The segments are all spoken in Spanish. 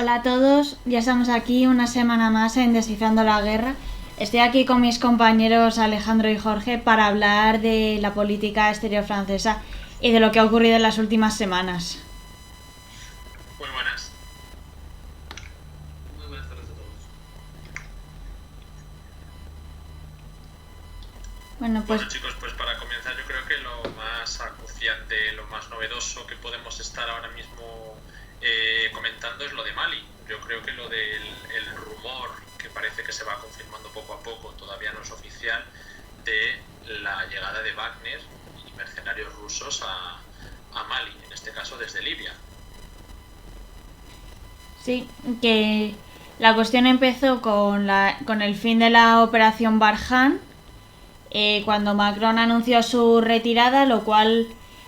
Hola a todos, ya estamos aquí una semana más en Descifrando la Guerra. Estoy aquí con mis compañeros Alejandro y Jorge para hablar de la política exterior francesa y de lo que ha ocurrido en las últimas semanas. Muy buenas. Muy buenas tardes a todos. Bueno chicos, pues para comenzar yo creo que lo más acuciante, lo más novedoso que podemos estar ahora mismo comentando es lo de Mali. Yo creo que lo del rumor que parece que se va confirmando poco a poco, todavía no es oficial, de la llegada de Wagner y mercenarios rusos a Mali, en este caso desde Libia. Sí, que la cuestión empezó con el fin de la operación Barkhane, cuando Macron anunció su retirada, lo cual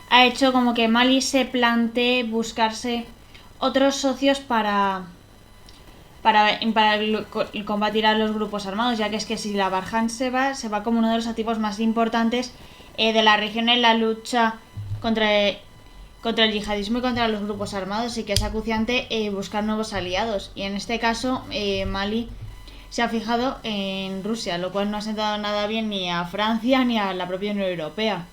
ha hecho como que Mali se plantee buscarse otros socios para combatir a los grupos armados, ya que es que si la Barkhane se va como uno de los activos más importantes de la región en la lucha contra el yihadismo y contra los grupos armados, y que es acuciante buscar nuevos aliados. Y en este caso Mali se ha fijado en Rusia, lo cual no ha sentado nada bien ni a Francia ni a la propia Unión Europea.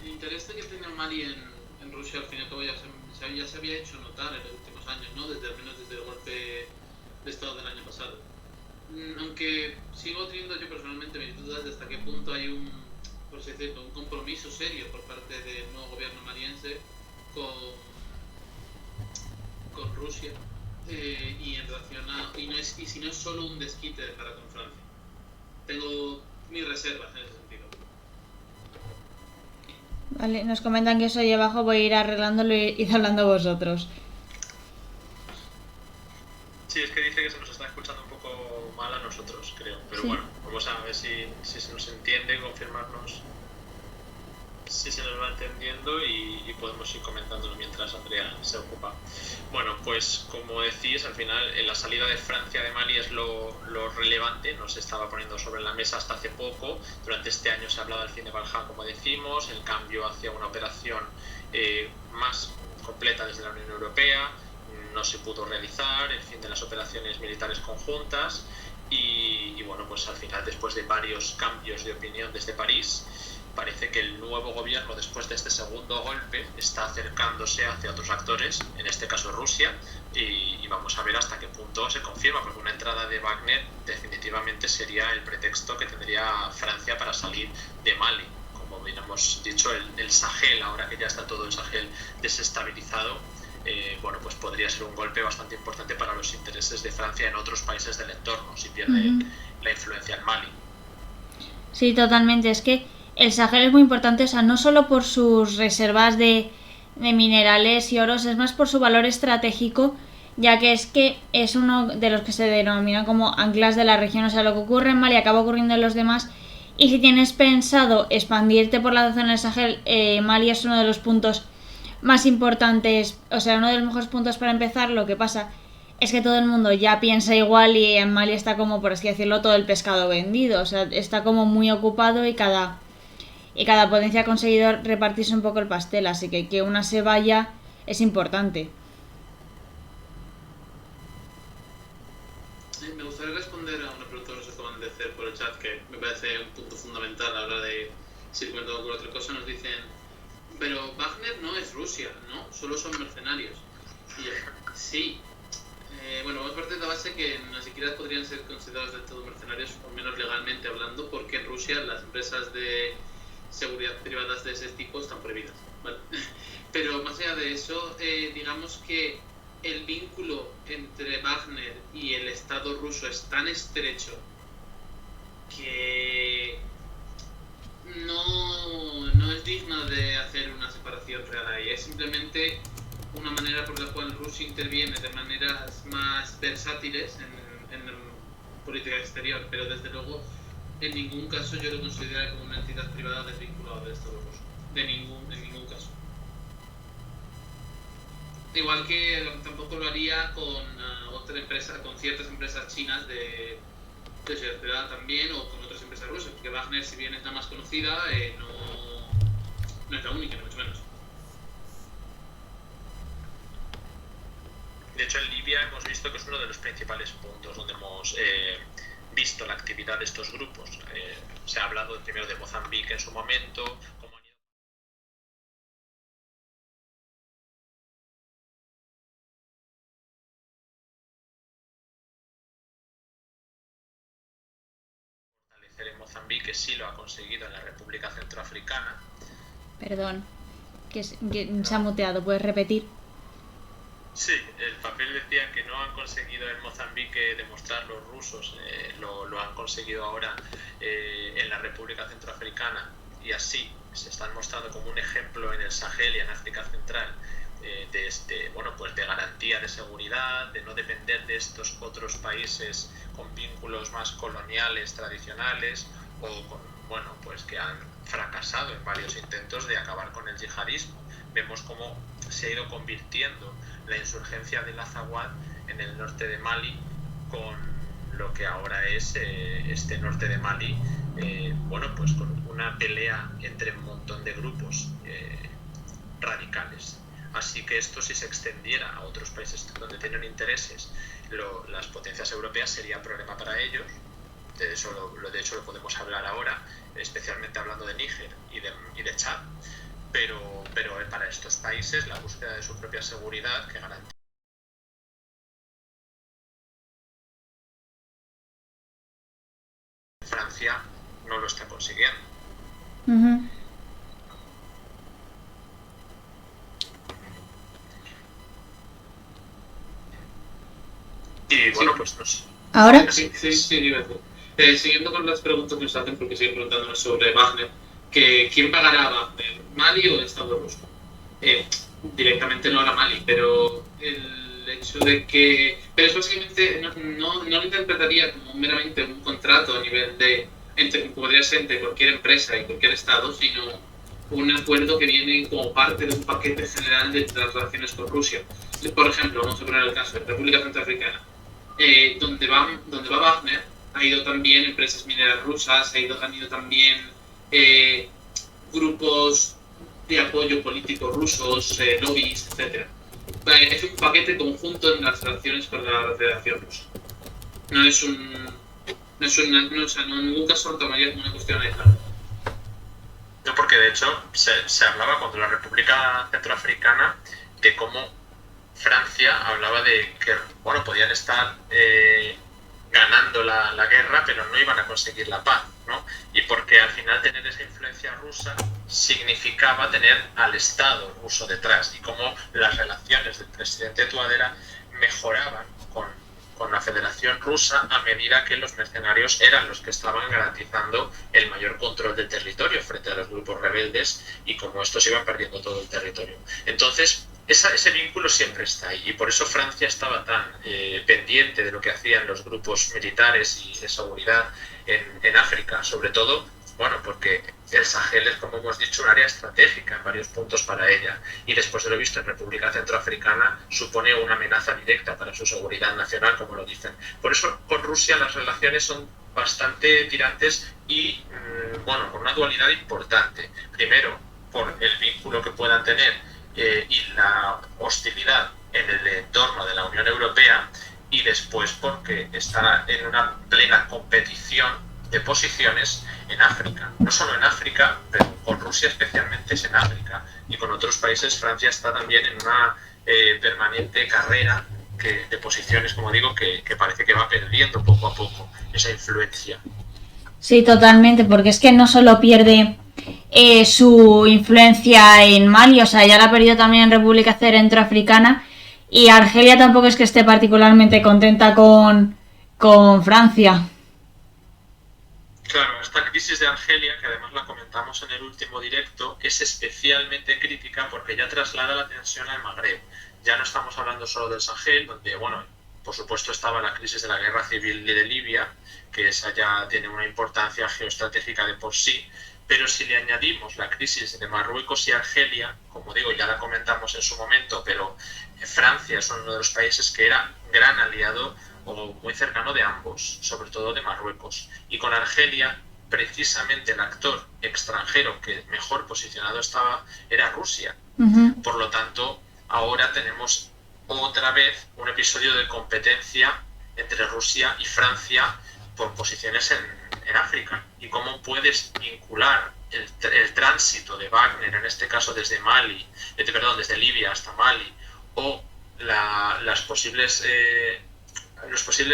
El interés que tiene Mali en Rusia al fin y al cabo ya se había hecho notar en los últimos años, ¿no? Al menos desde el golpe de Estado del año pasado. Aunque sigo teniendo yo personalmente mis dudas de hasta qué punto hay un compromiso serio por parte del nuevo gobierno maliense con Rusia y en relación a y si no es solo un desquite para con Francia. Tengo mis reservas en ese sentido. Vale, nos comentan que eso ahí abajo, voy a ir arreglándolo y ir hablando vosotros. Sí, es que dice que se nos está escuchando un poco mal a nosotros, creo. Pero sí. Bueno, vamos a ver si se nos entiende, confirmarnos si se nos va entendiendo y podemos ir comentándolo mientras Andrea se ocupa. Bueno, pues como decís, al final la salida de Francia de Mali es lo relevante, no se estaba poniendo sobre la mesa hasta hace poco. Durante este año se ha hablado del fin de Barkhane, como decimos, el cambio hacia una operación más completa desde la Unión Europea, no se pudo realizar, el fin de las operaciones militares conjuntas y bueno, pues al final, después de varios cambios de opinión desde París, parece que el nuevo gobierno, después de este segundo golpe, está acercándose hacia otros actores, en este caso Rusia, y vamos a ver hasta qué punto se confirma, porque una entrada de Wagner definitivamente sería el pretexto que tendría Francia para salir de Mali. Como bien hemos dicho, el Sahel, ahora que ya está todo el Sahel desestabilizado, bueno, pues podría ser un golpe bastante importante para los intereses de Francia en otros países del entorno, si pierde la influencia en Mali. Sí, totalmente. Es que el Sahel es muy importante, o sea, no solo por sus reservas de minerales y oros, es más por su valor estratégico, ya que es uno de los que se denominan como anclas de la región. O sea, lo que ocurre en Mali acaba ocurriendo en los demás. Y si tienes pensado expandirte por la zona del Sahel, Mali es uno de los puntos más importantes, o sea, uno de los mejores puntos para empezar. Lo que pasa es que todo el mundo ya piensa igual y en Mali está como, por así decirlo, todo el pescado vendido. O sea, está como muy ocupado y cada potencia ha conseguido repartirse un poco el pastel, así que una se vaya es importante. Me gustaría responder a una pregunta que nos acaban de hacer por el chat, que me parece un punto fundamental a la hora de si comentando con otra cosa. Nos dicen, pero Wagner no es Rusia, ¿no? Solo son mercenarios. Y yo, sí. Bueno, vamos a partir de la base que ni siquiera podrían ser considerados del todo mercenarios, o menos legalmente hablando, porque en Rusia las empresas de seguridad privadas de ese tipo están prohibidas, ¿vale? Pero más allá de eso, digamos que el vínculo entre Wagner y el Estado ruso es tan estrecho que no es digno de hacer una separación real ahí. Es simplemente una manera por la cual Rusia interviene de maneras más versátiles en política exterior, pero desde luego en ningún caso yo lo considero como una entidad privada desvinculada del Estado ruso. En ningún caso. Igual que tampoco lo haría con otra empresa, con ciertas empresas chinas de seguridad privada también, o con otras empresas rusas, porque Wagner, si bien es la más conocida, no es la única, ni mucho menos. De hecho, en Libia hemos visto que es uno de los principales puntos donde hemos visto la actividad de estos grupos. Se ha hablado primero de Mozambique en su momento, cómo han ido a fortalecer en Mozambique, sí lo ha conseguido en la República Centroafricana. Perdón, que se ha muteado, ¿puedes repetir? Sí, el papel decía que no han conseguido en Mozambique demostrar los rusos, lo han conseguido ahora en la República Centroafricana, y así se están mostrando como un ejemplo en el Sahel y en África Central de garantía de seguridad, de no depender de estos otros países con vínculos más coloniales, tradicionales, que han fracasado en varios intentos de acabar con el yihadismo. Vemos cómo se ha ido convirtiendo la insurgencia del Azawad en el norte de Mali, con lo que ahora es este norte de Mali, con una pelea entre un montón de grupos radicales. Así que esto, si se extendiera a otros países donde tienen intereses, las potencias europeas, sería problema para ellos. De hecho lo podemos hablar ahora, especialmente hablando de Níger y de Chad. Pero para estos países, la búsqueda de su propia seguridad, que garantiza Francia, no lo está consiguiendo. Uh-huh. Y bueno, pues no sé. ¿Ahora? Sí, siguiendo con las preguntas que nos hacen, porque siguen preguntándonos sobre Wagner, que ¿quién pagará a Wagner? ¿Mali o el Estado ruso? Directamente no a Mali, pero el hecho de que... Pero es básicamente, no lo interpretaría como meramente un contrato a nivel de... podría ser entre cualquier empresa y cualquier Estado, sino un acuerdo que viene como parte de un paquete general de las relaciones con Rusia. Por ejemplo, vamos a poner el caso de República Centroafricana. Donde va Wagner, ha ido también empresas mineras rusas, han ido también grupos de apoyo político rusos, lobbies, etc. Es un paquete conjunto en las relaciones con la Federación Rusa. En ningún caso lo tomaría como una cuestión aislada. No, porque de hecho se hablaba cuando la República Centroafricana de cómo Francia hablaba de que podían estar ganando la guerra, pero no iban a conseguir la paz, ¿no? Y porque al final tener esa influencia rusa significaba tener al Estado ruso detrás, y cómo las relaciones del presidente Touadéra mejoraban con la Federación Rusa a medida que los mercenarios eran los que estaban garantizando el mayor control del territorio frente a los grupos rebeldes, y cómo estos iban perdiendo todo el territorio. Entonces, ese vínculo siempre está ahí, y por eso Francia estaba tan pendiente de lo que hacían los grupos militares y de seguridad en África, sobre todo, porque el Sahel es, como hemos dicho, un área estratégica en varios puntos para ella, y después de lo visto en República Centroafricana supone una amenaza directa para su seguridad nacional, como lo dicen. Por eso con Rusia las relaciones son bastante tirantes y con una dualidad importante. Primero, por el vínculo que puedan tener y la hostilidad en el entorno de la Unión Europea, y después porque está en una plena competición de posiciones en África. No solo en África, pero con Rusia especialmente es en África, y con otros países Francia está también en una permanente carrera de posiciones, como digo, que parece que va perdiendo poco a poco esa influencia. Sí, totalmente, porque es que no solo pierde su influencia en Mali, o sea, ya la ha perdido también en República Centroafricana, y Argelia tampoco es que esté particularmente contenta con Francia. Claro, esta crisis de Argelia, que además la comentamos en el último directo, es especialmente crítica porque ya traslada la tensión al Magreb. Ya no estamos hablando solo del Sahel, donde, por supuesto estaba la crisis de la guerra civil de Libia, que esa ya tiene una importancia geoestratégica de por sí, pero si le añadimos la crisis de Marruecos y Argelia, como digo, ya la comentamos en su momento, pero Francia es uno de los países que era gran aliado o muy cercano de ambos, sobre todo de Marruecos. Y con Argelia, precisamente el actor extranjero que mejor posicionado estaba era Rusia. Uh-huh. Por lo tanto, ahora tenemos otra vez un episodio de competencia entre Rusia y Francia por posiciones en África, y cómo puedes vincular el tránsito de Wagner, en este caso desde desde Libia hasta Mali, o los posibles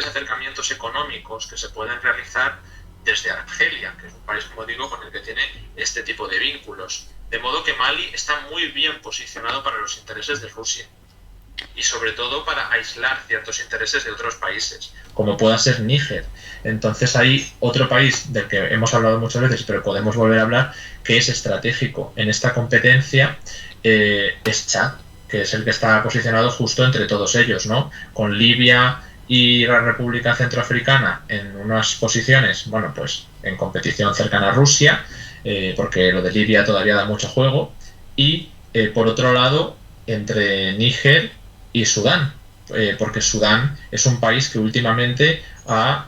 acercamientos económicos que se pueden realizar desde Argelia, que es un país, como digo, con el que tiene este tipo de vínculos. De modo que Mali está muy bien posicionado para los intereses de Rusia, y sobre todo para aislar ciertos intereses de otros países, como pueda ser Níger. Entonces hay otro país del que hemos hablado muchas veces, pero podemos volver a hablar, que es estratégico en esta competencia, es Chad, que es el que está posicionado justo entre todos ellos, ¿no? Con Libia y la República Centroafricana en unas posiciones, bueno, pues en competición cercana a Rusia, porque lo de Libia todavía da mucho juego, y por otro lado entre Níger y Sudán, porque Sudán es un país que últimamente ha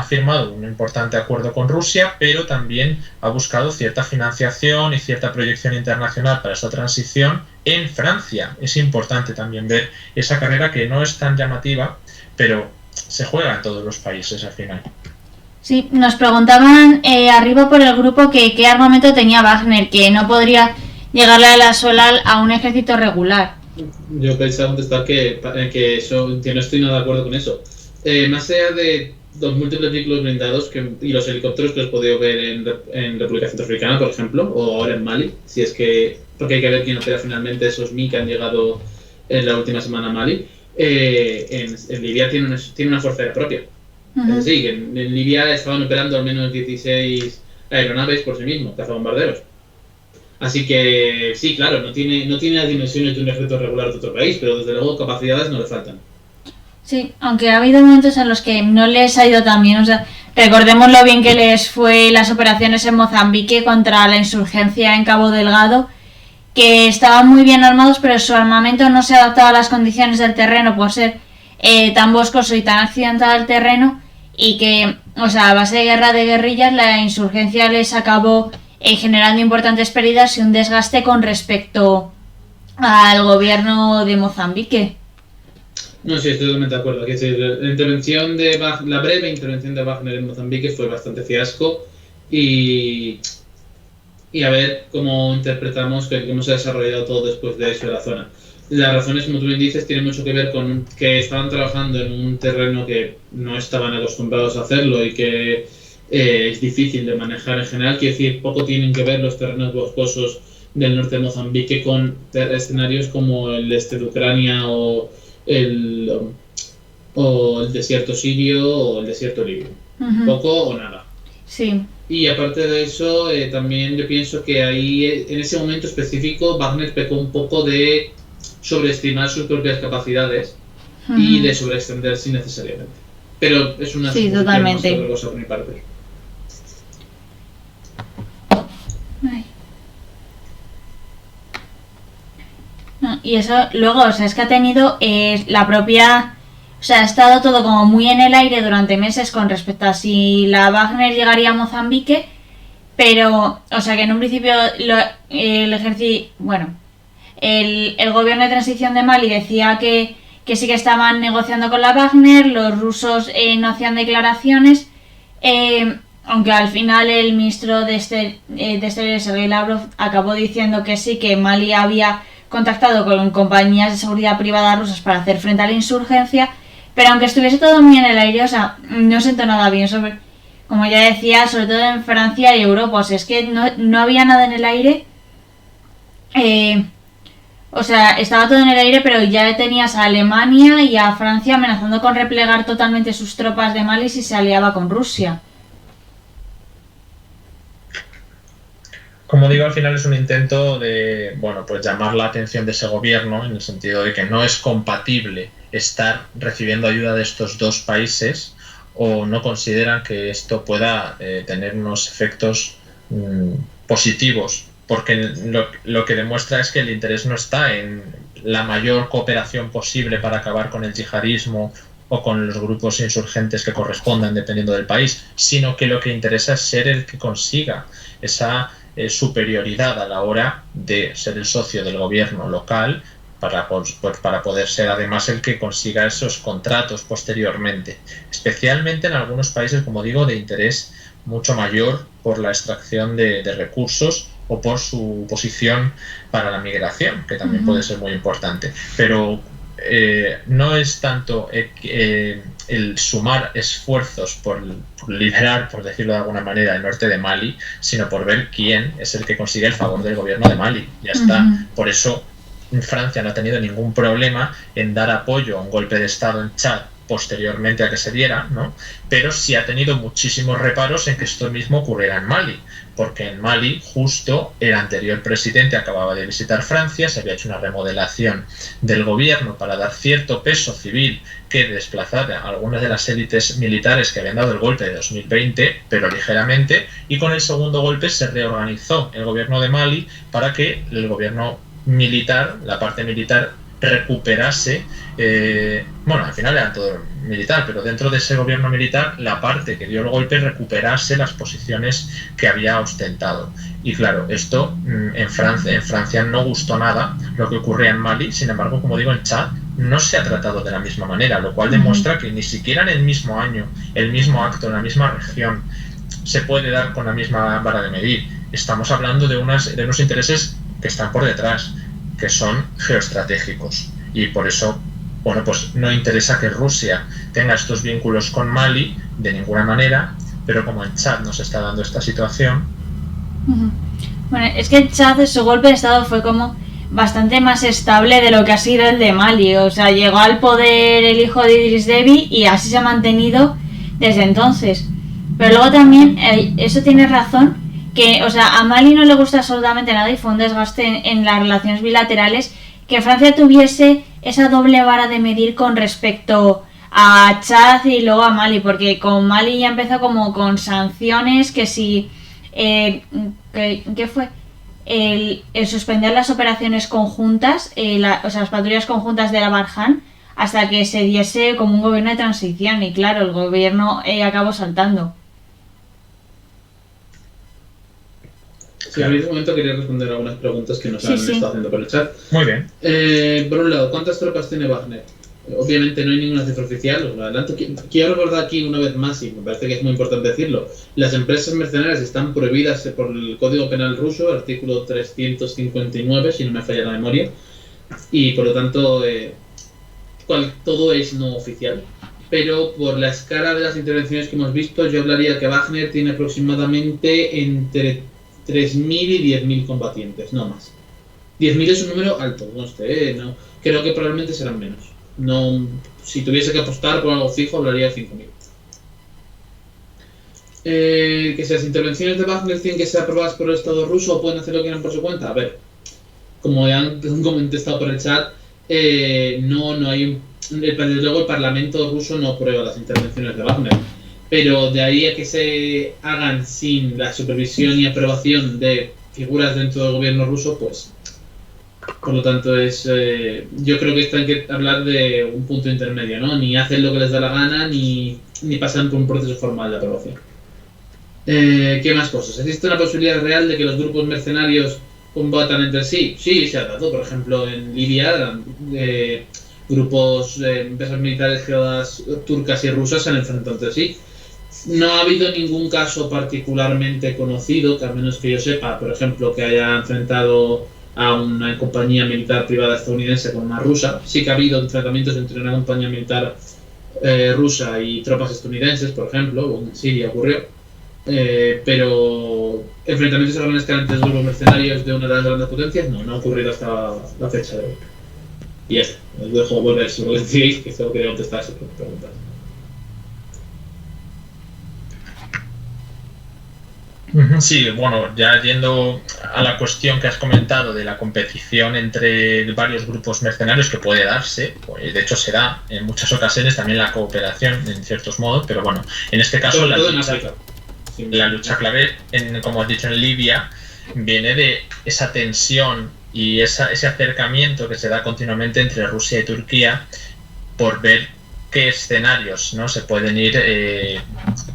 firmado un importante acuerdo con Rusia, pero también ha buscado cierta financiación y cierta proyección internacional para esta transición en Francia. Es importante también ver esa carrera, que no es tan llamativa, pero se juega en todos los países al final. Sí, nos preguntaban arriba por el grupo que qué armamento tenía Wagner, que no podría llegarle a la Solal a un ejército regular. Yo pensaba contestar que no estoy nada de acuerdo con eso. Más allá de los múltiples vehículos blindados y los helicópteros que los he podido ver en República Centroafricana, por ejemplo, o ahora en Mali, porque hay que ver quién opera finalmente esos Mi que han llegado en la última semana a Mali. En Libia tiene una fuerza aérea propia. Uh-huh. Es decir, que en Libia estaban operando al menos 16 aeronaves por sí mismos, cazabombarderos. Así que sí, claro, no tiene las dimensiones de un ejército regular de otro país, pero desde luego capacidades no le faltan. Sí, aunque ha habido momentos en los que no les ha ido tan bien. O sea, recordemos lo bien que les fue las operaciones en Mozambique contra la insurgencia en Cabo Delgado, que estaban muy bien armados, pero su armamento no se adaptaba a las condiciones del terreno por ser tan boscoso y tan accidentado el terreno, y que, o sea, a base de guerra de guerrillas, la insurgencia les acabó generando importantes pérdidas y un desgaste con respecto al gobierno de Mozambique. No, sí, estoy totalmente de acuerdo. La breve intervención de Wagner en Mozambique fue bastante fiasco, y a ver cómo interpretamos cómo se ha desarrollado todo después de eso de la zona. Las razones, como tú bien dices, tienen mucho que ver con que estaban trabajando en un terreno que no estaban acostumbrados a hacerlo y que es difícil de manejar en general. Quiero decir, poco tienen que ver los terrenos boscosos del norte de Mozambique con escenarios como el este de Ucrania o el desierto sirio o el desierto libio. Uh-huh. Poco o nada. Sí. Y aparte de eso, también yo pienso que ahí, en ese momento específico, Wagner pecó un poco de sobreestimar sus propias capacidades, uh-huh, y de sobreextenderse innecesariamente. Pero es una totalmente otra cosa por mi parte. Y eso luego, o sea, es que ha tenido la propia... O sea, ha estado todo como muy en el aire durante meses con respecto a si la Wagner llegaría a Mozambique, pero, o sea, que en un principio el gobierno de transición de Mali decía que sí que estaban negociando con la Wagner, los rusos no hacían declaraciones, aunque al final el ministro de Exteriores, Sergei Lavrov, acabó diciendo que sí, que Mali había contactado con compañías de seguridad privada rusas para hacer frente a la insurgencia, pero aunque estuviese todo muy en el aire, o sea, no sentó nada bien como ya decía, sobre todo en Francia y Europa. O sea, es que no había nada en el aire. O sea, estaba todo en el aire, pero ya tenías a Alemania y a Francia amenazando con replegar totalmente sus tropas de Mali si se aliaba con Rusia. Como digo, al final es un intento de, pues llamar la atención de ese gobierno, en el sentido de que no es compatible estar recibiendo ayuda de estos dos países, o no consideran que esto pueda tener unos efectos positivos, porque lo que demuestra es que el interés no está en la mayor cooperación posible para acabar con el yihadismo o con los grupos insurgentes que correspondan dependiendo del país, sino que lo que interesa es ser el que consiga esa superioridad a la hora de ser el socio del gobierno local para poder ser además el que consiga esos contratos posteriormente, especialmente en algunos países, como digo, de interés mucho mayor por la extracción de recursos o por su posición para la migración, que también puede ser muy importante. Pero no es tanto el sumar esfuerzos por liberar, por decirlo de alguna manera, el norte de Mali, sino por ver quién es el que consigue el favor del gobierno de Mali. Ya está. Por eso Francia no ha tenido ningún problema en dar apoyo a un golpe de Estado en Chad posteriormente a que se diera, ¿no? Pero sí ha tenido muchísimos reparos en que esto mismo ocurriera en Mali, porque en Mali justo el anterior presidente acababa de visitar Francia, se había hecho una remodelación del gobierno para dar cierto peso civil que desplazara a algunas de las élites militares que habían dado el golpe de 2020, pero ligeramente, y con el segundo golpe se reorganizó el gobierno de Mali para que el gobierno militar, la parte militar, recuperase, bueno, al final era todo militar, pero dentro de ese gobierno militar la parte que dio el golpe recuperase las posiciones que había ostentado. Y claro, esto en Francia no gustó nada lo que ocurría en Mali. Sin embargo, como digo, en Chad no se ha tratado de la misma manera, lo cual demuestra que ni siquiera en el mismo año, el mismo acto, en la misma región se puede dar con la misma vara de medir. Estamos hablando de unos intereses que están por detrás, que son geoestratégicos, y por eso, bueno, pues no interesa que Rusia tenga estos vínculos con Mali de ninguna manera, pero como en Chad no se está dando esta situación. Bueno, es que en Chad su golpe de estado fue como bastante más estable de lo que ha sido el de Mali. O sea, llegó al poder el hijo de Idris Deby y así se ha mantenido desde entonces. Pero luego también, eso tiene razón, que, o sea, a Mali no le gusta absolutamente nada y fue un desgaste en las relaciones bilaterales que Francia tuviese esa doble vara de medir con respecto a Chad y luego a Mali, porque con Mali ya empezó como con sanciones, que si ¿qué fue? El suspender las operaciones conjuntas, o sea, las patrullas conjuntas de la Barkhane, hasta que se diese como un gobierno de transición, y claro, el gobierno acabó saltando. Sí, en este momento quería responder a algunas preguntas que nos han estado haciendo por el chat. Muy bien. Por un lado, ¿cuántas tropas tiene Wagner? Obviamente no hay ninguna cifra oficial, os lo adelanto. Quiero recordar aquí una vez más, y me parece que es muy importante decirlo, las empresas mercenarias están prohibidas por el Código Penal ruso, artículo 359, si no me falla la memoria, y por lo tanto todo es no oficial. Pero por la escala de las intervenciones que hemos visto, yo hablaría que Wagner tiene aproximadamente entre 3.000 y 10.000 combatientes, no más. 10.000 es un número alto, no sé, no, creo que probablemente serán menos. No, si tuviese que apostar por algo fijo, hablaría de 5.000. Que si las intervenciones de Wagner tienen que ser aprobadas por el Estado ruso o pueden hacer lo que quieran por su cuenta. A ver, como ya han comentado por el chat, no hay desde luego el Parlamento ruso no aprueba las intervenciones de Wagner. Pero de ahí a que se hagan sin la supervisión y aprobación de figuras dentro del gobierno ruso, pues por lo tanto yo creo que esto hay que hablar de un punto intermedio, ¿no? Ni hacen lo que les da la gana ni pasan por un proceso formal de aprobación. ¿Qué más cosas? ¿Existe una posibilidad real de que los grupos mercenarios combatan entre sí? Sí, se ha dado. Por ejemplo, en Libia grupos empresas militares turcas y rusas se han enfrentado entre sí. No ha habido ningún caso particularmente conocido, que al menos que yo sepa, por ejemplo, que haya enfrentado a una compañía militar privada estadounidense con una rusa. Sí que ha habido enfrentamientos entre una compañía militar rusa y tropas estadounidenses, por ejemplo, en Siria ocurrió. Pero enfrentamientos a gran escala entre grupos mercenarios de una de las grandes potencias no ha ocurrido hasta la fecha de hoy. Y esto, os dejo volver si lo decís, que solo quería contestar esas preguntas. Sí, bueno, ya yendo a la cuestión que has comentado de la competición entre varios grupos mercenarios que puede darse, pues de hecho se da en muchas ocasiones también la cooperación en ciertos modos, pero bueno, en este caso la lucha clave, como has dicho, en Libia, viene de esa tensión y ese acercamiento que se da continuamente entre Rusia y Turquía por ver qué escenarios, ¿no?, se pueden ir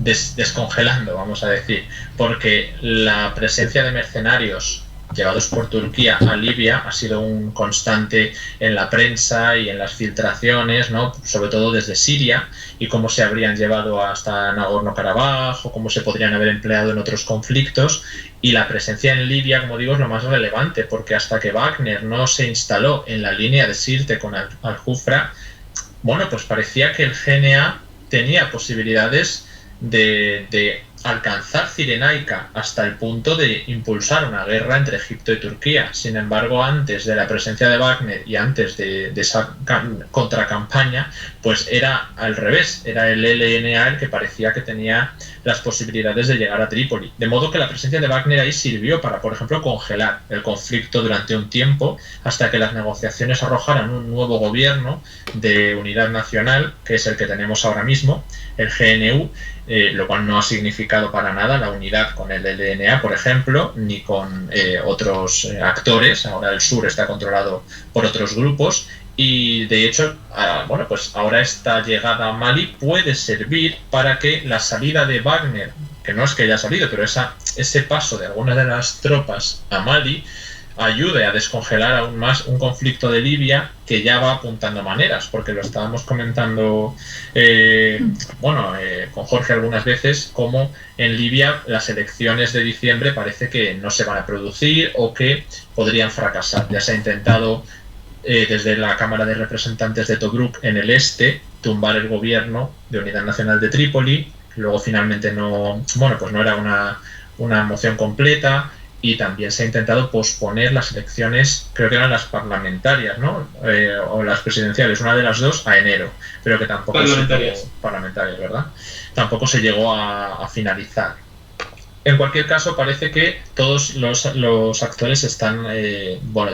descongelando, vamos a decir, porque la presencia de mercenarios llevados por Turquía a Libia ha sido un constante en la prensa y en las filtraciones, ¿no? Sobre todo desde Siria, y cómo se habrían llevado hasta Nagorno-Karabaj o cómo se podrían haber empleado en otros conflictos. Y la presencia en Libia, como digo, es lo más relevante, porque hasta que Wagner no se instaló en la línea de Sirte con Al-Jufra, bueno, pues parecía que el GNA tenía posibilidades de alcanzar Cirenaica hasta el punto de impulsar una guerra entre Egipto y Turquía. Sin embargo, antes de la presencia de Wagner y antes de esa contracampaña, pues era al revés, era el LNA el que parecía que tenía las posibilidades de llegar a Trípoli. De modo que la presencia de Wagner ahí sirvió para, por ejemplo, congelar el conflicto durante un tiempo hasta que las negociaciones arrojaran un nuevo gobierno de unidad nacional, que es el que tenemos ahora mismo, el GNU, lo cual no ha significado para nada la unidad con el LNA, por ejemplo, ni con otros actores. Ahora el sur está controlado por otros grupos y, de hecho, bueno, pues ahora esta llegada a Mali puede servir para que la salida de Wagner, que no es que haya salido, pero ese paso de algunas de las tropas a Mali ayude a descongelar aún más un conflicto de Libia que ya va apuntando maneras, porque lo estábamos comentando con Jorge algunas veces, como en Libia las elecciones de diciembre parece que no se van a producir o que podrían fracasar. Ya se ha intentado desde la Cámara de Representantes de Tobruk en el este tumbar el gobierno de Unidad Nacional de Trípoli, luego finalmente no era una moción completa. Y también se ha intentado posponer las elecciones, creo que eran las parlamentarias, ¿no? O las presidenciales, una de las dos, a enero, pero que tampoco parlamentarias, ¿verdad? Tampoco se llegó a finalizar. En cualquier caso, parece que todos los actores están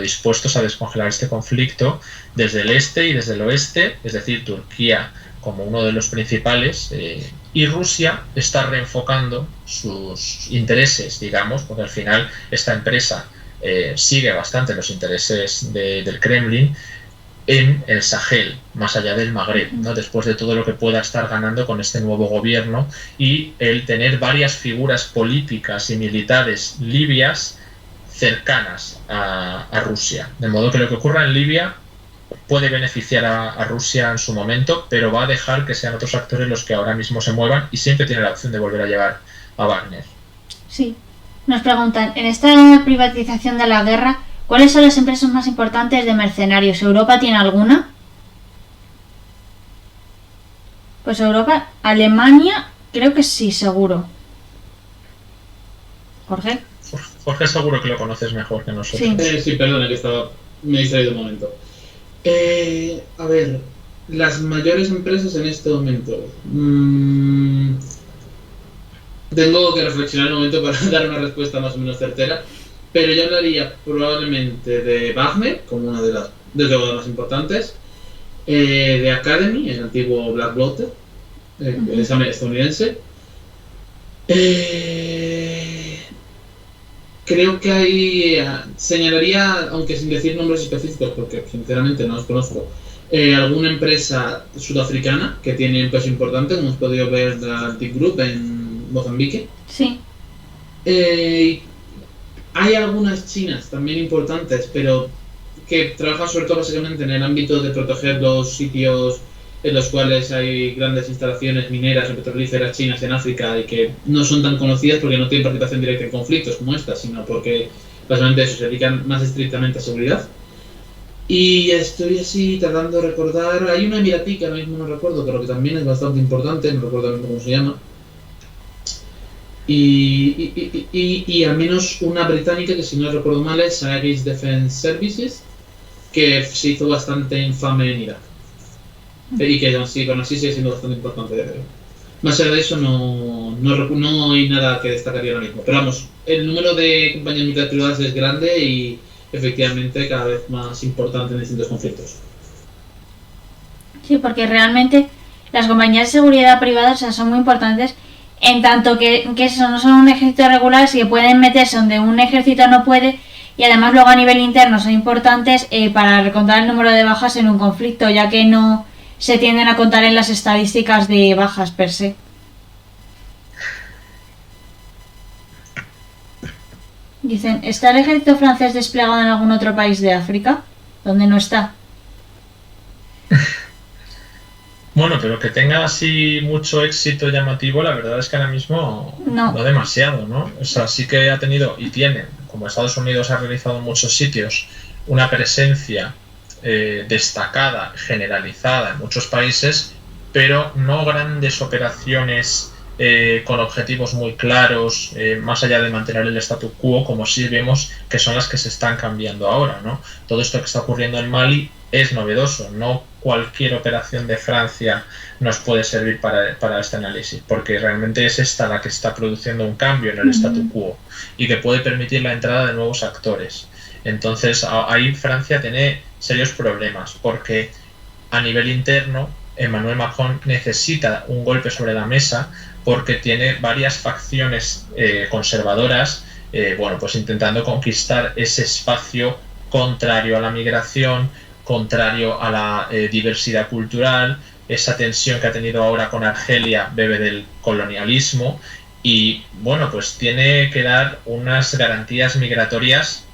dispuestos a descongelar este conflicto desde el este y desde el oeste, es decir, Turquía como uno de los principales, y Rusia está reenfocando sus intereses, digamos, porque al final esta empresa sigue bastante los intereses del Kremlin en el Sahel, más allá del Magreb, ¿no? Después de todo lo que pueda estar ganando con este nuevo gobierno y el tener varias figuras políticas y militares libias cercanas a Rusia. De modo que lo que ocurra en Libia puede beneficiar a Rusia en su momento, pero va a dejar que sean otros actores los que ahora mismo se muevan y siempre tiene la opción de volver a llevar a Wagner. Sí. Nos preguntan, en esta privatización de la guerra, ¿cuáles son las empresas más importantes de mercenarios? ¿Europa tiene alguna? Pues Europa, Alemania, creo que sí, seguro. ¿Jorge? Jorge seguro que lo conoces mejor que nosotros. Sí, perdona, que me he distraído un momento. A ver, las mayores empresas en este momento. Tengo que reflexionar un momento para dar una respuesta más o menos certera, pero yo hablaría probablemente de Wagner como una de las más importantes, de Academy, el antiguo Blackwater, estadounidense. Creo que señalaría, aunque sin decir nombres específicos, porque sinceramente no los conozco, alguna empresa sudafricana que tiene un peso importante, como hemos podido ver la Deep Group en Mozambique. Sí. Hay algunas chinas también importantes, pero que trabajan sobre todo básicamente en el ámbito de proteger los sitios en los cuales hay grandes instalaciones mineras o petrolíferas chinas en África y que no son tan conocidas porque no tienen participación directa en conflictos como esta, sino porque básicamente eso, se dedican más estrictamente a seguridad. Y estoy así tratando de recordar, hay una emiratí que ahora mismo no recuerdo, pero que también es bastante importante, no recuerdo cómo se llama. Y al menos una británica que, si no recuerdo mal, es Irish Defence Services, que se hizo bastante infame en Irak. Y que aún así sigue siendo bastante importante. Más allá de eso no hay nada que destacaría ahora mismo. Pero vamos, el número de compañías militares privadas es grande y efectivamente cada vez más importante en distintos conflictos. Sí, porque realmente las compañías de seguridad privadas son muy importantes en tanto que eso no son un ejército regular, así que pueden meterse donde un ejército no puede, y además luego a nivel interno son importantes para recontar el número de bajas en un conflicto, ya que no se tienden a contar en las estadísticas de bajas per se. Dicen, ¿está el ejército francés desplegado en algún otro país de África? ¿Dónde no está? Bueno, pero que tenga así mucho éxito llamativo, la verdad es que ahora mismo No. demasiado, ¿no? O sea, sí que ha tenido y tiene, como Estados Unidos ha realizado en muchos sitios, una presencia destacada, generalizada en muchos países, pero no grandes operaciones con objetivos muy claros, más allá de mantener el statu quo, como sí vemos que son las que se están cambiando ahora, ¿no? Todo esto que está ocurriendo en Mali es novedoso, no cualquier operación de Francia nos puede servir para este análisis, porque realmente es esta la que está produciendo un cambio en el statu quo y que puede permitir la entrada de nuevos actores. Entonces ahí Francia tiene serios problemas, porque a nivel interno Emmanuel Macron necesita un golpe sobre la mesa, porque tiene varias facciones conservadoras, bueno, pues intentando conquistar ese espacio contrario a la migración, contrario a la diversidad cultural. Esa tensión que ha tenido ahora con Argelia bebe del colonialismo y, bueno, pues tiene que dar unas garantías migratorias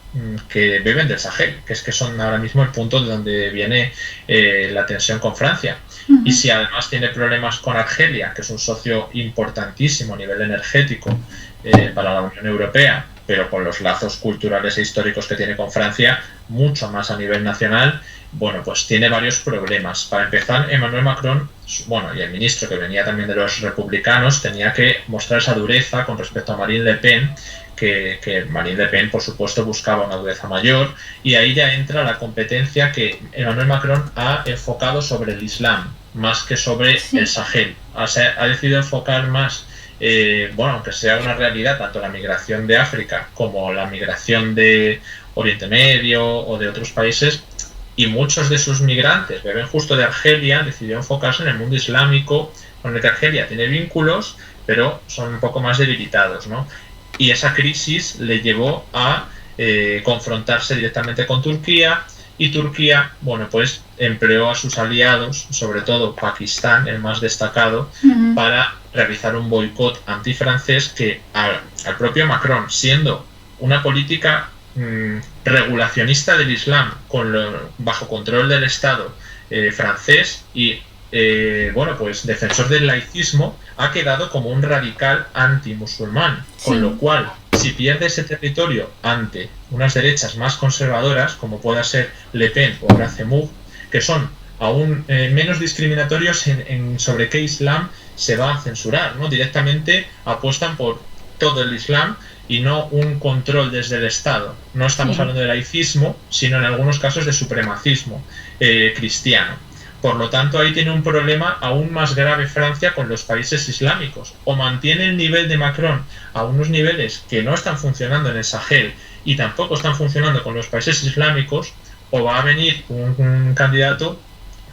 que beben del Sahel, que es que son ahora mismo el punto de donde viene la tensión con Francia. Y si además tiene problemas con Argelia, que es un socio importantísimo a nivel energético para la Unión Europea, pero con los lazos culturales e históricos que tiene con Francia, mucho más a nivel nacional, bueno, pues tiene varios problemas. Para empezar, Emmanuel Macron, bueno, y el ministro que venía también de los republicanos, tenía que mostrar esa dureza con respecto a Marine Le Pen, que Marine Le Pen, por supuesto, buscaba una dureza mayor, y ahí ya entra la competencia que Emmanuel Macron ha enfocado sobre el Islam, más que sobre el Sahel. O sea, ha decidido enfocar más, bueno, aunque sea una realidad, tanto la migración de África como la migración de Oriente Medio o de otros países, y muchos de sus migrantes beben justo de Argelia, decidió enfocarse en el mundo islámico, con el que Argelia tiene vínculos, pero son un poco más debilitados, ¿no? Y esa crisis le llevó a confrontarse directamente con Turquía, y Turquía, bueno, pues empleó a sus aliados, sobre todo Pakistán, el más destacado, para realizar un boicot antifrancés que al propio Macron, siendo una política regulacionista del Islam bajo control del Estado francés y bueno, pues defensor del laicismo, ha quedado como un radical antimusulmán, con lo cual si pierde ese territorio ante unas derechas más conservadoras, como pueda ser Le Pen o Zemmour, que son aún menos discriminatorios sobre qué Islam se va a censurar, ¿no? Directamente apuestan por todo el Islam y no un control desde el Estado. No estamos hablando de laicismo, sino en algunos casos de supremacismo cristiano. Por lo tanto, ahí tiene un problema aún más grave Francia con los países islámicos. O mantiene el nivel de Macron a unos niveles que no están funcionando en el Sahel y tampoco están funcionando con los países islámicos, o va a venir un candidato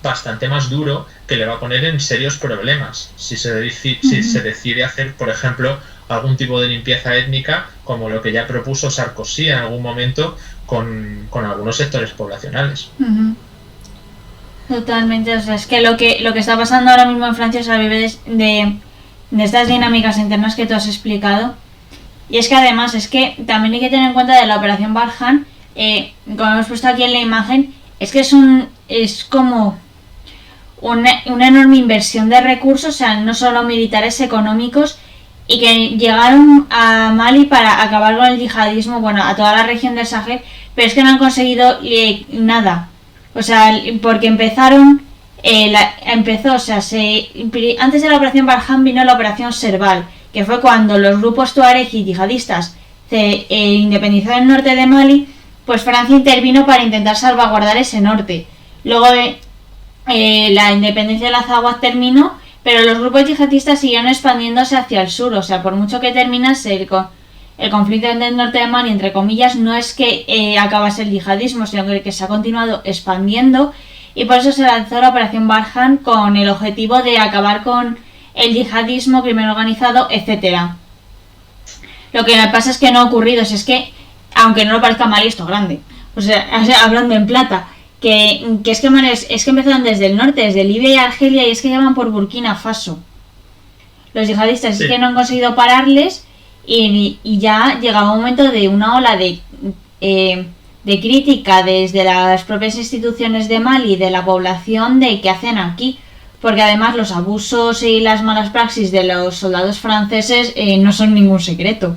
bastante más duro que le va a poner en serios problemas si se decide hacer, por ejemplo, algún tipo de limpieza étnica, como lo que ya propuso Sarkozy en algún momento con algunos sectores poblacionales. Totalmente, o sea, es que lo que está pasando ahora mismo en Francia, o sea, vive de estas dinámicas internas que tú has explicado. Y es que además, es que también hay que tener en cuenta de la operación Barkhane, como hemos puesto aquí en la imagen, es que es como una enorme inversión de recursos, o sea, no solo militares, económicos, y que llegaron a Mali para acabar con el yihadismo, bueno, a toda la región del Sahel, pero es que no han conseguido nada. O sea, porque empezaron, o sea, antes de la operación Barkhane vino la operación Serval, que fue cuando los grupos tuareg y yihadistas se independizaron del norte de Mali, pues Francia intervino para intentar salvaguardar ese norte. Luego la independencia de la Azawad terminó, pero los grupos yihadistas siguieron expandiéndose hacia el sur. O sea, por mucho que terminase el conflicto en el norte de Mali, entre comillas, no es que acabase el yihadismo, sino que se ha continuado expandiendo, y por eso se lanzó la operación Barkhane con el objetivo de acabar con el yihadismo, crimen organizado, etcétera. Lo que pasa es que no ha ocurrido, es que, aunque no lo parezca, Mali esto grande, o sea, hablando en plata, que es que empezaron desde el norte, desde Libia y Argelia, y es que llaman por Burkina Faso. Los yihadistas es que no han conseguido pararles. y ya llegaba un momento de una ola de crítica desde las propias instituciones de Mali y de la población de qué hacen aquí, porque además los abusos y las malas praxis de los soldados franceses no son ningún secreto.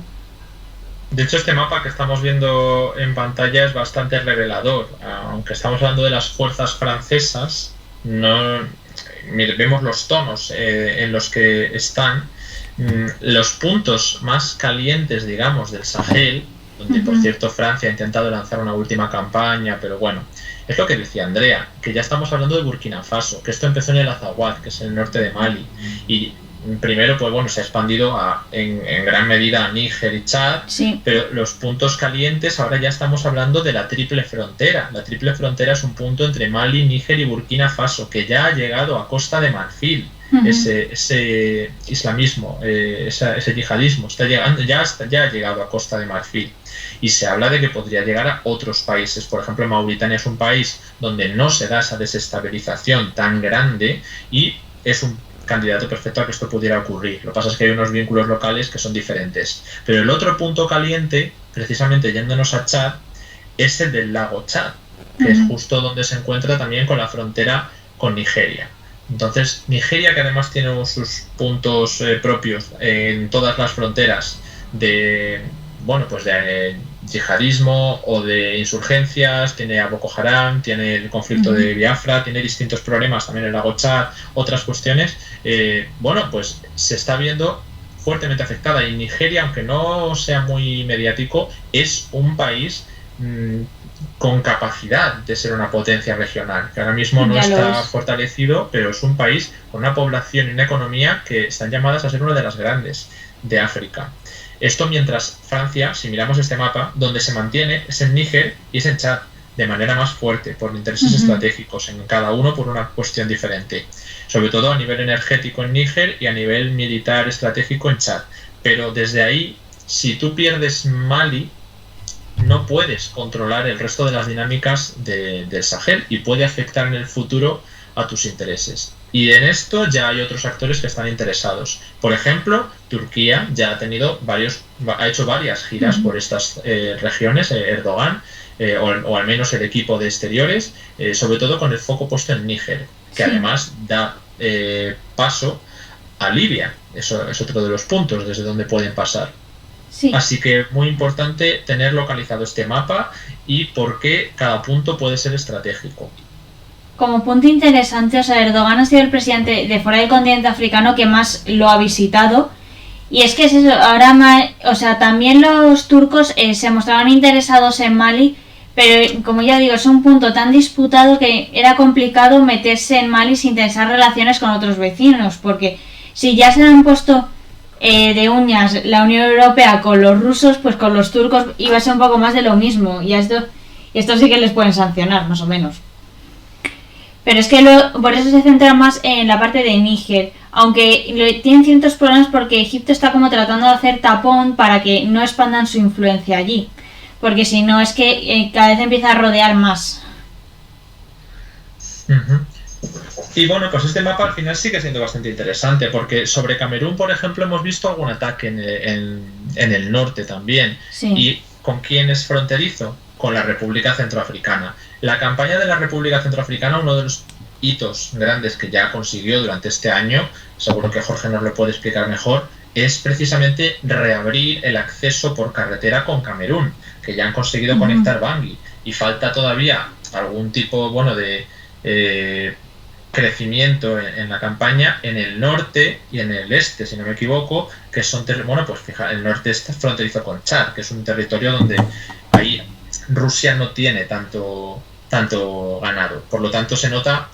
De hecho, este mapa que estamos viendo en pantalla es bastante revelador. Aunque estamos hablando de las fuerzas francesas, vemos los tonos en los que están. Los puntos más calientes, digamos, del Sahel, donde por cierto Francia ha intentado lanzar una última campaña, pero bueno, es lo que decía Andrea, que ya estamos hablando de Burkina Faso, que esto empezó en el Azawad, que es el norte de Mali, y primero pues bueno, se ha expandido en gran medida a Níger y Chad, sí. Pero los puntos calientes ahora ya estamos hablando de la triple frontera. La triple frontera es un punto entre Mali, Níger y Burkina Faso, que ya ha llegado a Costa de Marfil. Ese islamismo, ese yihadismo ya ha llegado a Costa de Marfil, y se habla de que podría llegar a otros países. Por ejemplo, Mauritania es un país donde no se da esa desestabilización tan grande y es un candidato perfecto a que esto pudiera ocurrir. Lo que pasa es que hay unos vínculos locales que son diferentes. Pero el otro punto caliente, precisamente yéndonos a Chad, es el del lago Chad, que es justo donde se encuentra también con la frontera con Nigeria. Entonces, Nigeria, que además tiene sus puntos propios en todas las fronteras de yihadismo o de insurgencias, tiene a Boko Haram, tiene el conflicto de Biafra, tiene distintos problemas, también el lago Chad, otras cuestiones, pues se está viendo fuertemente afectada. Y Nigeria, aunque no sea muy mediático, es un país con capacidad de ser una potencia regional, que ahora mismo no está fortalecido, pero es un país con una población y una economía que están llamadas a ser una de las grandes de África. Esto mientras Francia, si miramos este mapa, donde se mantiene es en Níger y es en Chad, de manera más fuerte, por intereses estratégicos, en cada uno por una cuestión diferente. Sobre todo a nivel energético en Níger y a nivel militar estratégico en Chad. Pero desde ahí, si tú pierdes Mali, no puedes controlar el resto de las dinámicas del Sahel y puede afectar en el futuro a tus intereses. Y en esto ya hay otros actores que están interesados. Por ejemplo, Turquía ya ha hecho varias giras por estas regiones, Erdogan, o al menos el equipo de exteriores, sobre todo con el foco puesto en Níger, que además da paso a Libia. Eso es otro de los puntos desde donde pueden pasar. Sí. Así que muy importante tener localizado este mapa y por qué cada punto puede ser estratégico. Como punto interesante, Erdogan ha sido el presidente de fuera del continente africano que más lo ha visitado. Y es que es eso, también los turcos se mostraban interesados en Mali, pero como ya digo, es un punto tan disputado que era complicado meterse en Mali sin tensar relaciones con otros vecinos, porque si ya se han puesto de uñas la Unión Europea con los rusos, pues con los turcos iba a ser un poco más de lo mismo, y esto sí que les pueden sancionar, más o menos. Pero es que por eso se centra más en la parte de Níger, aunque tienen ciertos problemas porque Egipto está como tratando de hacer tapón para que no expandan su influencia allí, porque si no es que cada vez empieza a rodear más. Y bueno, pues este mapa al final sigue siendo bastante interesante, porque sobre Camerún, por ejemplo, hemos visto algún ataque en el norte también. Sí. ¿Y con quién es fronterizo? Con la República Centroafricana. La campaña de la República Centroafricana, uno de los hitos grandes que ya consiguió durante este año, seguro que Jorge nos lo puede explicar mejor, es precisamente reabrir el acceso por carretera con Camerún, que ya han conseguido conectar Bangui, y falta todavía algún tipo de crecimiento en la campaña en el norte y en el este, si no me equivoco, que son el norte está fronterizo con Chad, que es un territorio donde ahí Rusia no tiene tanto ganado. Por lo tanto, se nota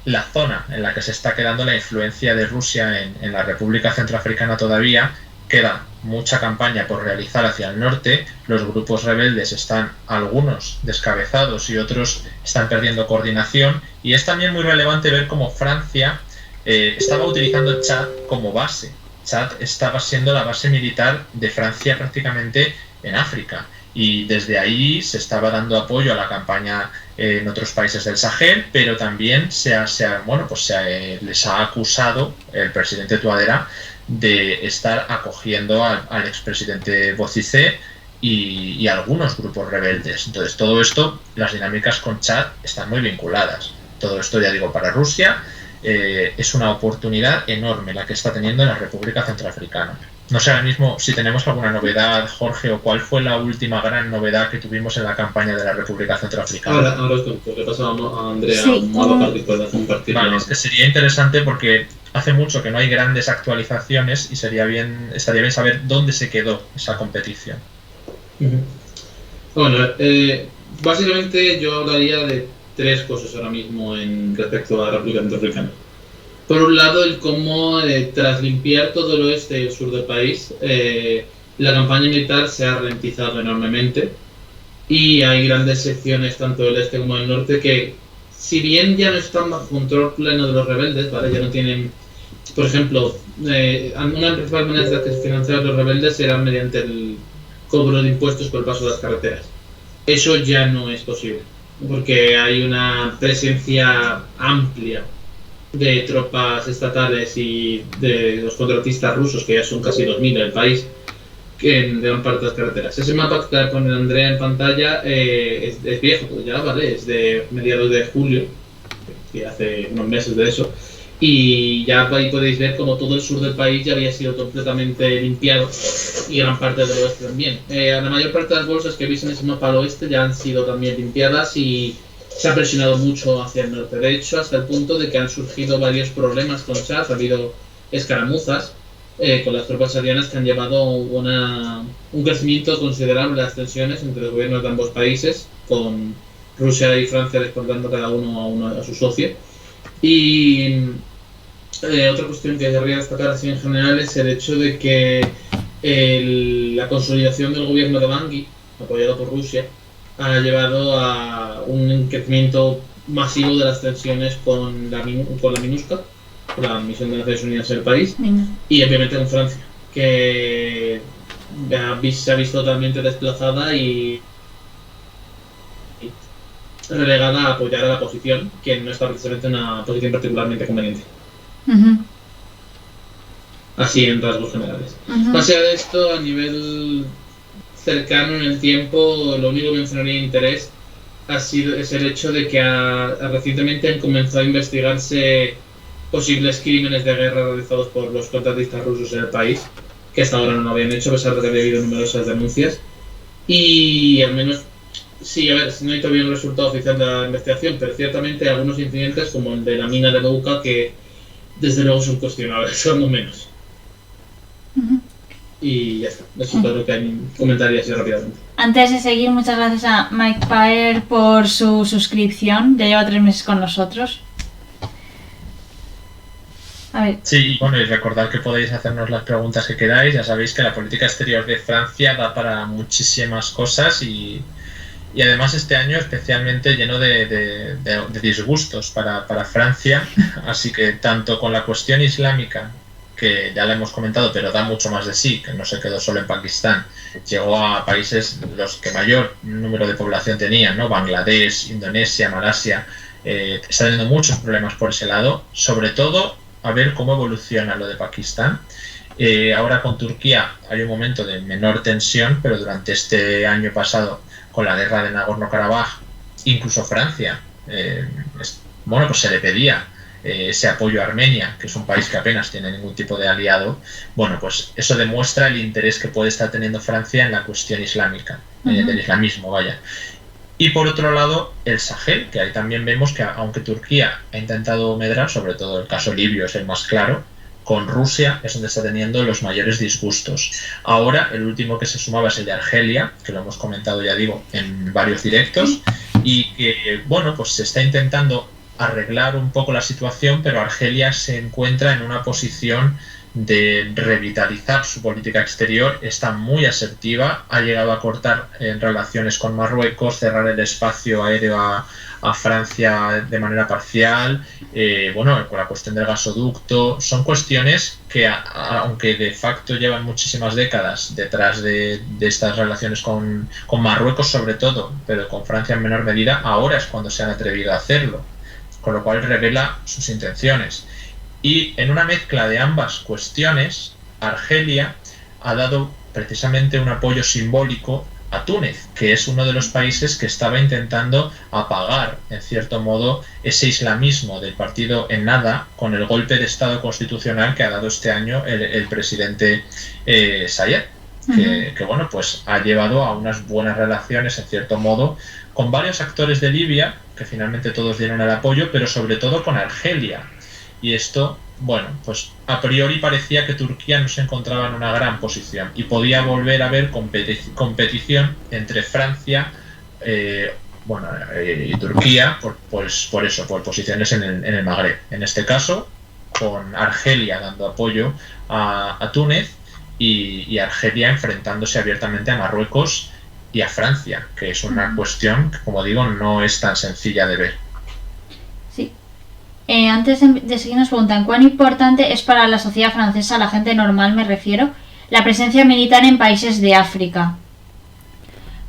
la zona en la que se está quedando la influencia de Rusia en la República Centroafricana todavía. Queda mucha campaña por realizar hacia el norte. Los grupos rebeldes están algunos descabezados y otros están perdiendo coordinación. Y es también muy relevante ver cómo Francia estaba utilizando Chad como base. Chad estaba siendo la base militar de Francia prácticamente en África. Y desde ahí se estaba dando apoyo a la campaña en otros países del Sahel, pero también les ha acusado el presidente Touadéra de estar acogiendo al expresidente Bozizé y algunos grupos rebeldes. Entonces, todo esto, las dinámicas con Chad están muy vinculadas. Todo esto, ya digo, para Rusia es una oportunidad enorme la que está teniendo la República Centroafricana. No sé ahora mismo si tenemos alguna novedad, Jorge, o cuál fue la última gran novedad que tuvimos en la campaña de la República Centroafricana. Ahora os cuento, le pasamos a Andrea Sí. un modo para que pueda compartir. Vale, es que sería interesante porque hace mucho que no hay grandes actualizaciones y estaría bien saber dónde se quedó esa competición. Bueno, básicamente yo hablaría de 3 cosas ahora mismo en respecto a la República Centroafricana. Por un lado, el cómo tras limpiar todo el oeste y el sur del país, la campaña militar se ha ralentizado enormemente y hay grandes secciones tanto del este como del norte que, si bien ya no están bajo control pleno de los rebeldes, ¿vale? Ya no tienen, por ejemplo, una principal manera de que se financiaban los rebeldes era mediante el cobro de impuestos por el paso de las carreteras. Eso ya no es posible, porque hay una presencia amplia de tropas estatales y de los contratistas rusos, que ya son casi 2000 en el país, que en gran parte de las carreteras. Ese mapa que pone Andrea en pantalla es viejo, ya, ¿vale? Es de mediados de julio, que hace unos meses de eso, y ya ahí podéis ver como todo el sur del país ya había sido completamente limpiado y gran parte del oeste también. La mayor parte de las bolsas que veis en ese mapa al oeste ya han sido también limpiadas y se ha presionado mucho hacia el norte. De hecho, hasta el punto de que han surgido varios problemas con Chad. Ha habido escaramuzas con las tropas chadianas que han llevado un crecimiento considerable de las tensiones entre los gobiernos de ambos países, con Rusia y Francia exportando cada uno a su socio. Y otra cuestión que querría destacar así en general es el hecho de que la consolidación del gobierno de Bangui, apoyado por Rusia, ha llevado a un crecimiento masivo de las tensiones con la MINUSCA, con la Misión de Naciones Unidas en el país, y obviamente con Francia, que se ha visto totalmente desplazada y relegada a apoyar a la oposición, que no está precisamente en una posición particularmente conveniente. Así en rasgos generales. Más allá de esto, a nivel cercano en el tiempo, lo único que mencionaría de interés es el hecho de que recientemente han comenzado a investigarse posibles crímenes de guerra realizados por los contratistas rusos en el país, que hasta ahora no lo habían hecho, a pesar de que había habido numerosas denuncias. Y al menos, sí, a ver, no hay todavía un resultado oficial de la investigación, pero ciertamente hay algunos incidentes, como el de la mina de Bouka, que desde luego son cuestionables, son lo menos. Y ya está, eso es todo lo que hay en comentarios así rápidamente. Antes de seguir, muchas gracias a Mike Paer por su suscripción. Ya lleva 3 meses con nosotros. A ver. Sí, bueno, y recordad que podéis hacernos las preguntas que queráis. Ya sabéis que la política exterior de Francia da para muchísimas cosas y además este año especialmente lleno de disgustos para Francia. Así que tanto con la cuestión islámica, que ya la hemos comentado, pero da mucho más de sí, que no se quedó solo en Pakistán, llegó a países los que mayor número de población tenían, ¿no? Bangladesh, Indonesia, Malasia, está teniendo muchos problemas por ese lado, sobre todo a ver cómo evoluciona lo de Pakistán. Ahora con Turquía hay un momento de menor tensión, pero durante este año pasado, con la guerra de Nagorno-Karabaj, incluso Francia, pues se le pedía ese apoyo a Armenia, que es un país que apenas tiene ningún tipo de aliado. Bueno, pues eso demuestra el interés que puede estar teniendo Francia en la cuestión islámica, del islamismo, vaya. Y por otro lado, el Sahel, que ahí también vemos que aunque Turquía ha intentado medrar, sobre todo el caso libio es el más claro, con Rusia es donde está teniendo los mayores disgustos. Ahora, el último que se sumaba es el de Argelia, que lo hemos comentado, ya digo, en varios directos, y que, bueno, pues se está intentando arreglar un poco la situación, pero Argelia se encuentra en una posición de revitalizar su política exterior, está muy asertiva, ha llegado a cortar relaciones con Marruecos, cerrar el espacio aéreo a Francia de manera parcial, bueno, con la cuestión del gasoducto, son cuestiones que aunque de facto llevan muchísimas décadas detrás de estas relaciones con Marruecos sobre todo, pero con Francia en menor medida, ahora es cuando se han atrevido a hacerlo, con lo cual revela sus intenciones. Y en una mezcla de ambas cuestiones, Argelia ha dado precisamente un apoyo simbólico a Túnez, que es uno de los países que estaba intentando apagar, en cierto modo, ese islamismo del partido Ennahda con el golpe de Estado constitucional que ha dado este año el presidente Sayed, que bueno, pues ha llevado a unas buenas relaciones, en cierto modo, con varios actores de Libia, que finalmente todos dieron el apoyo, pero sobre todo con Argelia. Y esto, bueno, pues a priori parecía que Turquía no se encontraba en una gran posición y podía volver a haber competición entre Francia y Turquía por posiciones en el Magreb. En este caso, con Argelia dando apoyo a Túnez y Argelia enfrentándose abiertamente a Marruecos y a Francia, que es una cuestión que, como digo, no es tan sencilla de ver. Sí. Antes de seguir nos preguntan ¿cuán importante es para la sociedad francesa, la gente normal me refiero, la presencia militar en países de África?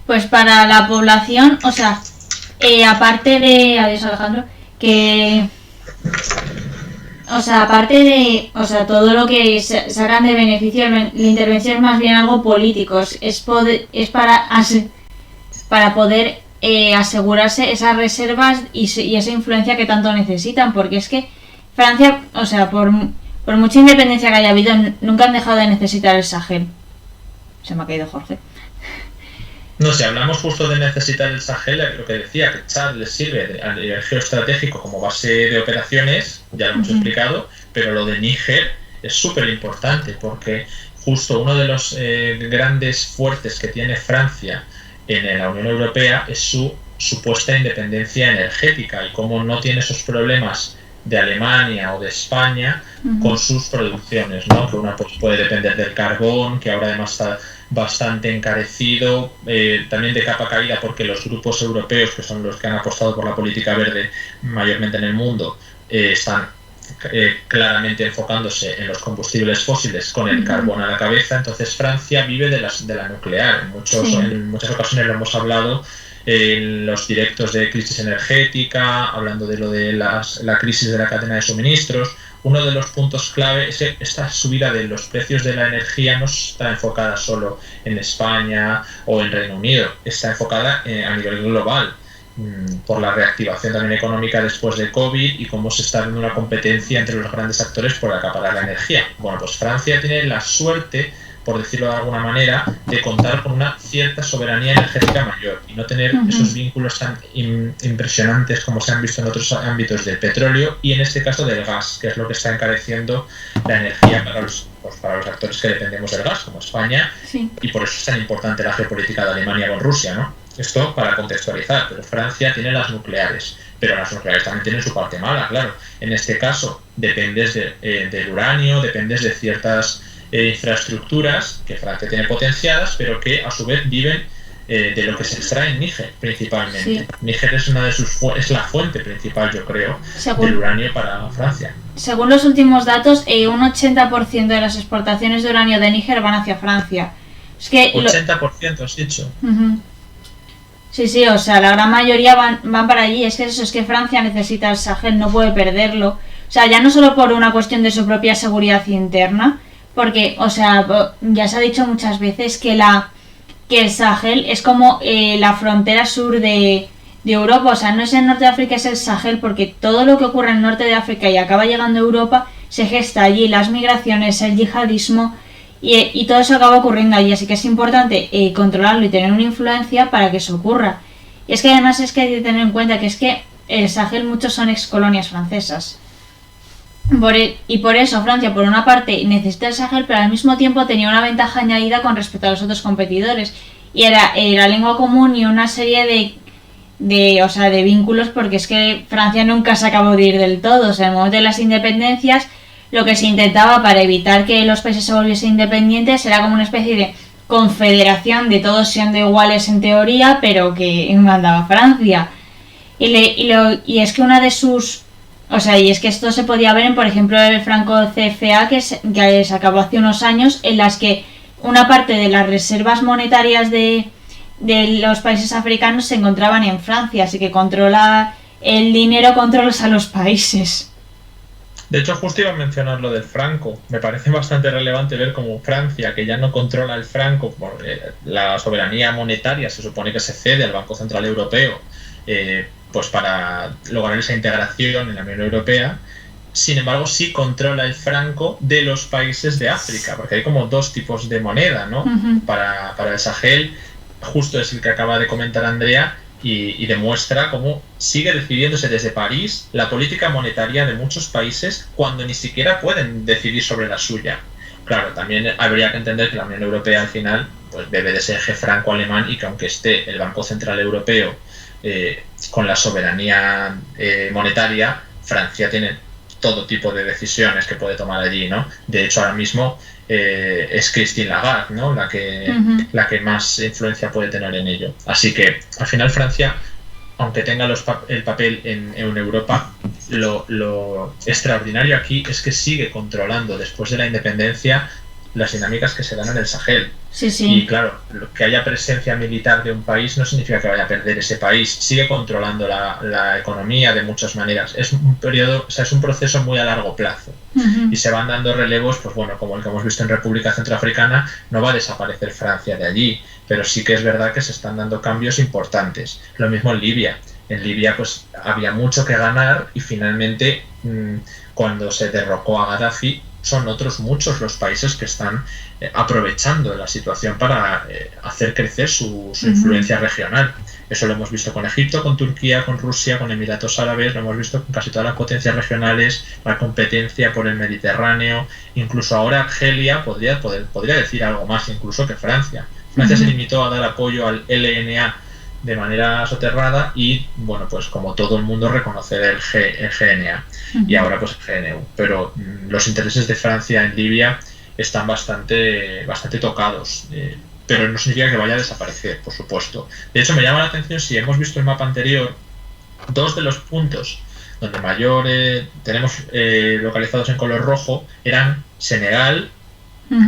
Pues para la población, o sea, aparte de... Adiós Alejandro, que... O sea, aparte de... O sea, todo lo que sacan de beneficio, la intervención es más bien algo político, es para poder... asegurarse esas reservas y esa influencia que tanto necesitan, porque es que Francia, o sea, por mucha independencia que haya habido, nunca han dejado de necesitar el Sahel. Se me ha caído Jorge. No, si hablamos justo de necesitar el Sahel, lo que decía, que Chad les sirve a nivel geoestratégico como base de operaciones, ya lo hemos explicado, pero lo de Níger es súper importante, porque justo uno de los grandes fuertes que tiene Francia en la Unión Europea es su supuesta independencia energética y cómo no tiene esos problemas de Alemania o de España con sus producciones, ¿no? Que una pues, puede depender del carbón, que ahora además está bastante encarecido, también de capa caída porque los grupos europeos, que son los que han apostado por la política verde mayormente en el mundo, están claramente enfocándose en los combustibles fósiles con el carbón a la cabeza. Entonces Francia vive de la nuclear. En muchas ocasiones lo hemos hablado en los directos de crisis energética, hablando de lo de la crisis de la cadena de suministros. Uno de los puntos clave es que esta subida de los precios de la energía no está enfocada solo en España o en Reino Unido, está enfocada a nivel global, por la reactivación también económica después de COVID y cómo se está dando una competencia entre los grandes actores por acaparar la energía. Bueno, pues Francia tiene la suerte, por decirlo de alguna manera, de contar con una cierta soberanía energética mayor y no tener esos vínculos tan impresionantes como se han visto en otros ámbitos del petróleo y en este caso del gas, que es lo que está encareciendo la energía para los actores que dependemos del gas, como España, y por eso es tan importante la geopolítica de Alemania con Rusia, ¿no? Esto para contextualizar, pero Francia tiene las nucleares, pero las nucleares también tienen su parte mala, claro. En este caso dependes del uranio, dependes de ciertas infraestructuras que Francia tiene potenciadas, pero que a su vez viven de lo que se extrae en Níger, principalmente. Sí. Níger es la fuente principal, yo creo, del uranio para Francia. Según los últimos datos, un 80% de las exportaciones de uranio de Níger van hacia Francia. Es que 80% has dicho. Sí, o sea, la gran mayoría van para allí. Es que Francia necesita el Sahel, no puede perderlo. O sea, ya no solo por una cuestión de su propia seguridad interna, porque, o sea, ya se ha dicho muchas veces que el Sahel es como la frontera sur de Europa. O sea, no es el norte de África, es el Sahel, porque todo lo que ocurre en el norte de África y acaba llegando a Europa se gesta allí. Las migraciones, el yihadismo... Y todo eso acaba ocurriendo allí, así que es importante controlarlo y tener una influencia para que eso ocurra. Y es que además es que hay que tener en cuenta que es que el Sahel muchos son excolonias francesas. Y por eso Francia, por una parte, necesita el Sahel, pero al mismo tiempo tenía una ventaja añadida con respecto a los otros competidores. Y era la lengua común y una serie de vínculos, porque es que Francia nunca se acabó de ir del todo. O sea, en el momento de las independencias... lo que se intentaba para evitar que los países se volviesen independientes era como una especie de confederación de todos siendo iguales en teoría, pero que mandaba Francia. Y es que una de sus... O sea, y es que esto se podía ver en, por ejemplo, el Franco CFA que se acabó hace unos años, en las que una parte de las reservas monetarias de los países africanos se encontraban en Francia, así que controla el dinero, controlas a los países. De hecho, justo iba a mencionar lo del franco. Me parece bastante relevante ver cómo Francia, que ya no controla el franco, la soberanía monetaria se supone que se cede al Banco Central Europeo, pues para lograr esa integración en la Unión Europea. Sin embargo, sí controla el franco de los países de África, porque hay como dos tipos de moneda, ¿no? Para el Sahel, justo es el que acaba de comentar Andrea, y demuestra cómo sigue decidiéndose desde París la política monetaria de muchos países cuando ni siquiera pueden decidir sobre la suya. Claro, también habría que entender que la Unión Europea al final pues bebe de ese eje franco-alemán, y que aunque esté el Banco Central Europeo con la soberanía monetaria, Francia tiene todo tipo de decisiones que puede tomar allí, ¿no? De hecho, ahora mismo es Christine Lagarde, ¿no? La que más influencia puede tener en ello. Así que, al final, Francia, aunque tenga el papel en Europa, lo extraordinario aquí es que sigue controlando, después de la independencia, las dinámicas que se dan en el Sahel. Sí. Y claro, que haya presencia militar de un país no significa que vaya a perder ese país. Sigue controlando la economía de muchas maneras. Es un periodo, o sea, es un proceso muy a largo plazo. Y se van dando relevos, pues bueno, como el que hemos visto en República Centroafricana. No va a desaparecer Francia de allí, pero sí que es verdad que se están dando cambios importantes. Lo mismo en Libia. En Libia pues había mucho que ganar, y finalmente cuando se derrocó a Gaddafi, son otros muchos los países que están aprovechando la situación para hacer crecer su influencia regional. Eso lo hemos visto con Egipto, con Turquía, con Rusia, con Emiratos Árabes, lo hemos visto con casi todas las potencias regionales, la competencia por el Mediterráneo. Incluso ahora Argelia podría decir algo más incluso que Francia. Francia se limitó a dar apoyo al LNA de manera soterrada y, bueno, pues como todo el mundo, reconocer el GNA y ahora pues el GNU. Pero los intereses de Francia en Libia están bastante tocados, pero no significa que vaya a desaparecer, por supuesto. De hecho, me llama la atención, si hemos visto el mapa anterior, dos de los puntos donde mayor tenemos localizados en color rojo eran Senegal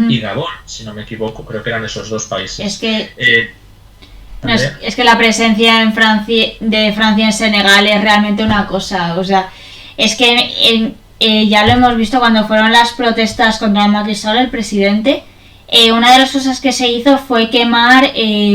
y Gabón, si no me equivoco. Creo que eran esos dos países. Es que es que la presencia de Francia en Senegal es realmente una cosa, o sea, es que ya lo hemos visto cuando fueron las protestas contra Macky Sall, el presidente. Una de las cosas que se hizo fue quemar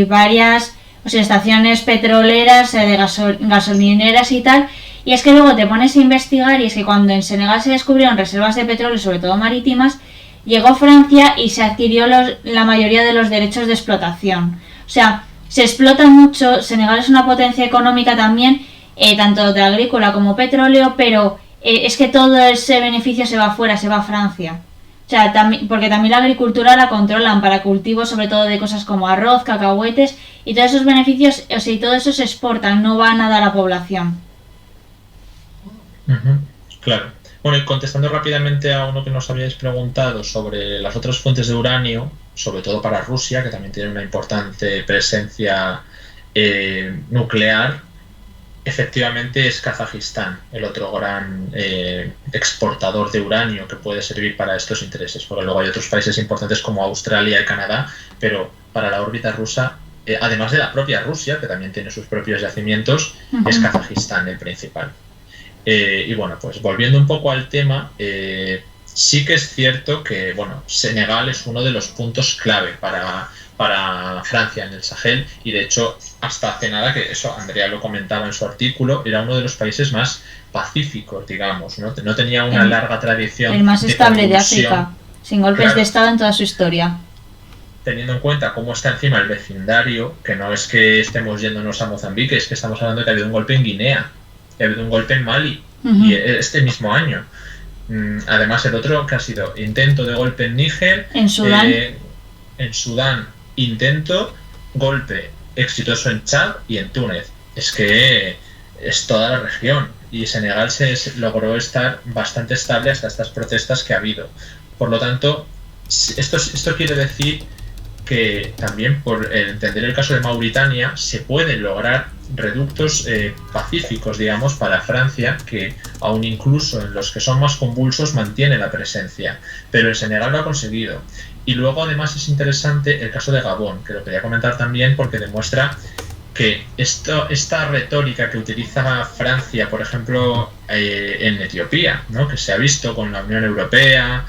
varias estaciones petroleras, de gasolineras y tal. Y es que luego te pones a investigar, y es que cuando en Senegal se descubrieron reservas de petróleo, sobre todo marítimas, llegó Francia y se adquirió la mayoría de los derechos de explotación. O sea, se explota mucho. Senegal es una potencia económica también, tanto de agrícola como petróleo, pero es que todo ese beneficio se va afuera, se va a Francia. O sea, porque también la agricultura la controlan para cultivos, sobre todo de cosas como arroz, cacahuetes, y todos esos beneficios, o sea, y todo eso se exportan, no va nada a la población. Claro. Bueno, y contestando rápidamente a uno que nos habíais preguntado sobre las otras fuentes de uranio, sobre todo para Rusia, que también tiene una importante presencia nuclear, efectivamente es Kazajistán el otro gran exportador de uranio que puede servir para estos intereses, porque luego hay otros países importantes como Australia y Canadá, pero para la órbita rusa, además de la propia Rusia, que también tiene sus propios yacimientos, es Kazajistán el principal. Y bueno, pues volviendo un poco al tema, sí que es cierto que, bueno, Senegal es uno de los puntos clave para Francia en el Sahel, y de hecho hasta hace nada, que eso Andrea lo comentaba en su artículo, era uno de los países más pacíficos, digamos, no tenía una larga tradición, el más estable de África, sin golpes de estado en toda su historia. Teniendo en cuenta cómo está encima el vecindario, que no es que estemos yéndonos a Mozambique, es que estamos hablando de que ha habido un golpe en Guinea, que ha habido un golpe en Mali, y este mismo año. Además, el otro que ha sido intento de golpe en Níger, en Sudán, intento, golpe exitoso en Chad y en Túnez. Es que es toda la región. y Senegal se logró estar bastante estable hasta estas protestas que ha habido. Por lo tanto, esto quiere decir que también, por entender el caso de Mauritania, se pueden lograr reductos pacíficos, digamos, para Francia, que aun incluso en los que son más convulsos mantiene la presencia, pero el Senegal lo ha conseguido. Y luego además es interesante el caso de Gabón, que lo quería comentar también porque demuestra que esta retórica que utiliza Francia, por ejemplo, en Etiopía, ¿no?, que se ha visto con la Unión Europea,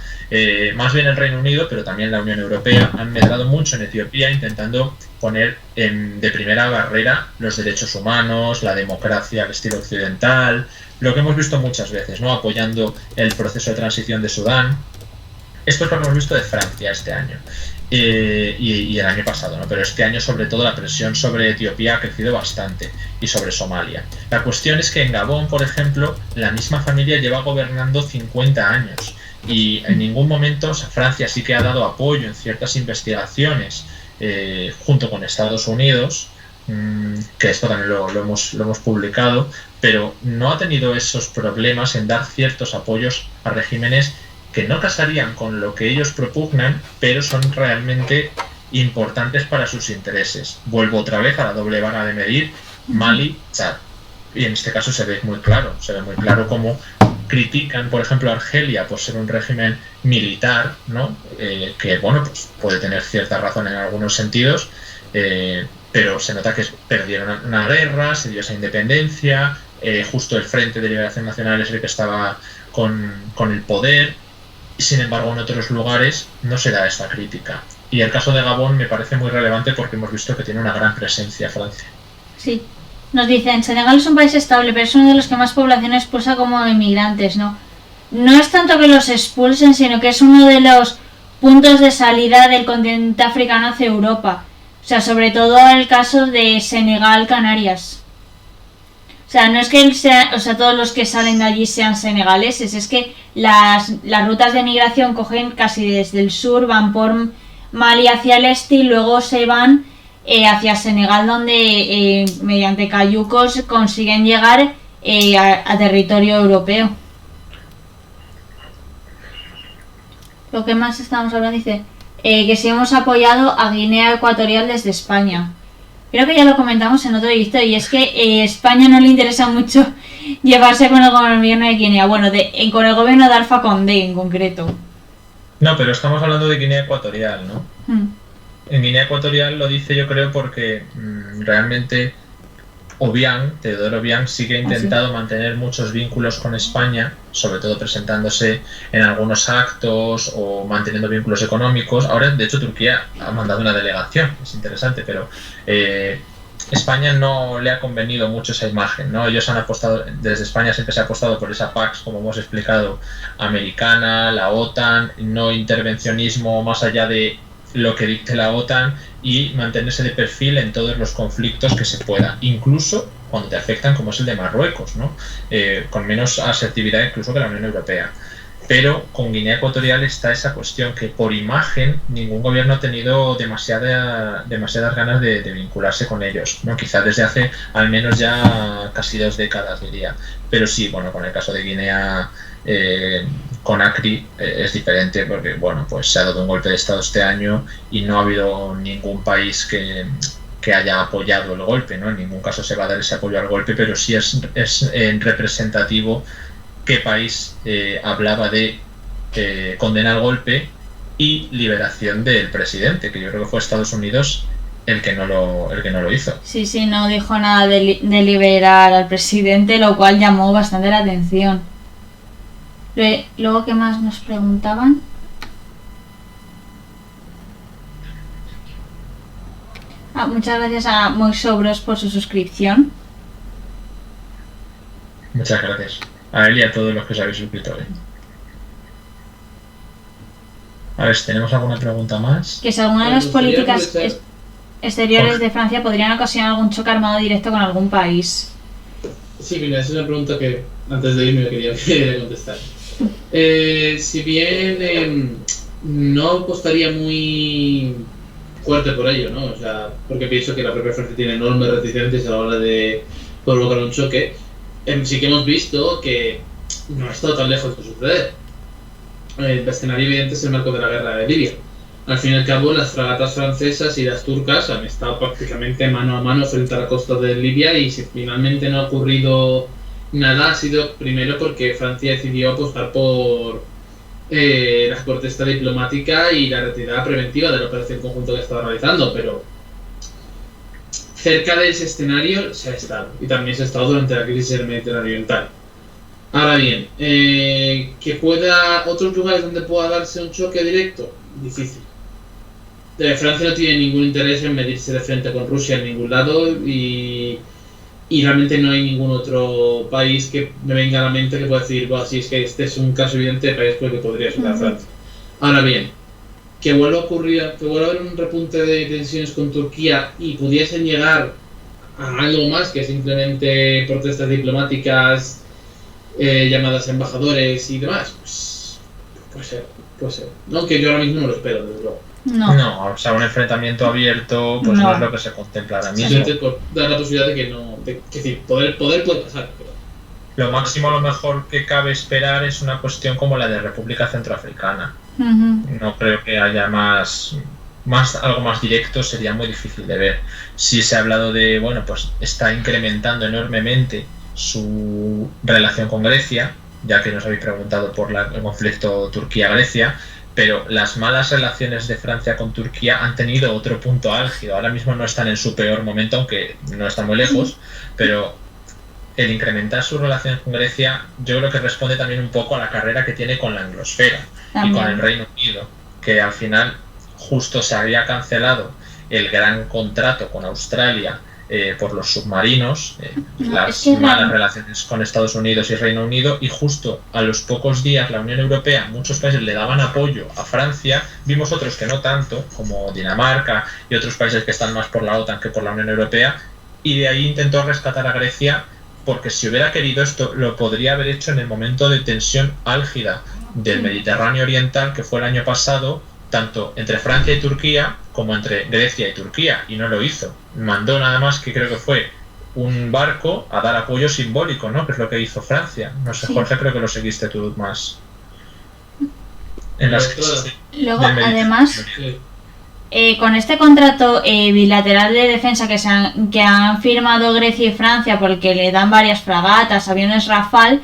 más bien el Reino Unido, pero también la Unión Europea, han medrado mucho en Etiopía intentando poner de primera barrera los derechos humanos, la democracia al estilo occidental, lo que hemos visto muchas veces, ¿no?, apoyando el proceso de transición de Sudán. Esto es lo que hemos visto de Francia este año y el año pasado, ¿no? Pero este año sobre todo la presión sobre Etiopía ha crecido bastante, y sobre Somalia. La cuestión es que en Gabón, por ejemplo, la misma familia lleva gobernando 50 años y en ningún momento, o sea, Francia sí que ha dado apoyo en ciertas investigaciones junto con Estados Unidos, que esto también lo hemos publicado, pero no ha tenido esos problemas en dar ciertos apoyos a regímenes que no casarían con lo que ellos propugnan, pero son realmente importantes para sus intereses. Vuelvo otra vez a la doble vara de medir, Mali, Chad. Y en este caso se ve muy claro cómo critican, por ejemplo, a Argelia por ser un régimen militar, ¿no? Que, bueno, pues puede tener cierta razón en algunos sentidos, pero se nota que perdieron una guerra, se dio esa independencia, justo el Frente de Liberación Nacional es el que estaba con el poder. Sin embargo, en otros lugares no se da esta crítica. Y el caso de Gabón me parece muy relevante porque hemos visto que tiene una gran presencia Francia. Sí. Nos dicen, Senegal es un país estable, pero es uno de los que más población expulsa como inmigrantes, ¿no? No es tanto que los expulsen, sino que es uno de los puntos de salida del continente africano hacia Europa. O sea, sobre todo el caso de Senegal, Canarias. O sea, no es que todos los que salen de allí sean senegaleses, es que las rutas de migración cogen casi desde el sur, van por Mali hacia el este y luego se van hacia Senegal, donde mediante cayucos consiguen llegar a territorio europeo. Lo que más estamos hablando dice que si hemos apoyado a Guinea Ecuatorial desde España. Creo que ya lo comentamos en otro directo, y es que España no le interesa mucho llevarse con el gobierno de Guinea. Bueno, con el gobierno de Alpha Condé en concreto. No, pero estamos hablando de Guinea Ecuatorial, ¿no? En Guinea Ecuatorial lo dice, yo creo, porque realmente Teodoro Obiang sí que ha intentado mantener muchos vínculos con España, sobre todo presentándose en algunos actos o manteniendo vínculos económicos. Ahora, de hecho, Turquía ha mandado una delegación, es interesante, pero España no le ha convenido mucho esa imagen, ¿no? Ellos han apostado, desde España siempre se ha apostado por esa Pax, como hemos explicado, americana, la OTAN, no intervencionismo más allá de lo que dicte la OTAN, y mantenerse de perfil en todos los conflictos que se pueda, incluso cuando te afectan, como es el de Marruecos, ¿no? Con menos asertividad incluso que la Unión Europea. Pero con Guinea Ecuatorial está esa cuestión que por imagen ningún gobierno ha tenido demasiadas ganas de vincularse con ellos, ¿no? Quizás desde hace al menos ya casi 2 décadas, diría. Pero sí, bueno, con el caso de Guinea Conakry es diferente porque, bueno, pues se ha dado un golpe de estado este año y no ha habido ningún país que haya apoyado el golpe, ¿no? En ningún caso se va a dar ese apoyo al golpe, pero sí es representativo qué país hablaba de condena al golpe y liberación del presidente, que yo creo que fue Estados Unidos el que no lo hizo. Sí, no dijo nada de liberar al presidente, lo cual llamó bastante la atención. Luego, ¿qué más nos preguntaban? Muchas gracias a Moisobros por su suscripción. Muchas gracias a él y a todos los que os habéis suscrito hoy. A ver, si tenemos alguna pregunta más. Que si alguna de las políticas exteriores de Francia podrían ocasionar algún choque armado directo con algún país. Sí, mira, esa es una pregunta que antes de irme quería contestar. Si bien no apostaría muy fuerte por ello, ¿no? O sea, porque pienso que la propia Francia tiene enormes reticencias a la hora de provocar un choque. sí que hemos visto que no ha estado tan lejos de suceder. El escenario evidente es el marco de la guerra de Libia. Al fin y al cabo, las fragatas francesas y las turcas han estado prácticamente mano a mano frente a la costa de Libia, y si finalmente no ha ocurrido nada ha sido primero porque Francia decidió apostar por la protesta diplomática y la retirada preventiva de la operación conjunta que estaba realizando, pero cerca de ese escenario se ha estado, y también se ha estado durante la crisis del Mediterráneo Oriental. Ahora bien, que pueda otros lugares donde pueda darse un choque directo, difícil. Francia no tiene ningún interés en medirse de frente con Rusia en ningún lado, y realmente no hay ningún otro país que me venga a la mente que pueda decir, bueno, sí, es que este es un caso evidente de país que podría ser Francia. Ahora bien, que vuelva a haber un repunte de tensiones con Turquía y pudiesen llegar a algo más que simplemente protestas diplomáticas, llamadas a embajadores y demás, pues puede ser. Aunque yo ahora mismo no lo espero, desde luego. No, o sea, un enfrentamiento abierto pues no es lo que se contempla ahora mismo. Por dar la posibilidad de que no, es decir, poder puede pasar, pero lo máximo a lo mejor que cabe esperar es una cuestión como la de República Centroafricana. No creo que haya algo más directo, sería muy difícil de ver. Si se ha hablado de, bueno, pues está incrementando enormemente su relación con Grecia, ya que nos habéis preguntado por el conflicto Turquía-Grecia, pero las malas relaciones de Francia con Turquía han tenido otro punto álgido. Ahora mismo no están en su peor momento, aunque no están muy lejos, pero el incrementar sus relaciones con Grecia yo creo que responde también un poco a la carrera que tiene con la anglosfera y con el Reino Unido, que al final justo se había cancelado el gran contrato con Australia por los submarinos, las malas relaciones con Estados Unidos y Reino Unido, y justo a los pocos días la Unión Europea, muchos países le daban apoyo a Francia, vimos otros que no tanto, como Dinamarca y otros países que están más por la OTAN que por la Unión Europea, y de ahí intentó rescatar a Grecia, porque si hubiera querido esto lo podría haber hecho en el momento de tensión álgida del Mediterráneo Oriental, que fue el año pasado, tanto entre Francia y Turquía como entre Grecia y Turquía, y no lo hizo. Mandó nada más que creo que fue un barco a dar apoyo simbólico, ¿no? Que es lo que hizo Francia. No sé, Jorge, creo que lo seguiste tú más en las crisis. Luego, además, con este contrato bilateral de defensa que han firmado Grecia y Francia, porque le dan varias fragatas, aviones Rafale,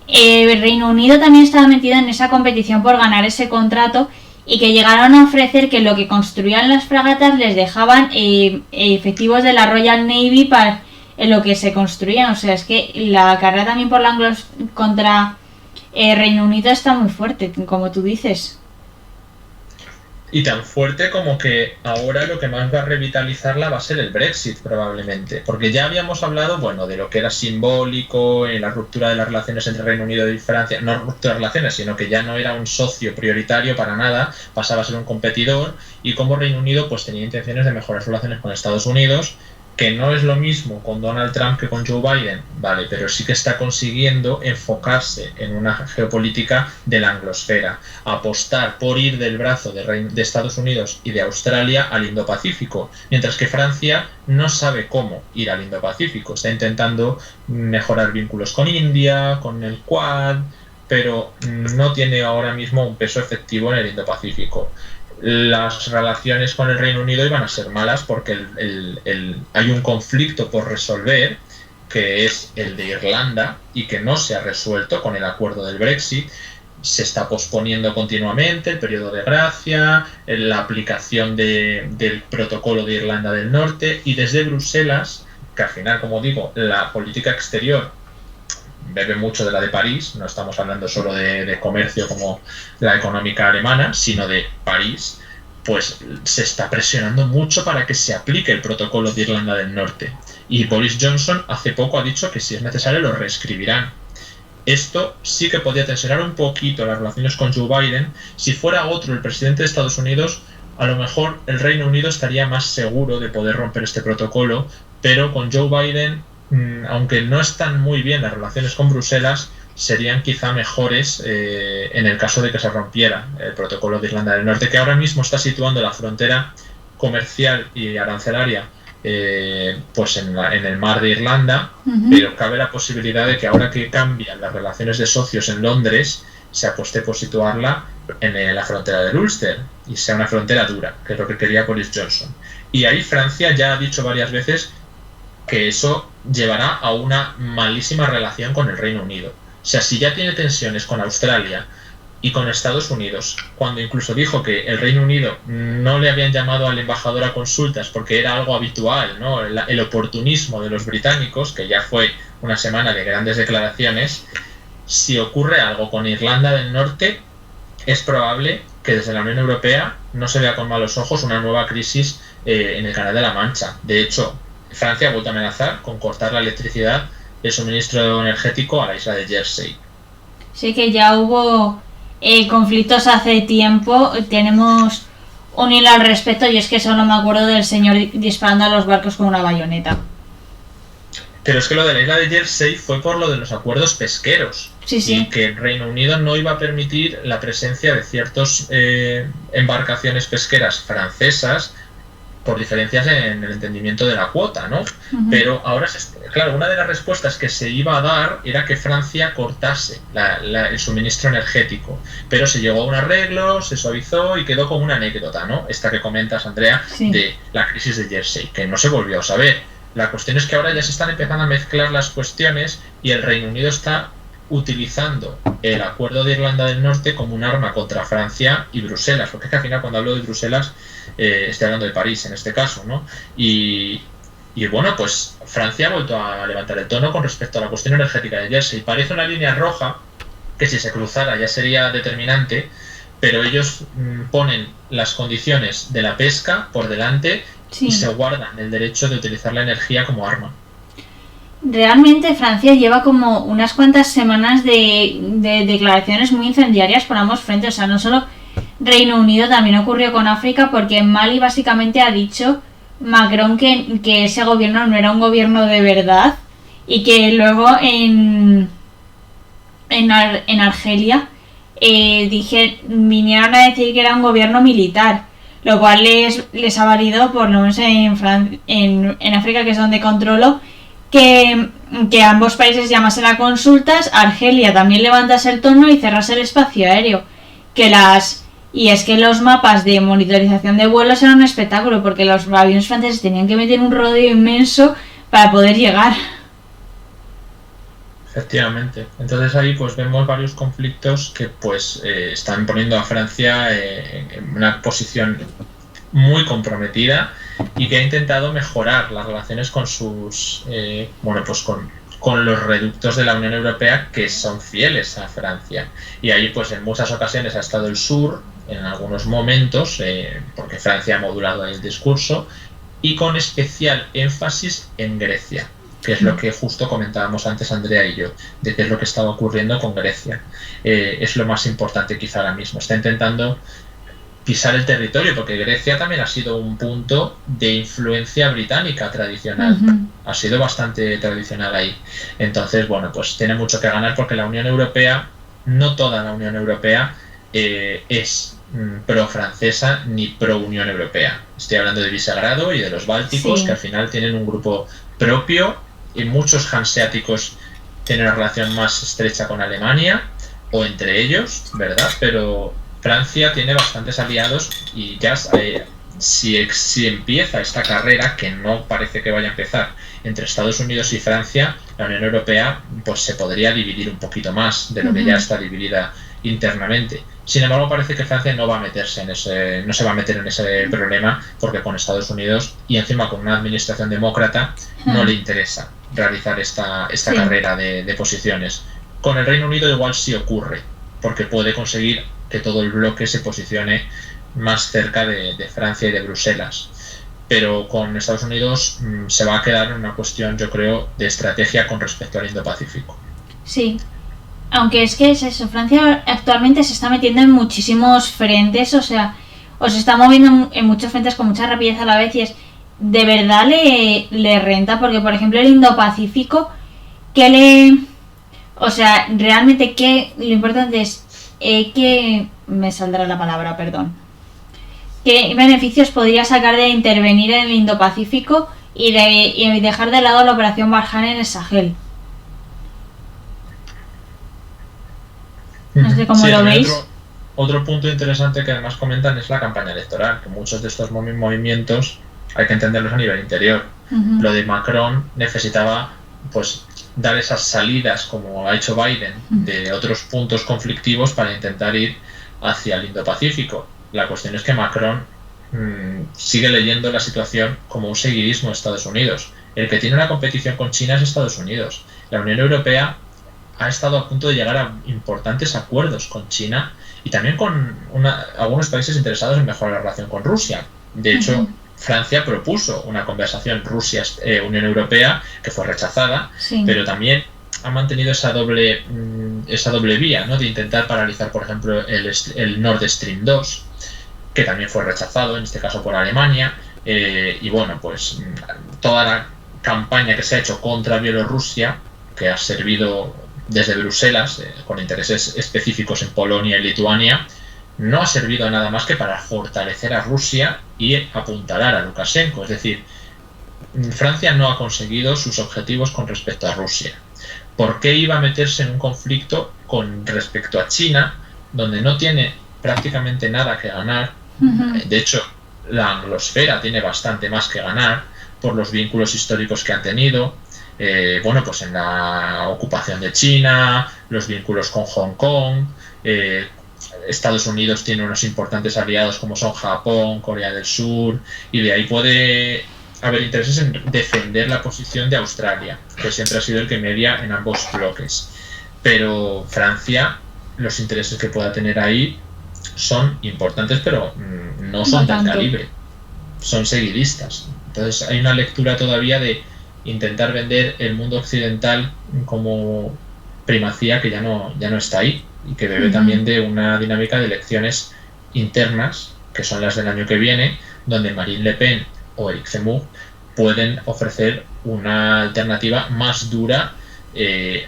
el Reino Unido también estaba metido en esa competición por ganar ese contrato, y que llegaron a ofrecer que lo que construían las fragatas les dejaban efectivos de la Royal Navy para lo que se construían. O sea, es que la carrera también por la contra Reino Unido está muy fuerte, como tú dices. Y tan fuerte como que ahora lo que más va a revitalizarla va a ser el Brexit, probablemente. Porque ya habíamos hablado, bueno, de lo que era simbólico, en la ruptura de las relaciones entre Reino Unido y Francia. No ruptura de relaciones, sino que ya no era un socio prioritario para nada, pasaba a ser un competidor, y como Reino Unido pues tenía intenciones de mejorar sus relaciones con Estados Unidos, que no es lo mismo con Donald Trump que con Joe Biden, vale, pero sí que está consiguiendo enfocarse en una geopolítica de la anglosfera, apostar por ir del brazo de Estados Unidos y de Australia al Indo-Pacífico, mientras que Francia no sabe cómo ir al Indo-Pacífico, está intentando mejorar vínculos con India, con el Quad, pero no tiene ahora mismo un peso efectivo en el Indo-Pacífico. Las relaciones con el Reino Unido iban a ser malas porque hay un conflicto por resolver, que es el de Irlanda, y que no se ha resuelto con el acuerdo del Brexit. Se está posponiendo continuamente el periodo de gracia, la aplicación del protocolo de Irlanda del Norte, y desde Bruselas, que al final, como digo, la política exterior bebe mucho de la de París, no estamos hablando solo de comercio como la económica alemana, sino de París, pues se está presionando mucho para que se aplique el protocolo de Irlanda del Norte. Y Boris Johnson hace poco ha dicho que si es necesario lo reescribirán. Esto sí que podría tensionar un poquito las relaciones con Joe Biden. Si fuera otro el presidente de Estados Unidos, a lo mejor el Reino Unido estaría más seguro de poder romper este protocolo, pero con Joe Biden, aunque no están muy bien las relaciones con Bruselas, serían quizá mejores en el caso de que se rompiera el protocolo de Irlanda del Norte, que ahora mismo está situando la frontera comercial y arancelaria pues en el mar de Irlanda, pero cabe la posibilidad de que ahora que cambian las relaciones de socios en Londres, se apueste por situarla en la frontera del Ulster y sea una frontera dura, que es lo que quería Boris Johnson. Y ahí Francia ya ha dicho varias veces que eso llevará a una malísima relación con el Reino Unido. O sea, si ya tiene tensiones con Australia y con Estados Unidos, cuando incluso dijo que el Reino Unido no le habían llamado al embajador a consultas porque era algo habitual, ¿no? El oportunismo de los británicos, que ya fue una semana de grandes declaraciones. Si ocurre algo con Irlanda del Norte, es probable que desde la Unión Europea no se vea con malos ojos una nueva crisis en el Canal de la Mancha. De hecho, Francia ha vuelto a amenazar con cortar la electricidad del suministro energético a la isla de Jersey. Sí, que ya hubo conflictos hace tiempo. Tenemos un hilo al respecto y es que solo me acuerdo del señor disparando a los barcos con una bayoneta. Pero es que lo de la isla de Jersey fue por lo de los acuerdos pesqueros. Sí, sí. Y que el Reino Unido no iba a permitir la presencia de ciertas embarcaciones pesqueras francesas por diferencias en el entendimiento de la cuota, ¿no? Pero ahora, claro, una de las respuestas que se iba a dar era que Francia cortase el suministro energético, pero se llegó a un arreglo, se suavizó y quedó como una anécdota, ¿no? Esta que comentas, Andrea, sí, de la crisis de Jersey, que no se volvió a saber. La cuestión es que ahora ya se están empezando a mezclar las cuestiones y el Reino Unido está utilizando el acuerdo de Irlanda del Norte como un arma contra Francia y Bruselas, porque es que al final cuando hablo de Bruselas estoy hablando de París en este caso, ¿no? Y bueno, pues Francia ha vuelto a levantar el tono con respecto a la cuestión energética de Jersey. Parece una línea roja que si se cruzara ya sería determinante, pero ellos ponen las condiciones de la pesca por delante, sí, y se guardan el derecho de utilizar la energía como arma. Realmente Francia lleva como unas cuantas semanas de declaraciones muy incendiarias por ambos frentes. O sea, no solo Reino Unido, también ocurrió con África, porque en Mali básicamente ha dicho Macron que ese gobierno no era un gobierno de verdad y que luego en Argelia vinieron a decir que era un gobierno militar, lo cual les ha valido, por lo menos en África, que es donde controlo, que ambos países llamasen a consultas, Argelia también levantase el tono y cerrase el espacio aéreo. Y es que los mapas de monitorización de vuelos eran un espectáculo, porque los aviones franceses tenían que meter un rodeo inmenso para poder llegar. Efectivamente. Entonces ahí pues vemos varios conflictos que pues están poniendo a Francia en una posición muy comprometida y que ha intentado mejorar las relaciones con sus con los reductos de la Unión Europea que son fieles a Francia. Y ahí pues en muchas ocasiones ha estado el sur, en algunos momentos, porque Francia ha modulado el discurso, y con especial énfasis en Grecia, que es lo que justo comentábamos antes Andrea y yo, de qué es lo que estaba ocurriendo con Grecia. Es lo más importante quizá ahora mismo. Está intentando pisar el territorio, porque Grecia también ha sido un punto de influencia británica tradicional. Ha sido bastante tradicional ahí. Entonces, bueno, pues tiene mucho que ganar, porque la Unión Europea, no toda la Unión Europea es pro-francesa ni pro-Unión Europea. Estoy hablando de Visegrado y de los Bálticos, sí, que al final tienen un grupo propio, y muchos hanseáticos tienen una relación más estrecha con Alemania, o entre ellos, ¿verdad? Pero Francia tiene bastantes aliados y ya si empieza esta carrera, que no parece que vaya a empezar, entre Estados Unidos y Francia, la Unión Europea pues se podría dividir un poquito más de lo que ya está dividida internamente. Sin embargo, parece que Francia no va a meterse en no se va a meter en ese problema, porque con Estados Unidos y encima con una administración demócrata no le interesa realizar esta carrera de posiciones. Con el Reino Unido igual sí ocurre, porque puede conseguir que todo el bloque se posicione más cerca de Francia y de Bruselas. Pero con Estados Unidos se va a quedar en una cuestión, yo creo, de estrategia con respecto al Indo-Pacífico. Sí, aunque es que es eso, Francia actualmente se está metiendo en muchísimos frentes, o sea, se está moviendo en muchos frentes con mucha rapidez a la vez, y de verdad le renta, porque por ejemplo el Indo-Pacífico, realmente lo importante es que me saldrá la palabra, perdón. ¿Qué beneficios podría sacar de intervenir en el Indo-Pacífico y dejar de lado la operación Barkhane en el Sahel. No sé cómo lo veis. Otro punto interesante que además comentan es la campaña electoral, que muchos de estos movimientos hay que entenderlos a nivel interior. Lo de Macron necesitaba pues dar esas salidas, como ha hecho Biden, de otros puntos conflictivos para intentar ir hacia el Indo-Pacífico. La cuestión es que Macron sigue leyendo la situación como un seguidismo de Estados Unidos. El que tiene una competición con China es Estados Unidos. La Unión Europea ha estado a punto de llegar a importantes acuerdos con China y también con algunos países interesados en mejorar la relación con Rusia. De hecho, Francia propuso una conversación Rusia-Unión Europea que fue rechazada, pero también ha mantenido esa doble vía, ¿no? De intentar paralizar, por ejemplo, el Nord Stream 2, que también fue rechazado, en este caso por Alemania, y bueno, pues toda la campaña que se ha hecho contra Bielorrusia, que ha servido desde Bruselas, con intereses específicos en Polonia y Lituania, no ha servido a nada más que para fortalecer a Rusia y apuntalar a Lukashenko. Es decir, Francia no ha conseguido sus objetivos con respecto a Rusia. ¿Por qué iba a meterse en un conflicto con respecto a China, donde no tiene prácticamente nada que ganar? De hecho, la anglosfera tiene bastante más que ganar por los vínculos históricos que han tenido. Bueno, pues en la ocupación de China, los vínculos con Hong Kong, Estados Unidos tiene unos importantes aliados como son Japón, Corea del Sur, y de ahí puede haber intereses en defender la posición de Australia, que siempre ha sido el que media en ambos bloques. Pero Francia, los intereses que pueda tener ahí son importantes, pero no son del calibre, son seguidistas. Entonces hay una lectura todavía de intentar vender el mundo occidental como primacía que ya no está ahí, y que bebe también de una dinámica de elecciones internas, que son las del año que viene, donde Marine Le Pen o Eric Zemmour pueden ofrecer una alternativa más dura,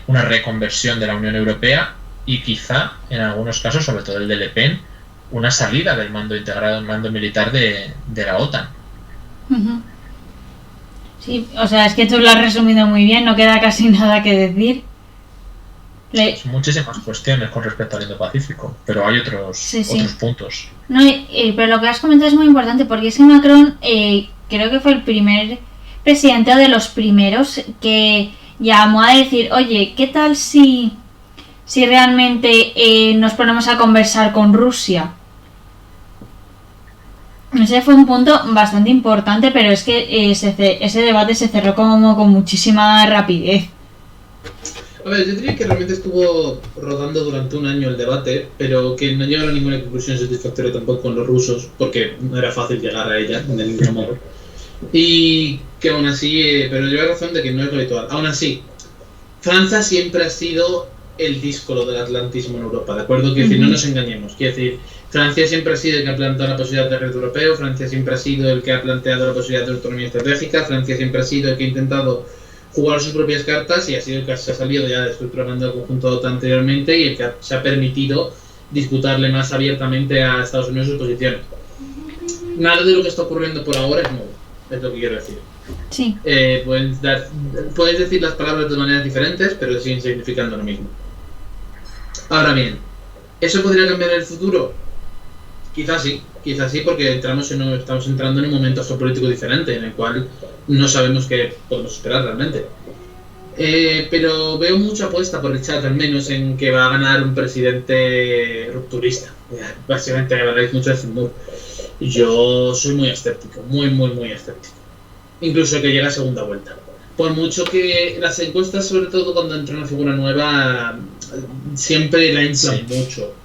una reconversión de la Unión Europea y quizá, en algunos casos, sobre todo el de Le Pen, una salida del mando integrado, el mando militar de la OTAN. Sí, o sea, es que tú lo has resumido muy bien, no queda casi nada que decir. Son muchísimas cuestiones con respecto al Indo-Pacífico, pero hay otros puntos. No, pero lo que has comentado es muy importante, porque es que Macron creo que fue el primer presidente o de los primeros que llamó a decir, oye, ¿qué tal si realmente nos ponemos a conversar con Rusia? Ese fue un punto bastante importante, pero es que ese debate se cerró como con muchísima rapidez. A ver, yo diría que realmente estuvo rodando durante un año el debate, pero que no llegaron a ninguna conclusión satisfactoria tampoco con los rusos, porque no era fácil llegar a ella de ningún modo. Y que aún así, pero lleva razón de que no es lo habitual. Aún así, Francia siempre ha sido el díscolo del atlantismo en Europa, ¿de acuerdo? Quiero decir, no nos engañemos. Quiero decir, Francia siempre ha sido el que ha planteado la posibilidad de territorio europeo, Francia siempre ha sido el que ha planteado la posibilidad de autonomía estratégica, Francia siempre ha sido el que ha intentado jugar sus propias cartas y ha sido el que se ha salido ya estructurando el conjunto de OTAN anteriormente y el que se ha permitido disputarle más abiertamente a Estados Unidos sus posiciones. Nada de lo que está ocurriendo por ahora es nuevo, es lo que quiero decir. Sí. Puedes decir las palabras de maneras diferentes, pero siguen significando lo mismo. Ahora bien, ¿eso podría cambiar en el futuro? Quizás sí, porque estamos entrando en un momento geopolítico diferente, en el cual no sabemos qué podemos esperar realmente. Pero veo mucha apuesta por el chat, al menos, en que va a ganar un presidente rupturista. Básicamente habláis mucho de Zemmour. Yo soy muy escéptico, muy escéptico. Incluso que llegue a segunda vuelta. Por mucho que las encuestas, sobre todo cuando entra una figura nueva, siempre la inflan mucho.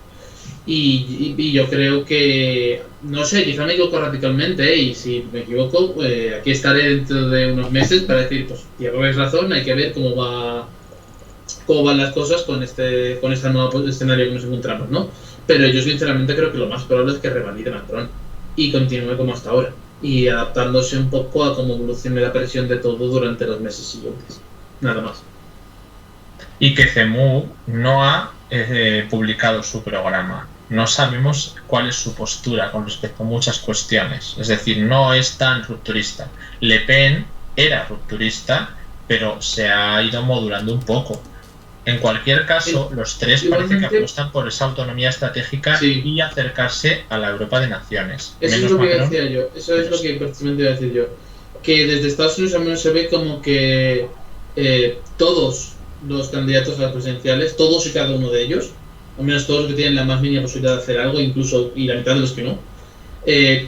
Y yo creo que, no sé, quizá me equivoco radicalmente, y si me equivoco, aquí estaré dentro de unos meses para decir, pues lleváis razón, hay que ver cómo van las cosas con este nuevo escenario que nos encontramos, ¿no? Pero yo sinceramente creo que lo más probable es que revalide Macron y continúe como hasta ahora, y adaptándose un poco a cómo evolucione la presión de todo durante los meses siguientes. Nada más. Y que Zemmour no ha publicado su programa. No sabemos cuál es su postura con respecto a muchas cuestiones. Es decir, no es tan rupturista. Le Pen era rupturista, pero se ha ido modulando un poco. En cualquier caso, los tres parece que apuestan por esa autonomía estratégica y acercarse a la Europa de naciones. Eso es lo que decía yo, eso es lo que precisamente iba a decir yo. Que desde Estados Unidos al menos se ve como que todos los candidatos a las presidenciales, todos y cada uno de ellos, al menos todos los que tienen la más mínima posibilidad de hacer algo, incluso y la mitad de los que no,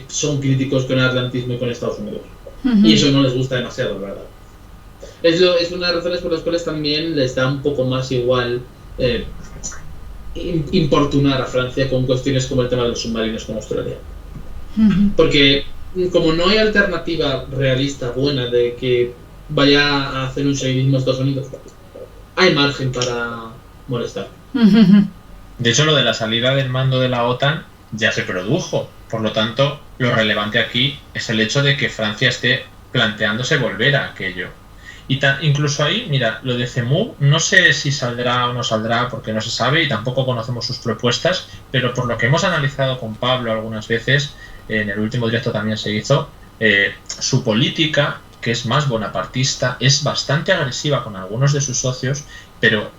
son críticos con el atlantismo y con Estados Unidos. Y eso no les gusta demasiado, la verdad. Es una de las razones por las cuales también les da un poco más igual importunar a Francia con cuestiones como el tema de los submarinos con Australia. Porque como no hay alternativa realista buena de que vaya a hacer un seguidismo a Estados Unidos, hay margen para molestar. De hecho, lo de la salida del mando de la OTAN ya se produjo. Por lo tanto, lo relevante aquí es el hecho de que Francia esté planteándose volver a aquello. Y incluso ahí, mira, lo de CEMU, no sé si saldrá o no saldrá porque no se sabe y tampoco conocemos sus propuestas, pero por lo que hemos analizado con Pablo algunas veces, en el último directo también se hizo, su política, que es más bonapartista, es bastante agresiva con algunos de sus socios, pero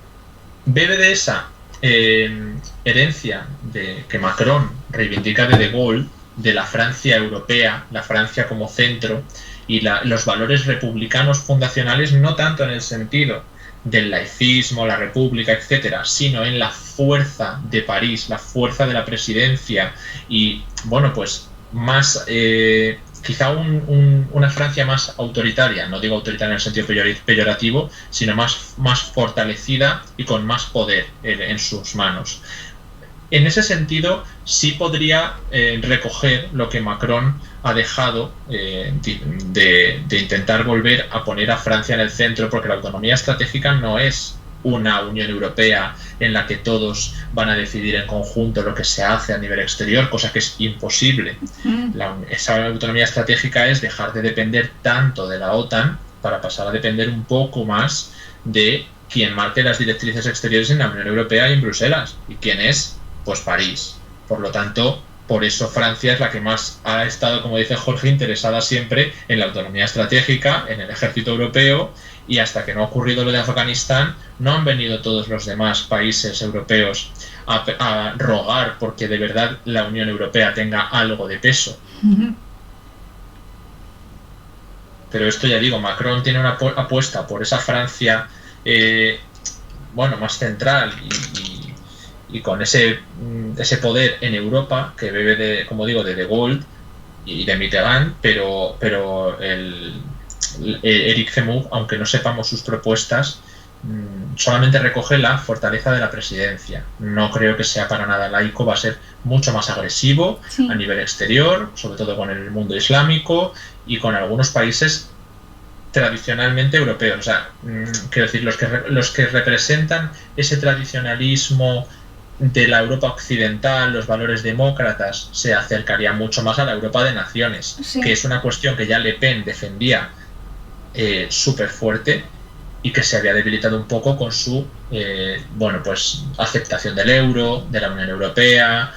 bebe de esa herencia de que Macron reivindica de Gaulle, de la Francia europea, la Francia como centro, y los valores republicanos fundacionales, no tanto en el sentido del laicismo, la república, etcétera, sino en la fuerza de París, la fuerza de la presidencia y, bueno, pues más, quizá una Francia más autoritaria, no digo autoritaria en el sentido peyorativo, sino más fortalecida y con más poder en sus manos. En ese sentido, sí podría recoger lo que Macron ha dejado de intentar volver a poner a Francia en el centro, porque la autonomía estratégica no es una Unión Europea en la que todos van a decidir en conjunto lo que se hace a nivel exterior, cosa que es imposible. Esa autonomía estratégica es dejar de depender tanto de la OTAN para pasar a depender un poco más de quien marque las directrices exteriores en la Unión Europea y en Bruselas. ¿Y quién es? Pues París. Por lo tanto, por eso Francia es la que más ha estado, como dice Jorge, interesada siempre en la autonomía estratégica, en el ejército europeo, y hasta que no ha ocurrido lo de Afganistán, no han venido todos los demás países europeos a rogar porque de verdad la Unión Europea tenga algo de peso. Pero esto ya digo, Macron tiene una apuesta por esa Francia más central y con ese poder en Europa que bebe de, como digo, de Gaulle y de Mitterrand, pero Eric Zemmour, aunque no sepamos sus propuestas, solamente recoge la fortaleza de la presidencia. No creo que sea para nada laico, va a ser mucho más agresivo a nivel exterior, sobre todo con el mundo islámico y con algunos países tradicionalmente europeos. O sea, quiero decir, los que representan ese tradicionalismo de la Europa occidental, los valores demócratas, se acercaría mucho más a la Europa de naciones, que es una cuestión que ya Le Pen defendía súper fuerte y que se había debilitado un poco con su aceptación del euro, de la Unión Europea,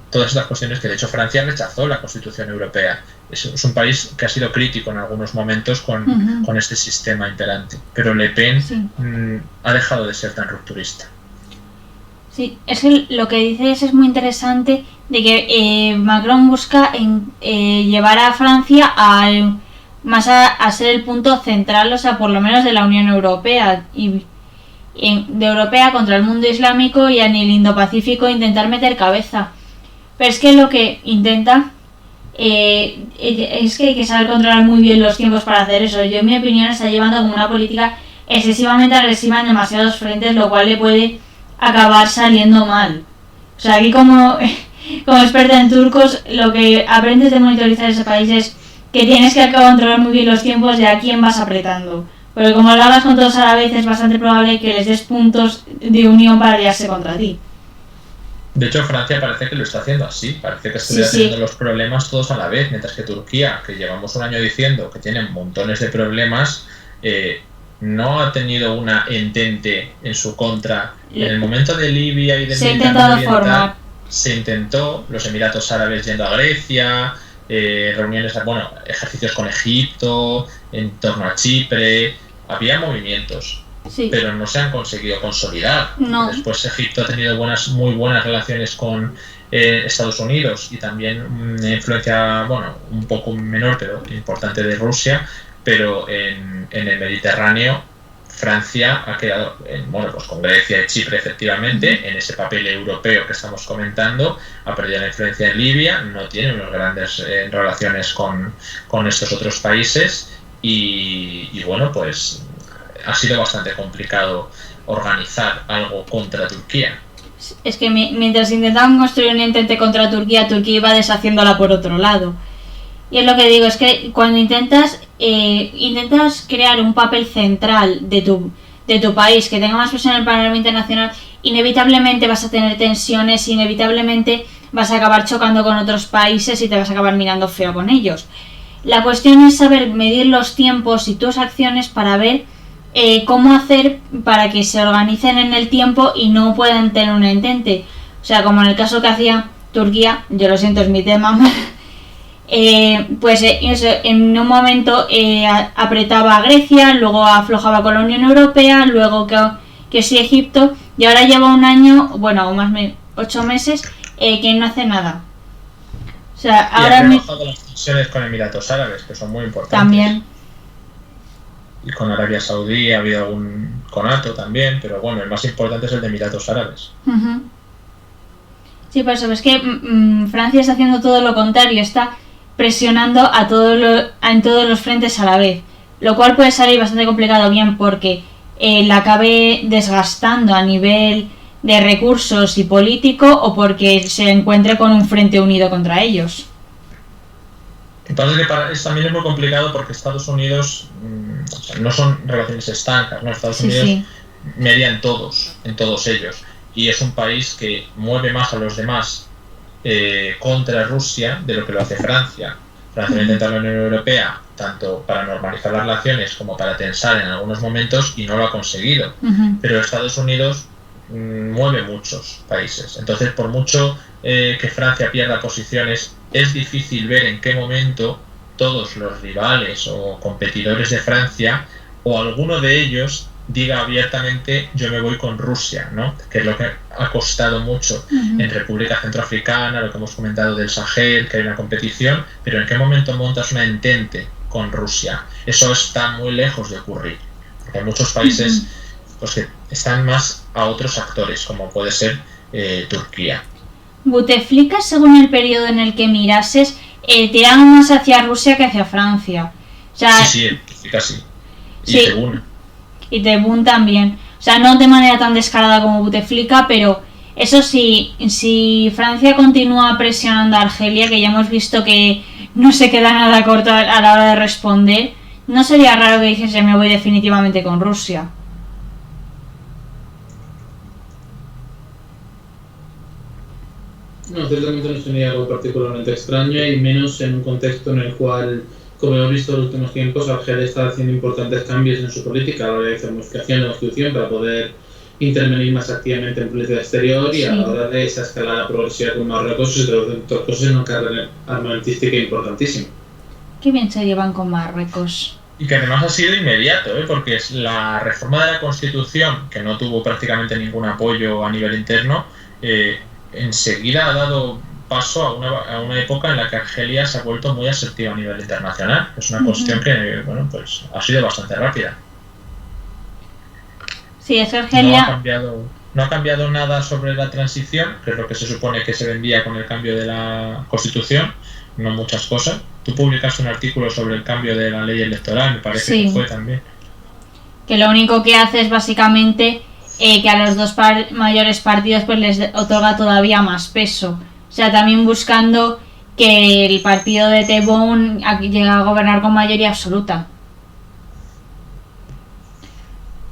todas estas cuestiones que de hecho Francia rechazó la Constitución Europea. Es un país que ha sido crítico en algunos momentos con este sistema imperante, pero Le Pen ha dejado de ser tan rupturista. Sí, es que lo que dices es muy interesante de que Macron busca llevar a Francia a ser el punto central, o sea, por lo menos de la Unión Europea y de Europea contra el mundo islámico y en el Indo-Pacífico intentar meter cabeza. Pero es que lo que intenta es que hay que saber controlar muy bien los tiempos para hacer eso. Yo, en mi opinión, está llevando como una política excesivamente agresiva en demasiados frentes, lo cual le puede acabar saliendo mal. O sea, aquí como experta en turcos, lo que aprendes de monitorizar ese país es que tienes que controlar muy bien los tiempos de a quién vas apretando. Porque como lo hagas con todos a la vez, es bastante probable que les des puntos de unión para aliarse contra ti. De hecho, Francia parece que lo está haciendo así. Parece que estuviera teniendo los problemas todos a la vez, mientras que Turquía, que llevamos un año diciendo que tiene montones de problemas, no ha tenido una entente en su contra. En el momento de Libia y del Mediterráneo Oriental se intentó, los Emiratos Árabes yendo a Grecia, reuniones, bueno, ejercicios con Egipto, en torno a Chipre, había movimientos, Sí. pero no se han conseguido consolidar. No. Después Egipto ha tenido muy buenas relaciones con Estados Unidos y también una influencia, bueno, un poco menor pero importante de Rusia, pero en el Mediterráneo Francia ha quedado, bueno, pues con Grecia y Chipre efectivamente, en ese papel europeo que estamos comentando, ha perdido la influencia en Libia, no tiene unas grandes relaciones con estos otros países y bueno, pues ha sido bastante complicado organizar algo contra Turquía. Es que mientras intentaban construir un entente contra Turquía, Turquía iba deshaciéndola por otro lado. Y es lo que digo, es que cuando intentas crear un papel central de tu país que tenga más peso en el panorama internacional, inevitablemente vas a tener tensiones, inevitablemente vas a acabar chocando con otros países y te vas a acabar mirando feo con ellos. La cuestión es saber medir los tiempos y tus acciones para ver cómo hacer para que se organicen en el tiempo y no puedan tener un entente. O sea, como en el caso que hacía Turquía, yo lo siento, es mi tema, pues eso, en un momento apretaba a Grecia, luego aflojaba con la Unión Europea, luego que sí Egipto, y ahora lleva un año, bueno, o más 8 meses, que no hace nada. O sea, ahora ha rebajado las tensiones con Emiratos Árabes, que son muy importantes. También. Y con Arabia Saudí ha habido algún conato también, pero bueno, el más importante es el de Emiratos Árabes. Uh-huh. Sí, por eso es que Francia está haciendo todo lo contrario, está presionando en todos los frentes a la vez, lo cual puede salir bastante complicado, bien porque la acabe desgastando a nivel de recursos y político o porque se encuentre con un frente unido contra ellos. Entonces también es muy complicado porque Estados Unidos no son relaciones estancas, ¿no? Estados Unidos media en todos ellos, y es un país que mueve más a los demás contra Rusia de lo que lo hace Francia. Francia va a intentar la Unión Europea tanto para normalizar las relaciones como para tensar en algunos momentos y no lo ha conseguido. Pero Estados Unidos mueve muchos países, entonces por mucho que Francia pierda posiciones, es difícil ver en qué momento todos los rivales o competidores de Francia o alguno de ellos diga abiertamente yo me voy con Rusia, ¿no? Que es lo que ha costado mucho en República Centroafricana, lo que hemos comentado del Sahel, que hay una competición, pero ¿en qué momento montas una entente con Rusia? Eso está muy lejos de ocurrir, porque hay muchos países pues, que están más a otros actores, como puede ser Turquía. Bouteflika, según el periodo en el que mirases, tiraban más hacia Rusia que hacia Francia. O sea, sí, Bouteflika sí. Y sí. Tebboune. Y Tebboune también. O sea, no de manera tan descarada como Bouteflika, pero eso sí, si Francia continúa presionando a Argelia, que ya hemos visto que no se queda nada corto a la hora de responder, no sería raro que dijese me voy definitivamente con Rusia. No, ciertamente no sería algo particularmente extraño y menos en un contexto en el cual, como hemos visto en los últimos tiempos, Argelia está haciendo importantes cambios en su política a la hora de hacer modificación de la Constitución para poder intervenir más activamente en política exterior y a la hora de esa escalada progresiva con Marruecos y de otras cosas en una carrera armamentística importantísima. Qué bien se llevan con Marruecos. Y que además ha sido inmediato, porque es la reforma de la Constitución, que no tuvo prácticamente ningún apoyo a nivel interno, enseguida ha dado paso a una época en la que Argelia se ha vuelto muy asertiva a nivel internacional. Es una cuestión que, bueno, pues ha sido bastante rápida. Sí, es que Argelia no ha cambiado nada sobre la transición, que es lo que se supone que se vendía con el cambio de la Constitución, no muchas cosas. Tú publicaste un artículo sobre el cambio de la ley electoral, me parece que fue también. Que lo único que hace es básicamente que a los dos mayores partidos pues les otorga todavía más peso. O sea, también buscando que el partido de Tebboune llegue a gobernar con mayoría absoluta.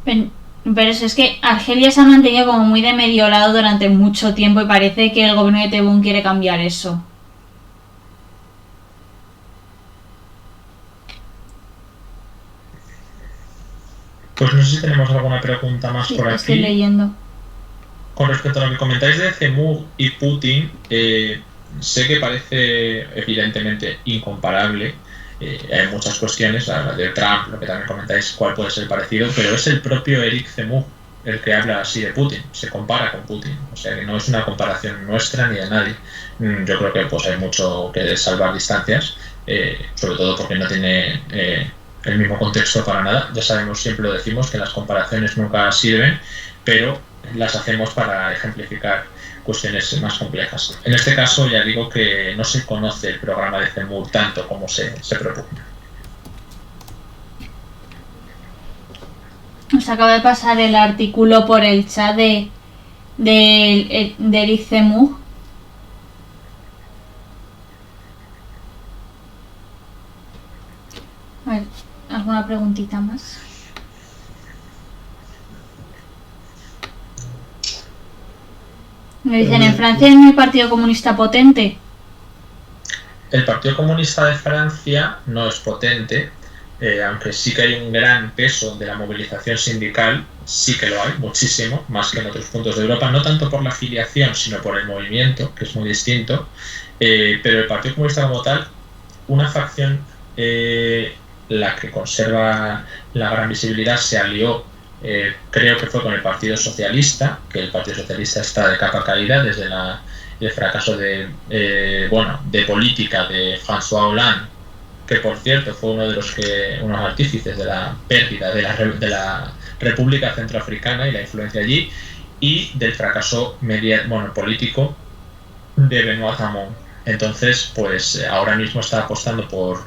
Pero es que Argelia se ha mantenido como muy de medio lado durante mucho tiempo y parece que el gobierno de Tebboune quiere cambiar eso. Pues no sé si tenemos alguna pregunta más por aquí. Estoy leyendo. Con respecto a lo que comentáis de Zemmour y Putin, sé que parece evidentemente incomparable. Hay muchas cuestiones, la de Trump, lo que también comentáis, cuál puede ser parecido, pero es el propio Eric Zemmour el que habla así de Putin, se compara con Putin, o sea que no es una comparación nuestra ni de nadie. Yo creo que pues hay mucho que salvar distancias, sobre todo porque no tiene el mismo contexto para nada. Ya sabemos, siempre lo decimos, que las comparaciones nunca sirven, pero las hacemos para ejemplificar cuestiones más complejas. En este caso ya digo que no se conoce el programa de Zemmour tanto como se propugna. Os acabo de pasar el artículo por el chat de Eric Zemmour. A ver, ¿alguna preguntita más? Me dicen, ¿en Francia hay un partido comunista potente? El Partido Comunista de Francia no es potente, aunque sí que hay un gran peso de la movilización sindical, sí que lo hay, muchísimo, más que en otros puntos de Europa, no tanto por la afiliación, sino por el movimiento, que es muy distinto, pero el Partido Comunista como tal, una facción, la que conserva la gran visibilidad, se alió, creo que fue con el Partido Socialista, que el Partido Socialista está de capa caída desde el fracaso de política de François Hollande, que por cierto fue uno de los unos artífices de la pérdida de la República Centroafricana y la influencia allí, y del fracaso político de Benoît Hamon. Entonces, pues ahora mismo está apostando por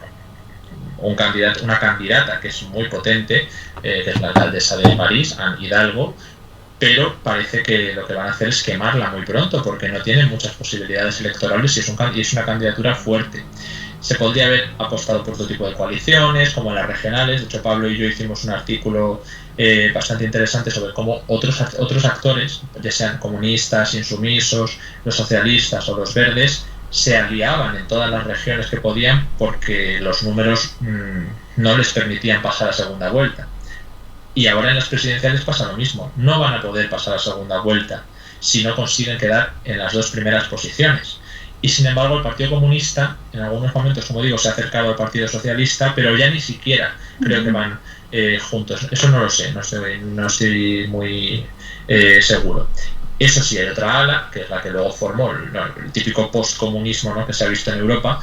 una candidata que es muy potente, que es la alcaldesa de París, Anne Hidalgo, pero parece que lo que van a hacer es quemarla muy pronto, porque no tiene muchas posibilidades electorales y es una candidatura fuerte. Se podría haber apostado por otro tipo de coaliciones, como las regionales. De hecho, Pablo y yo hicimos un artículo bastante interesante sobre cómo otros actores, ya sean comunistas, insumisos, los socialistas o los verdes, se aliaban en todas las regiones que podían porque los números no les permitían pasar a segunda vuelta. Y ahora en las presidenciales pasa lo mismo. No van a poder pasar a segunda vuelta si no consiguen quedar en las dos primeras posiciones. Y sin embargo el Partido Comunista en algunos momentos, como digo, se ha acercado al Partido Socialista, pero ya ni siquiera creo que van juntos. Eso no lo sé, no estoy muy seguro. Eso sí, hay otra ala, que es la que luego formó el típico postcomunismo, ¿no?, que se ha visto en Europa,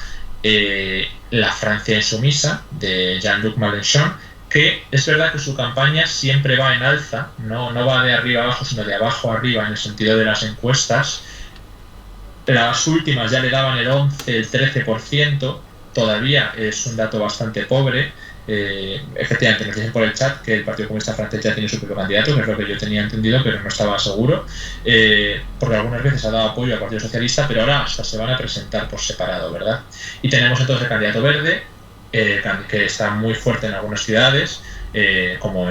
la Francia insumisa, de Jean-Luc Mélenchon, que es verdad que su campaña siempre va en alza, no va de arriba abajo, sino de abajo arriba en el sentido de las encuestas. Las últimas ya le daban el 11, el 13%, todavía es un dato bastante pobre. Efectivamente, nos dicen por el chat que el Partido Comunista francés ya tiene su propio candidato, que es lo que yo tenía entendido, pero no estaba seguro, porque algunas veces ha dado apoyo al Partido Socialista, pero ahora hasta se van a presentar por separado, ¿verdad? Y tenemos entonces el candidato verde, que está muy fuerte en algunas ciudades, como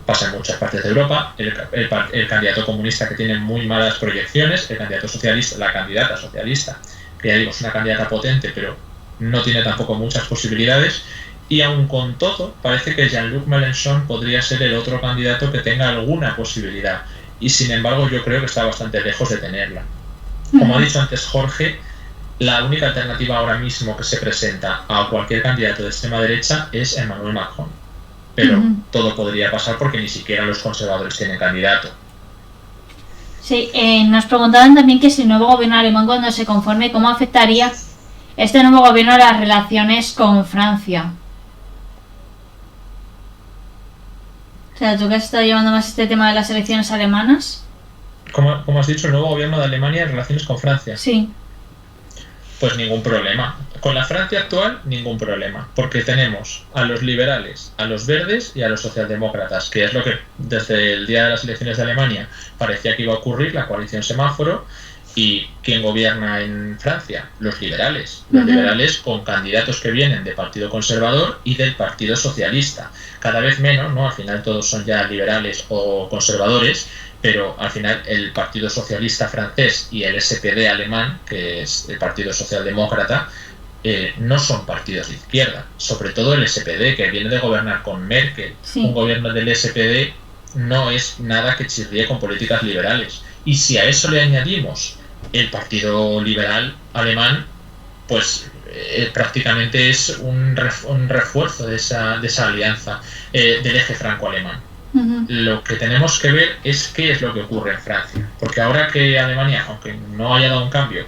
pasa en muchas partes de Europa, el candidato comunista, que tiene muy malas proyecciones, el candidato socialista, la candidata socialista, que ya digo es una candidata potente, pero no tiene tampoco muchas posibilidades, y aun con todo parece que Jean-Luc Mélenchon podría ser el otro candidato que tenga alguna posibilidad, y sin embargo yo creo que está bastante lejos de tenerla. Como ha dicho antes Jorge, la única alternativa ahora mismo que se presenta a cualquier candidato de extrema derecha es Emmanuel Macron. Pero todo podría pasar porque ni siquiera los conservadores tienen candidato. Sí, nos preguntaban también que si el nuevo gobierno alemán, cuando se conforme, ¿cómo afectaría este nuevo gobierno a las relaciones con Francia? O sea, ¿tú que has estado llevando más este tema de las elecciones alemanas? ¿Cómo has dicho, el nuevo gobierno de Alemania en relaciones con Francia? Sí. Pues ningún problema. Con la Francia actual, ningún problema. Porque tenemos a los liberales, a los verdes y a los socialdemócratas, que es lo que desde el día de las elecciones de Alemania parecía que iba a ocurrir, la coalición semáforo. ¿Y quién gobierna en Francia? Los liberales. Los liberales con candidatos que vienen del Partido Conservador y del Partido Socialista. Cada vez menos, ¿no? Al final todos son ya liberales o conservadores, pero al final el Partido Socialista francés y el SPD alemán, que es el Partido Socialdemócrata, no son partidos de izquierda. Sobre todo el SPD, que viene de gobernar con Merkel. Sí. Un gobierno del SPD no es nada que chirríe con políticas liberales. Y si a eso le añadimos el Partido Liberal alemán pues prácticamente es un refuerzo de esa alianza del eje franco-alemán. Lo que tenemos que ver es qué es lo que ocurre en Francia, porque ahora que Alemania, aunque no haya dado un cambio,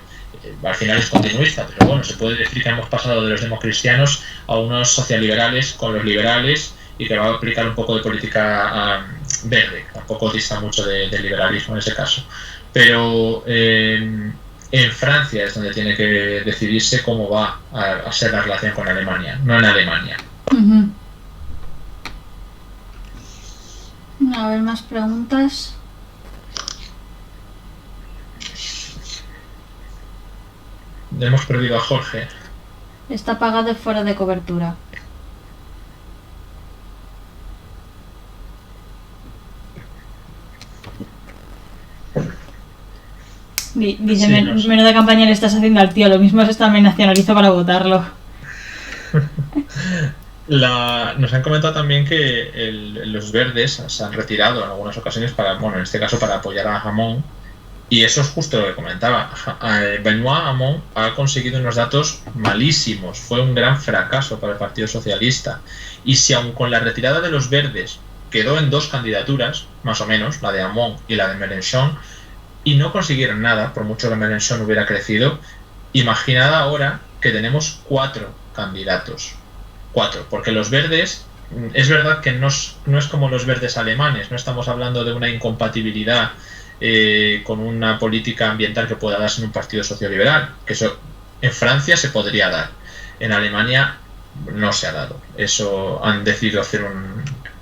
al final es continuista, pero bueno, se puede decir que hemos pasado de los democristianos a unos socialliberales con los liberales y que va a aplicar un poco de política verde, tampoco dista mucho del liberalismo en ese caso. Pero en Francia es donde tiene que decidirse cómo va a ser la relación con Alemania, no en Alemania. A ver, más preguntas. Hemos perdido a Jorge. Está apagado y fuera de cobertura. Dice, sí, menuda campaña le estás haciendo al tío, lo mismo se está nacionalizo para votarlo. Nos han comentado también que los verdes se han retirado en algunas ocasiones en este caso para apoyar a Hamon, y eso es justo lo que comentaba. Benoît Hamon ha conseguido unos datos malísimos, fue un gran fracaso para el Partido Socialista, y si aun con la retirada de los verdes quedó en 2 candidaturas, más o menos, la de Hamon y la de Mélenchon, y no consiguieron nada, por mucho que Mélenchon hubiera crecido, imaginad ahora que tenemos 4 candidatos. 4, porque los verdes, es verdad que no es como los verdes alemanes, no estamos hablando de una incompatibilidad con una política ambiental que pueda darse en un partido socioliberal, que eso en Francia se podría dar, en Alemania no se ha dado, eso han decidido hacer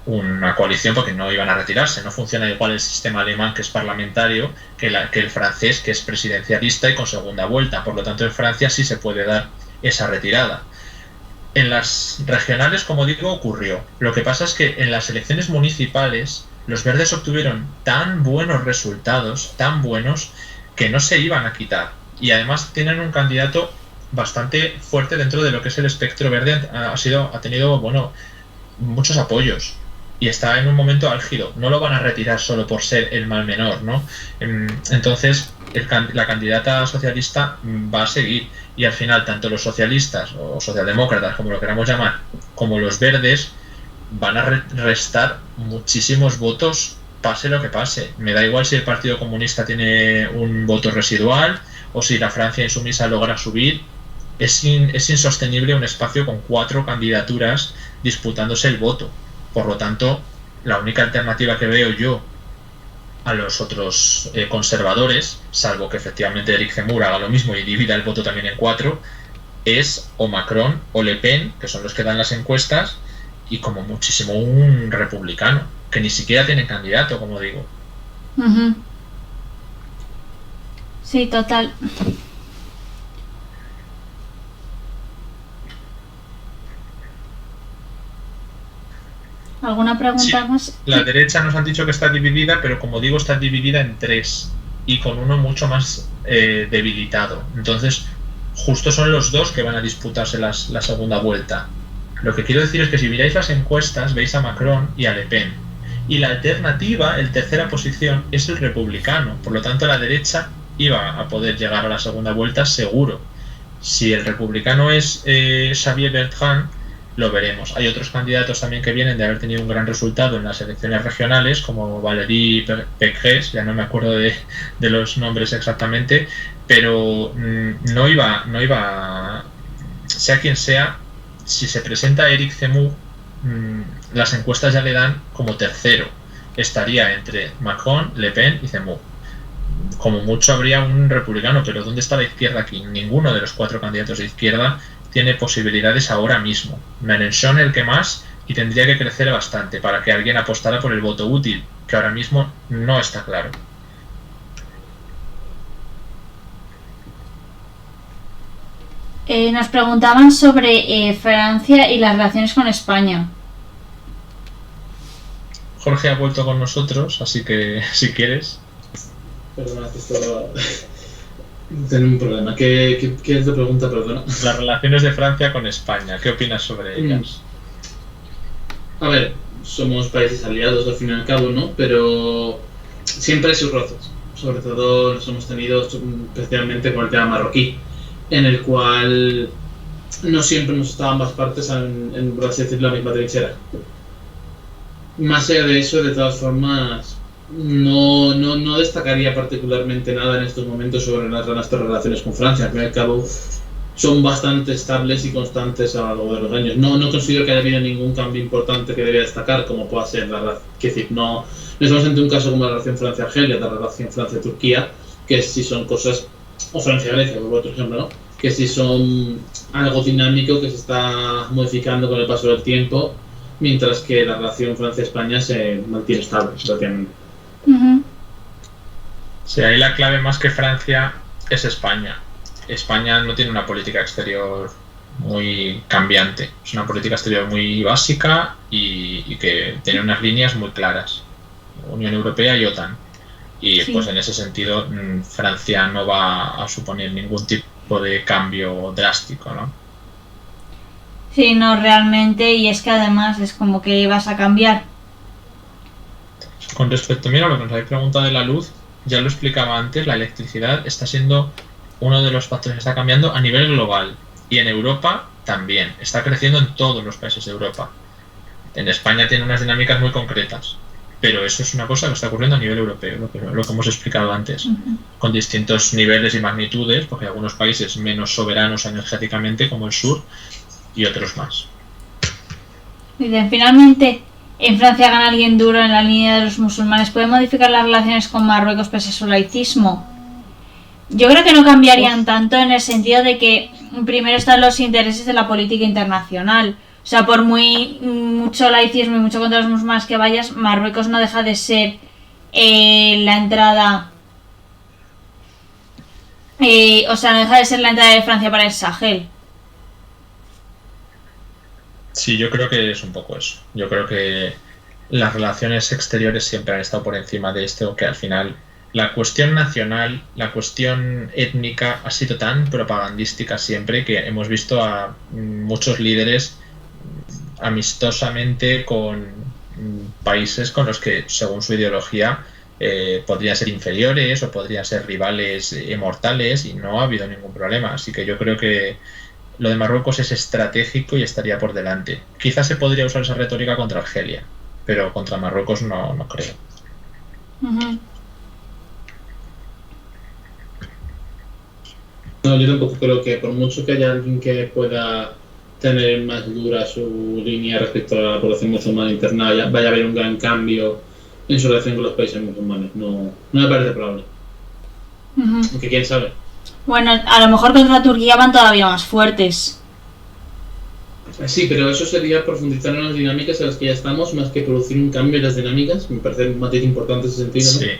una coalición porque no iban a retirarse, no funciona igual el sistema alemán, que es parlamentario, que el francés, que es presidencialista y con segunda vuelta, por lo tanto en Francia sí se puede dar esa retirada. En las regionales, como digo, ocurrió. Lo que pasa es que en las elecciones municipales los verdes obtuvieron tan buenos resultados, tan buenos, que no se iban a quitar. Y además tienen un candidato bastante fuerte dentro de lo que es el espectro verde. Ha tenido muchos apoyos y está en un momento álgido. No lo van a retirar solo por ser el mal menor, ¿no? Entonces la candidata socialista va a seguir, y al final tanto los socialistas o socialdemócratas, como lo queramos llamar, como los verdes van a restar muchísimos votos, pase lo que pase. Me da igual si el Partido Comunista tiene un voto residual o si la Francia insumisa logra subir. Es insostenible un espacio con 4 candidaturas disputándose el voto. Por lo tanto, la única alternativa que veo yo a los otros conservadores, salvo que efectivamente Eric Zemmour haga lo mismo y divida el voto también en 4, es o Macron o Le Pen, que son los que dan las encuestas, y como muchísimo un republicano, que ni siquiera tiene candidato, como digo. Sí, total. ¿Alguna pregunta más? La derecha nos han dicho que está dividida, pero como digo, está dividida en 3 y con uno mucho más debilitado. Entonces, justo son los 2 que van a disputarse la segunda vuelta. Lo que quiero decir es que si miráis las encuestas, veis a Macron y a Le Pen. Y la alternativa, en tercera posición, es el republicano. Por lo tanto, la derecha iba a poder llegar a la segunda vuelta seguro. Si el republicano es Xavier Bertrand, lo veremos. Hay otros candidatos también que vienen de haber tenido un gran resultado en las elecciones regionales, como Valérie Pécresse, ya no me acuerdo de los nombres exactamente, pero no iba, sea quien sea, si se presenta Eric Zemmour, las encuestas ya le dan como tercero. Estaría entre Macron, Le Pen y Zemmour. Como mucho habría un republicano, pero ¿dónde está la izquierda aquí? Ninguno de los 4 candidatos de izquierda tiene posibilidades ahora mismo. Mélenchon el que más, y tendría que crecer bastante para que alguien apostara por el voto útil, que ahora mismo no está claro. Nos preguntaban sobre Francia y las relaciones con España. Jorge ha vuelto con nosotros, así que si quieres. Perdona, que estaba... Tengo un problema. ¿Qué es la pregunta, perdona? Las relaciones de Francia con España, ¿qué opinas sobre ellas? A ver, somos países aliados al fin y al cabo, ¿no? Pero siempre hay sus roces. O sobre todo los hemos tenido especialmente con el tema marroquí, en el cual no siempre hemos estado ambas partes en por así decirlo, la misma trinchera. Más allá de eso, de todas formas, no destacaría particularmente nada en estos momentos sobre nuestras relaciones con Francia. Al fin y al cabo, son bastante estables y constantes a lo largo de los años. No considero que haya habido ningún cambio importante que debería destacar, como pueda ser la relación. Es decir, no estamos ante un caso como la relación Francia-Argelia, la relación Francia-Turquía, que sí son cosas, o Francia-Grecia, por otro ejemplo, ¿no? Que sí son algo dinámico que se está modificando con el paso del tiempo, mientras que la relación Francia-España se mantiene estable, prácticamente. Sí, ahí la clave más que Francia es España. España no tiene una política exterior muy cambiante, es una política exterior muy básica y que tiene unas líneas muy claras, Unión Europea y OTAN, y sí. Pues en ese sentido Francia no va a suponer ningún tipo de cambio drástico, ¿no? Sí, no, realmente, y es que además es como que vas a cambiar. Con respecto, mira, lo que nos habéis preguntado de la luz, ya lo explicaba antes, la electricidad está siendo uno de los factores que está cambiando a nivel global, y en Europa también, está creciendo en todos los países de Europa. En España tiene unas dinámicas muy concretas, pero eso es una cosa que está ocurriendo a nivel europeo, lo que hemos explicado antes, con distintos niveles y magnitudes, porque hay algunos países menos soberanos energéticamente, como el sur, y otros más. Dicen, finalmente, en Francia gana alguien duro en la línea de los musulmanes. ¿Puede modificar las relaciones con Marruecos pese a su laicismo? Yo creo que no cambiarían tanto, en el sentido de que primero están los intereses de la política internacional. O sea, por mucho laicismo y mucho contra los musulmanes que vayas, Marruecos no deja de ser la entrada... o sea, no deja de ser la entrada de Francia para el Sahel. Sí, yo creo que es un poco eso. Yo creo que las relaciones exteriores siempre han estado por encima de esto, que al final la cuestión nacional, la cuestión étnica ha sido tan propagandística siempre que hemos visto a muchos líderes amistosamente con países con los que, según su ideología, podrían ser inferiores o podrían ser rivales mortales, y no ha habido ningún problema. Así que yo creo que lo de Marruecos es estratégico y estaría por delante. Quizás se podría usar esa retórica contra Argelia, pero contra Marruecos no creo. No, yo tampoco creo que, por mucho que haya alguien que pueda tener más dura su línea respecto a la población musulmana interna, vaya a haber un gran cambio en su relación con los países musulmanes. No me parece probable. Aunque quién sabe. Bueno, a lo mejor contra Turquía van todavía más fuertes. Sí, pero eso sería profundizar en las dinámicas en las que ya estamos, más que producir un cambio en las dinámicas. Me parece un matiz importante en ese sentido, ¿no? Sí.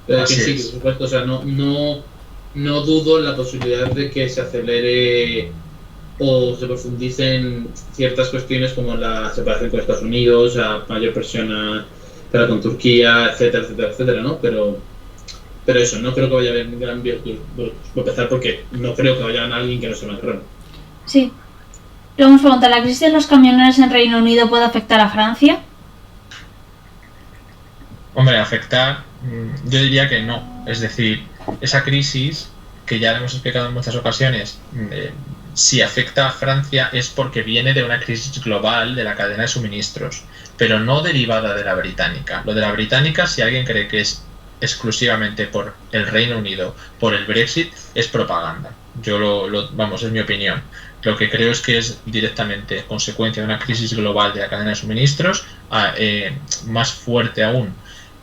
Pero que sí, por supuesto, o sea, no dudo la posibilidad de que se acelere o se profundicen ciertas cuestiones como la separación con Estados Unidos, a mayor presión para con Turquía, etcétera, etcétera, etcétera, ¿no? Pero eso, no creo que vaya a haber un gran virtud, por empezar, porque no creo que vaya a alguien que no sea Macron. Sí. Luego nos pregunta, ¿la crisis de los camioneros en Reino Unido puede afectar a Francia? Hombre, afectar, yo diría que no. Es decir, esa crisis, que ya hemos explicado en muchas ocasiones, si afecta a Francia es porque viene de una crisis global de la cadena de suministros, pero no derivada de la británica. Lo de la británica, si alguien cree que es exclusivamente por el Reino Unido, por el Brexit, es propaganda. Vamos, es mi opinión. Lo que creo es que es directamente consecuencia de una crisis global de la cadena de suministros, más fuerte aún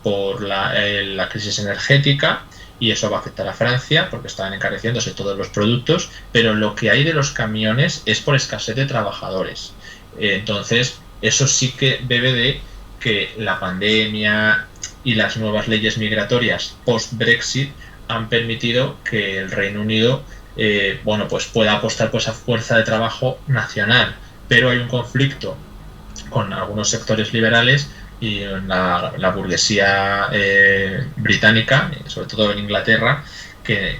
por la crisis energética, y eso va a afectar a Francia porque están encareciéndose todos los productos, pero lo que hay de los camiones es por escasez de trabajadores. Entonces, eso sí que debe de que la pandemia y las nuevas leyes migratorias post-Brexit han permitido que el Reino Unido pues pueda apostar por esa fuerza de trabajo nacional, pero hay un conflicto con algunos sectores liberales y la burguesía británica, sobre todo en Inglaterra,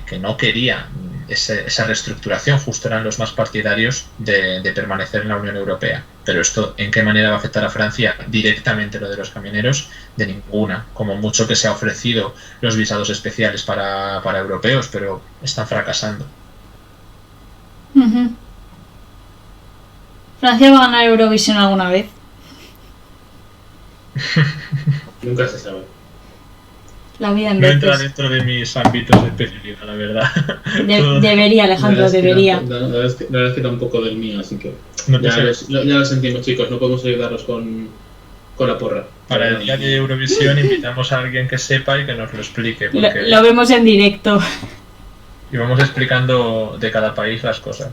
que no quería esa reestructuración, justo eran los más partidarios de permanecer en la Unión Europea. Pero esto, ¿en qué manera va a afectar a Francia? Directamente lo de los camioneros, de ninguna. Como mucho que se ha ofrecido los visados especiales para europeos, pero están fracasando. ¿Francia va a ganar Eurovisión alguna vez? Nunca se sabe. La vida en No entra veces. dentro de mis ámbitos de especialidad, la verdad. Debería, Alejandro, debería. La verdad es que tampoco del mío, así que No te ya sé. lo sentimos, chicos, no podemos ayudaros con la porra. Para el día de Eurovisión invitamos a alguien que sepa y que nos lo explique, porque Lo vemos en directo. y vamos explicando de cada país las cosas.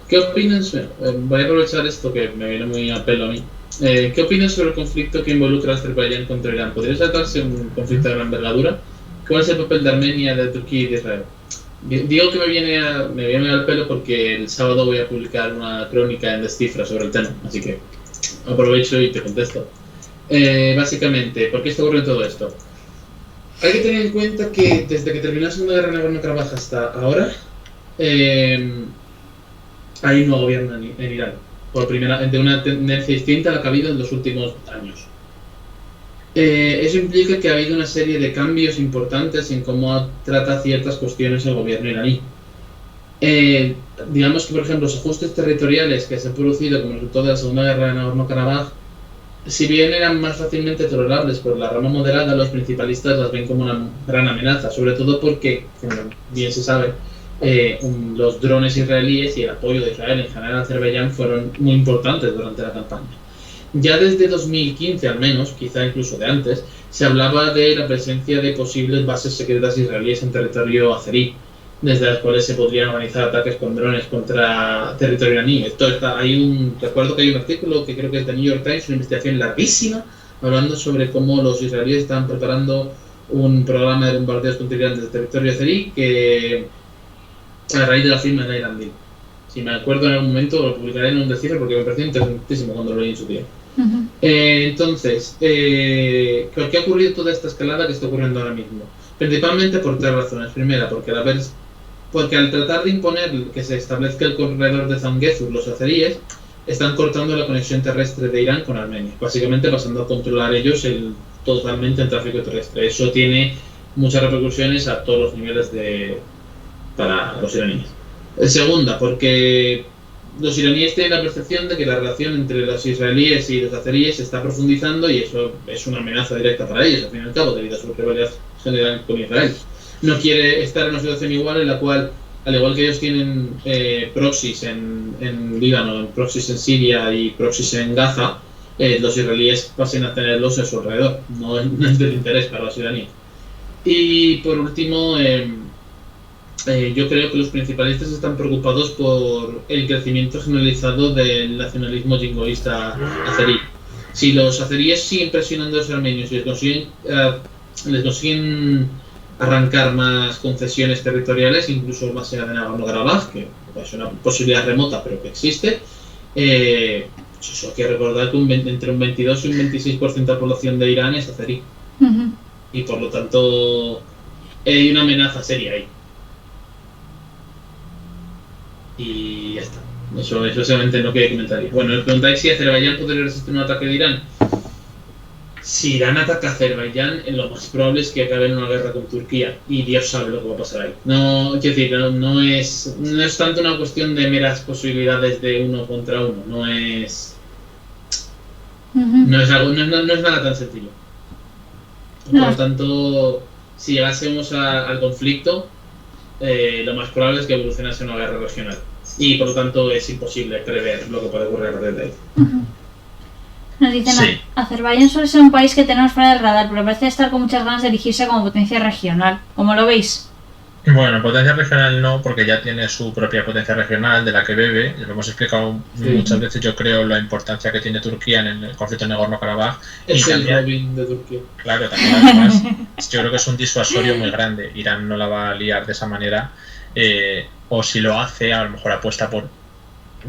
¿Qué opinas? Voy a aprovechar esto que me viene muy a pelo a mí. ¿Qué opinas sobre el conflicto que involucra a Azerbaiyán contra Irán? ¿Podría tratarse un conflicto de gran envergadura? ¿Cuál es el papel de Armenia, de Turquía y de Israel? Digo que me viene al pelo porque el sábado voy a publicar una crónica en Descifra sobre el tema, así que aprovecho y te contesto. Básicamente, ¿por qué está ocurriendo todo esto? Hay que tener en cuenta que desde que terminó la Segunda Guerra Nagorno-Karabaj hasta ahora, hay un nuevo gobierno en Irán, por primera de una tendencia distinta a la que ha habido en los últimos años. Eso implica que ha habido una serie de cambios importantes en cómo trata ciertas cuestiones el gobierno iraní. Digamos que, por ejemplo, los ajustes territoriales que se han producido como resultado de la Segunda Guerra de Nagorno-Karabaj, si bien eran más fácilmente tolerables por la rama moderada, los principalistas las ven como una gran amenaza, sobre todo porque, como bien se sabe, los drones israelíes y el apoyo de Israel en general a Azerbaiyán fueron muy importantes durante la campaña. Ya desde 2015 al menos, quizá incluso de antes, se hablaba de la presencia de posibles bases secretas israelíes en territorio azerí, desde las cuales se podrían organizar ataques con drones contra territorio iraní. Recuerdo que hay un artículo que creo que es de New York Times, una investigación larguísima, hablando sobre cómo los israelíes estaban preparando un programa de bombardeos contra Irán desde el territorio azerí que a raíz de la firma de Iran Deal. Si me acuerdo en algún momento lo publicaré en un Descifra porque me pareció interesantísimo cuando lo leí en su día. Entonces, ¿por qué ha ocurrido toda esta escalada que está ocurriendo ahora mismo? Principalmente por tres razones. Primera, porque al tratar de imponer que se establezca el corredor de Zangezur, los azeríes están cortando la conexión terrestre de Irán con Armenia, básicamente pasando a controlar ellos totalmente el tráfico terrestre. Eso tiene muchas repercusiones a todos los niveles para los iraníes. Segunda, porque los iraníes tienen la percepción de que la relación entre los israelíes y los azeríes se está profundizando y eso es una amenaza directa para ellos, al fin y al cabo, debido a su rivalidad general con Israel. No quiere estar en una situación igual en la cual, al igual que ellos tienen proxies en Líbano, proxies en Siria y proxies en Gaza, los israelíes pasen a tenerlos a su alrededor. No es del interés para los iraníes. Y por último, yo creo que los principalistas están preocupados por el crecimiento generalizado del nacionalismo jingoísta azerí. Si los azeríes siguen presionando a los armenios y les consiguen arrancar más concesiones territoriales, incluso más allá de Nagorno-Karabaj, que es una posibilidad remota pero que existe, eso hay que recordar que entre un 22 y un 26% de la población de Irán es azerí. Y por lo tanto hay una amenaza seria ahí. Y ya está. Eso básicamente no quería comentar. Bueno, el preguntáis si Azerbaiyán podría resistir un ataque de Irán. Si Irán ataca a Azerbaiyán, lo más probable es que acabe en una guerra con Turquía. Y Dios sabe lo que va a pasar ahí. No es tanto una cuestión de meras posibilidades de uno contra uno. No es nada tan sencillo. Por lo tanto, si llegásemos al conflicto, lo más probable es que evolucionase una guerra regional y por lo tanto es imposible prever lo que puede ocurrir a partir de ahí. Nos dicen, Sí. Azerbaiyán suele ser un país que tenemos fuera del radar, pero parece estar con muchas ganas de erigirse como potencia regional. ¿Cómo lo veis? Bueno, potencia regional no, porque ya tiene su propia potencia regional de la que bebe. Lo hemos explicado muchas veces, yo creo, la importancia que tiene Turquía en el conflicto de Nagorno-Karabaj. Es Y el también, Robin de Turquía. claro, también además, yo creo que es un disuasorio muy grande. Irán no la va a liar de esa manera, o si lo hace, a lo mejor apuesta por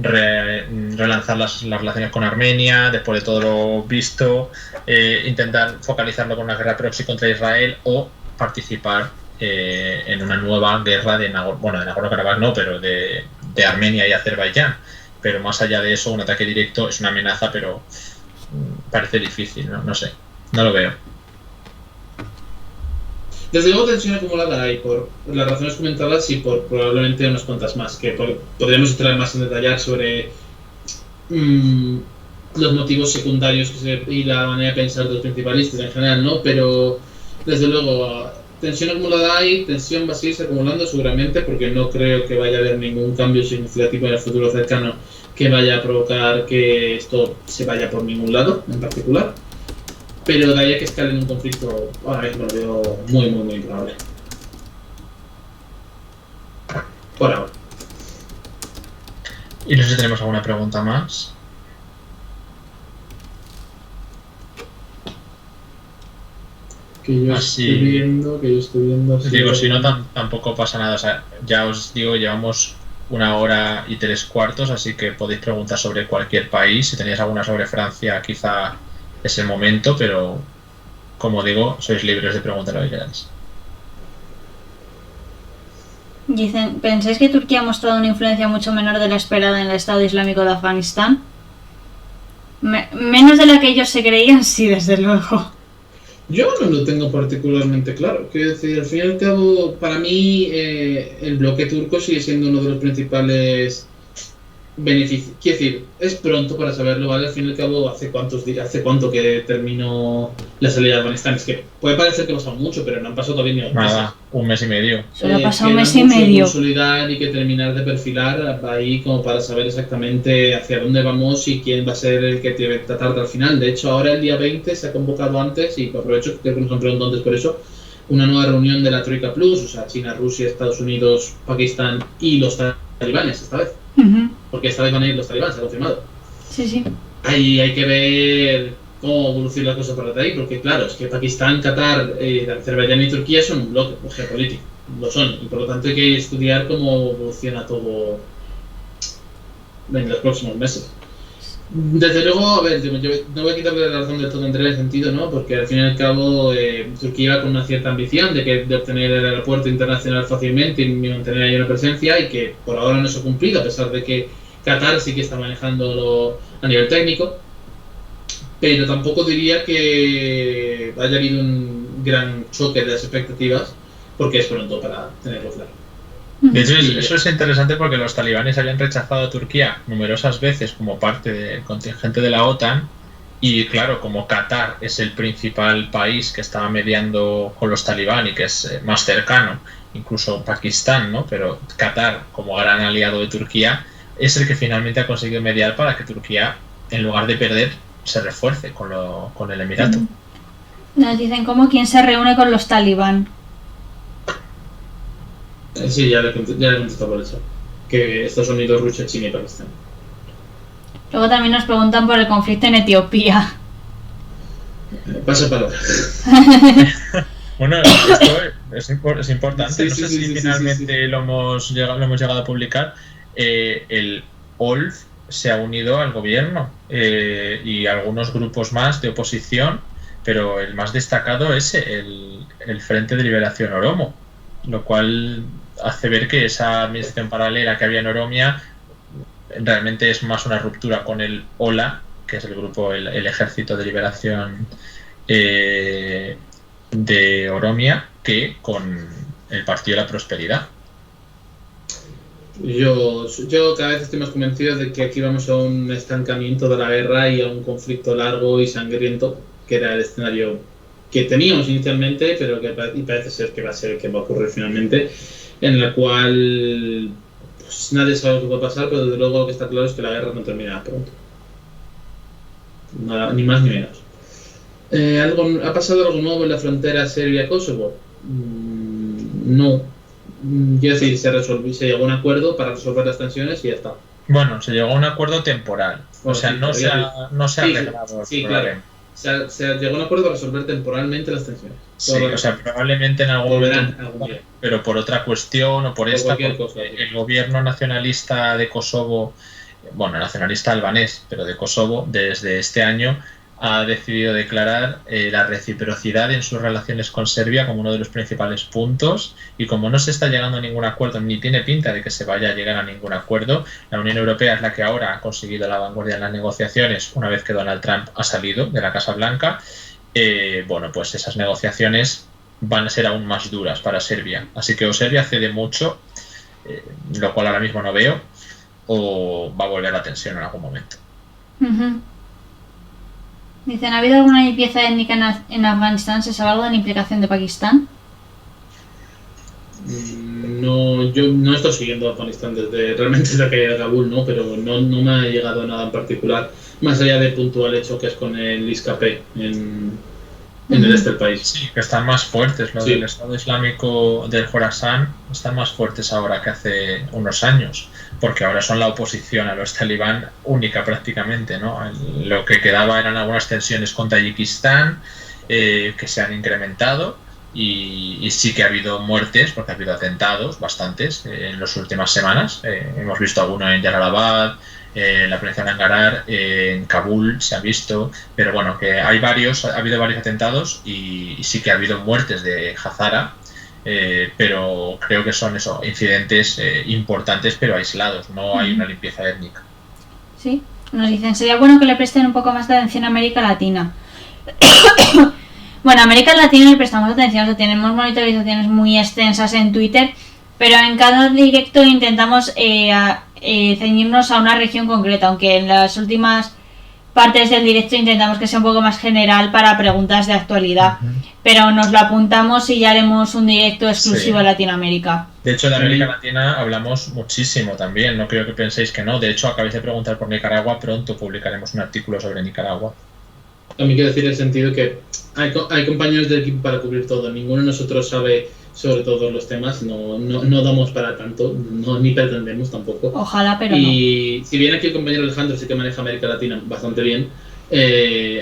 relanzar las relaciones con Armenia, después de todo lo visto, intentar focalizarlo con una guerra proxy contra Israel o participar en una nueva guerra de Nagorno-Karabaj no, pero de Armenia y Azerbaiyán. Pero más allá de eso, un ataque directo es una amenaza, pero parece difícil, ¿no? No sé, no lo veo. Desde luego tensión acumulada hay por las razones comentadas y por probablemente unas cuantas más, que podríamos entrar más en detallar sobre los motivos secundarios y la manera de pensar de los principalistas en general, ¿no? Pero desde luego tensión acumulada hay, tensión va a seguirse acumulando seguramente, porque no creo que vaya a haber ningún cambio significativo en el futuro cercano que vaya a provocar que esto se vaya por ningún lado en particular. Pero de ahí a que escale en un conflicto, ahora mismo lo veo muy, muy, muy improbable. Por ahora. Y no sé si tenemos alguna pregunta más. Que yo estoy viendo. Digo, si no, tampoco pasa nada. O sea, ya os digo, llevamos 1 hora y 3/4, así que podéis preguntar sobre cualquier país. Si tenéis alguna sobre Francia, quizá es el momento, pero como digo, sois libres de preguntar lo que queráis. Dicen, ¿pensáis que Turquía ha mostrado una influencia mucho menor de la esperada en el Estado Islámico de Afganistán? Menos de la que ellos se creían, sí, desde luego. Yo no lo tengo particularmente claro. Quiero decir, al fin y al cabo, para mí el bloque turco sigue siendo uno de los principales beneficios. Quiero decir, es pronto para saberlo, ¿vale? Al fin y al cabo, ¿hace cuánto que terminó la salida de Afganistán? Es que puede parecer que ha pasado mucho, pero no han pasado todavía ni 2 meses. Nada, 1 mes y medio. Solo ha pasado 1 mes y medio. Consolidar y que terminar de perfilar ahí como para saber exactamente hacia dónde vamos y quién va a ser el que tiene que tratar al final. De hecho, ahora el día 20 se ha convocado antes, y aprovecho que nos han preguntado antes por eso, una nueva reunión de la Troika Plus, o sea, China, Rusia, Estados Unidos, Pakistán y los talibanes esta vez. Porque esta vez van a ir los talibanes, se ha confirmado. Sí, sí. Ahí hay que ver cómo evoluciona la cosa para ahí, porque claro, es que Pakistán, Qatar, Azerbaiyán y Turquía son un bloque geopolítico, lo son, y por lo tanto hay que estudiar cómo evoluciona todo en los próximos meses. Desde luego, a ver, yo no voy a quitarle la razón del todo en el sentido, ¿no? Porque al fin y al cabo Turquía va con una cierta ambición de obtener el aeropuerto internacional fácilmente y mantener ahí una presencia, y que por ahora no se ha cumplido, a pesar de que Qatar sí que está manejándolo a nivel técnico. Pero tampoco diría que haya habido un gran choque de las expectativas, porque es pronto para tenerlo claro. De hecho, eso es interesante porque los talibanes habían rechazado a Turquía numerosas veces como parte del contingente de la OTAN, y claro, como Qatar es el principal país que estaba mediando con los talibán y que es más cercano, incluso Pakistán, ¿no? Pero Qatar, como gran aliado de Turquía, es el que finalmente ha conseguido mediar para que Turquía, en lugar de perder, se refuerce con el Emirato. Nos dicen como quién se reúne con los talibán. Sí, ya le he contestado por eso. Que Estados Unidos, Rusia, China y Pakistán. Luego también nos preguntan por el conflicto en Etiopía. Paso para Bueno, esto es importante. Sí, no sé si finalmente lo hemos llegado a publicar. El OLF se ha unido al gobierno y algunos grupos más de oposición, pero el más destacado es el Frente de Liberación Oromo, lo cual hace ver que esa administración paralela que había en Oromia realmente es más una ruptura con el OLA, que es el grupo, el Ejército de Liberación de Oromia, que con el Partido de la Prosperidad. Yo cada vez estoy más convencido de que aquí vamos a un estancamiento de la guerra y a un conflicto largo y sangriento, que era el escenario que teníamos inicialmente, pero que parece ser que va a ser el que va a ocurrir finalmente, en la cual pues, nadie sabe lo que va a pasar, pero desde luego lo que está claro es que la guerra no terminará pronto. Nada, ni más ni menos. ¿Ha pasado algo nuevo en la frontera Serbia-Kosovo? No. Quiero decir, se llegó a un acuerdo para resolver las tensiones y ya está. Bueno, se llegó a un acuerdo temporal. O sea, no se ha arreglado. Sí, claro. Se llegó a un acuerdo para resolver temporalmente las tensiones. Sí, o sea, probablemente en algún día, pero por otra cuestión o por esta, el gobierno nacionalista de Kosovo, bueno, nacionalista albanés, pero de Kosovo, desde este año ha decidido declarar la reciprocidad en sus relaciones con Serbia como uno de los principales puntos, y como no se está llegando a ningún acuerdo, ni tiene pinta de que se vaya a llegar a ningún acuerdo, la Unión Europea es la que ahora ha conseguido la vanguardia en las negociaciones una vez que Donald Trump ha salido de la Casa Blanca. Bueno, pues esas negociaciones van a ser aún más duras para Serbia, así que o Serbia cede mucho, lo cual ahora mismo no veo, o va a volver la tensión en algún momento. Dicen, ¿ha habido alguna limpieza étnica en Afganistán? ¿Se sabe algo de la implicación de Pakistán? No, yo no estoy siguiendo Afganistán realmente desde que llegué a Kabul, ¿no? Pero no me ha llegado nada en particular, más allá del puntual hecho que es con el ISKP en el este del país. Sí, que están más fuertes, los del Estado Islámico del Jorasán están más fuertes ahora que hace unos años, porque ahora son la oposición a los talibán única prácticamente, ¿no? Lo que quedaba eran algunas tensiones con Tayikistán que se han incrementado, y sí que ha habido muertes, porque ha habido atentados bastantes en las últimas semanas. Hemos visto alguno en Jalalabad, en la provincia de Nangarhar, en Kabul se ha visto, pero bueno, que ha habido varios atentados, y sí que ha habido muertes de Hazara, pero creo que son incidentes importantes pero aislados, no hay una limpieza étnica. Sí, nos dicen, sería bueno que le presten un poco más de atención a América Latina. Bueno, a América Latina le prestamos atención, o sea, tenemos monitorizaciones muy extensas en Twitter, pero en cada directo intentamos ceñirnos a una región concreta, aunque en las últimas partes del directo intentamos que sea un poco más general para preguntas de actualidad, pero nos lo apuntamos y ya haremos un directo exclusivo a Latinoamérica. De hecho, de América Latina hablamos muchísimo también, no creo que penséis que no. De hecho, acabáis de preguntar por Nicaragua, pronto publicaremos un artículo sobre Nicaragua. También quiero decir en el sentido que hay compañeros del equipo para cubrir todo, ninguno de nosotros sabe sobre todos los temas, no damos para tanto, ni pretendemos tampoco. Ojalá, pero y no. Si bien aquí el compañero Alejandro sí que maneja América Latina bastante bien,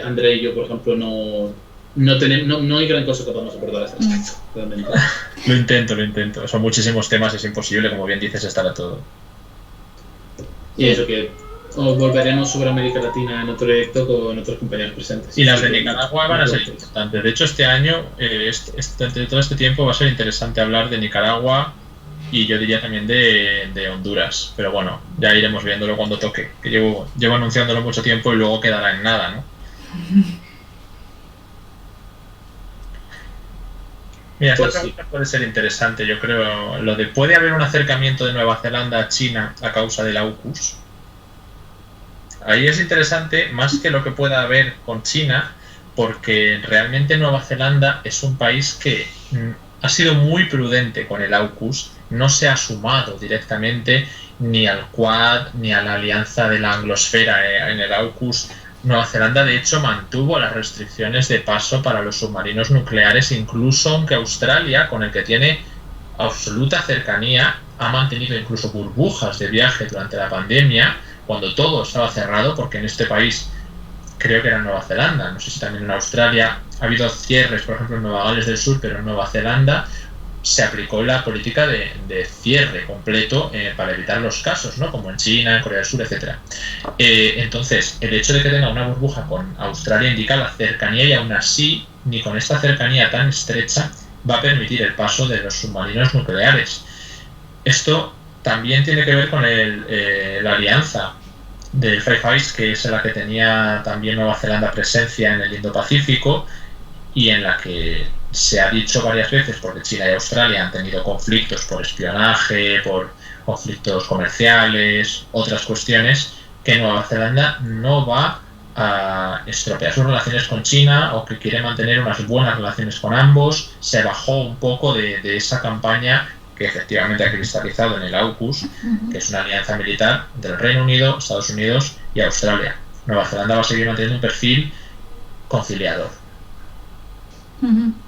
André y yo, por ejemplo, no hay gran cosa que podamos aportar a ese respecto, realmente. Lo intento. Son muchísimos temas, es imposible, como bien dices, estar a todo. Y eso que os volveremos sobre América Latina en otro directo con otros compañeros presentes. Y las de Nicaragua van a ser importantes. De hecho, este año, entre todo este tiempo, va a ser interesante hablar de Nicaragua, y yo diría también de Honduras. Pero bueno, ya iremos viéndolo cuando toque. Que llevo anunciándolo mucho tiempo y luego quedará en nada, ¿no? Mira, esta pregunta puede ser interesante, yo creo. Lo de ¿puede haber un acercamiento de Nueva Zelanda a China a causa del AUKUS? Ahí es interesante más que lo que pueda haber con China, porque realmente Nueva Zelanda es un país que ha sido muy prudente con el AUKUS, no se ha sumado directamente ni al Quad ni a la alianza de la anglosfera en el AUKUS. Nueva Zelanda de hecho mantuvo las restricciones de paso para los submarinos nucleares, incluso aunque Australia, con el que tiene absoluta cercanía, ha mantenido incluso burbujas de viaje durante la pandemia, cuando todo estaba cerrado, porque en este país, creo que era en Nueva Zelanda, no sé si también en Australia, ha habido cierres, por ejemplo en Nueva Gales del Sur, pero en Nueva Zelanda se aplicó la política de cierre completo para evitar los casos, ¿no? Como en China, en Corea del Sur, etc. Entonces, el hecho de que tenga una burbuja con Australia indica la cercanía, y aún así, ni con esta cercanía tan estrecha, va a permitir el paso de los submarinos nucleares. Esto también tiene que ver con la alianza del Five Eyes, que es la que tenía también Nueva Zelanda presencia en el Indo-Pacífico, y en la que se ha dicho varias veces, porque China y Australia han tenido conflictos por espionaje, por conflictos comerciales, otras cuestiones, que Nueva Zelanda no va a estropear sus relaciones con China, o que quiere mantener unas buenas relaciones con ambos. Se bajó un poco de esa campaña que efectivamente ha cristalizado en el AUKUS, que es una alianza militar del Reino Unido, Estados Unidos y Australia. Nueva Zelanda va a seguir manteniendo un perfil conciliador.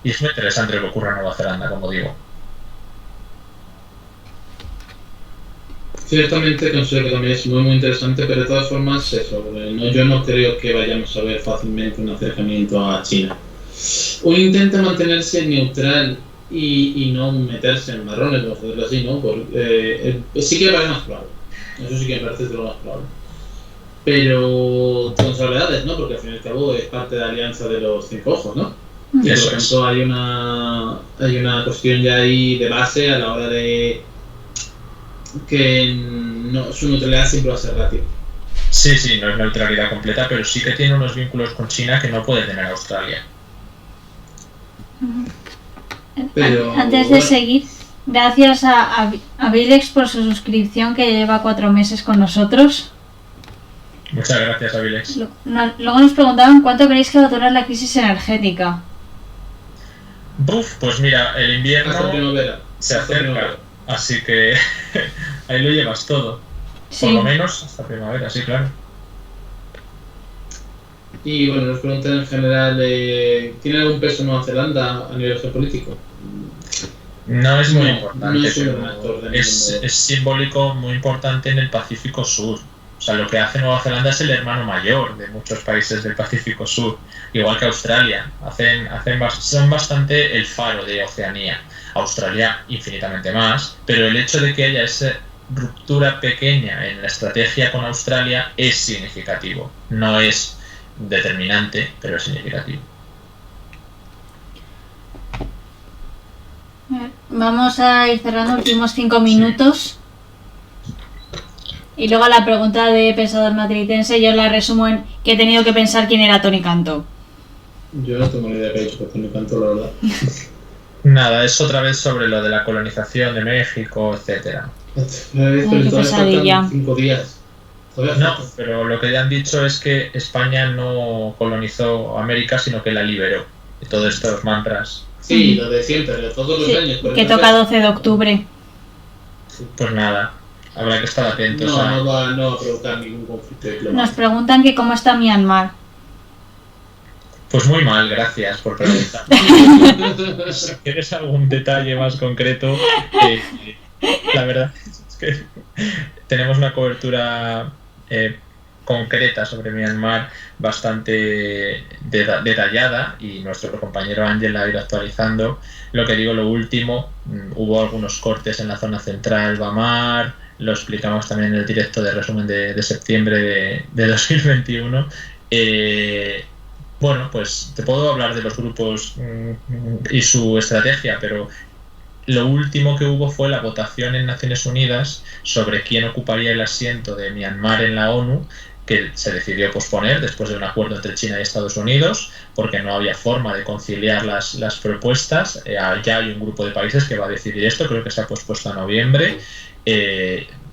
Y es muy interesante lo que ocurre en Nueva Zelanda, como digo. Ciertamente considero que también es muy interesante, pero de todas formas yo no creo que vayamos a ver fácilmente un acercamiento a China. Uno intenta mantenerse neutral y no meterse en marrones, vamos a decirlo así, ¿no? Sí que me parece más probable. Eso sí que me parece de lo más probable. pero con salvedades, ¿no? Porque al fin y al cabo es parte de la alianza de los 5 ojos, ¿no? Y por Eso lo es. tanto hay una cuestión ya ahí de base a la hora de que su neutralidad siempre va a ser relativa. Sí, no es neutralidad completa, pero sí que tiene unos vínculos con China que no puede tener Australia. Pero, Antes de bueno. seguir, gracias a Vilex por su suscripción, que lleva 4 meses con nosotros. Muchas gracias, Avilex. Luego nos preguntaban cuánto creéis que va a durar la crisis energética. Pues mira, el Hasta invierno primavera. se Hasta primavera. acerca, así que ahí lo llevas todo. Sí. Por lo menos hasta primavera, sí, claro. Y bueno, nos preguntan en general, ¿tiene algún peso Nueva Zelanda a nivel geopolítico? No es muy No, importante, no es un pero actor de es ningún modo. simbólico muy importante en el Pacífico Sur. O sea, lo que hace Nueva Zelanda es el hermano mayor de muchos países del Pacífico Sur, igual que Australia. Son bastante el faro de Oceanía. Australia infinitamente más, pero el hecho de que haya esa ruptura pequeña en la estrategia con Australia es significativo. No es determinante, pero es significativo. Vamos a ir cerrando los últimos 5 minutos. Y luego la pregunta de pensador madridense, yo la resumo en que he tenido que pensar quién era Tony Cantó. Yo no tengo ni idea que ha dicho que Tony Cantó, la verdad. Nada, es otra vez sobre lo de la colonización de México, etcétera. Pero qué todavía pesadilla. faltan 5 días. Todavía No, faltan. pero lo que ya han dicho es que España no colonizó América, sino que la liberó. Y todos estos mantras, Sí, lo de siempre, de todos los Sí, años. por que ejemplo. toca 12 de octubre. pues nada, habrá que estar atentos No, a... no va a provocar ningún conflicto Nos diplomático. preguntan que cómo está Myanmar. Pues muy mal, gracias por preguntar. Si quieres algún detalle más concreto, la verdad es que tenemos una cobertura concreta sobre Myanmar bastante detallada y nuestro compañero Ángel la ha ido actualizando. Lo que digo, lo último, hubo algunos cortes en la zona central, Bamar, lo explicamos también en el directo de resumen de septiembre de 2021. Bueno, pues te puedo hablar de los grupos y su estrategia, pero lo último que hubo fue la votación en Naciones Unidas sobre quién ocuparía el asiento de Myanmar en la ONU, que se decidió posponer después de un acuerdo entre China y Estados Unidos, porque no había forma de conciliar las propuestas. Ya hay un grupo de países que va a decidir esto, creo que se ha pospuesto a noviembre.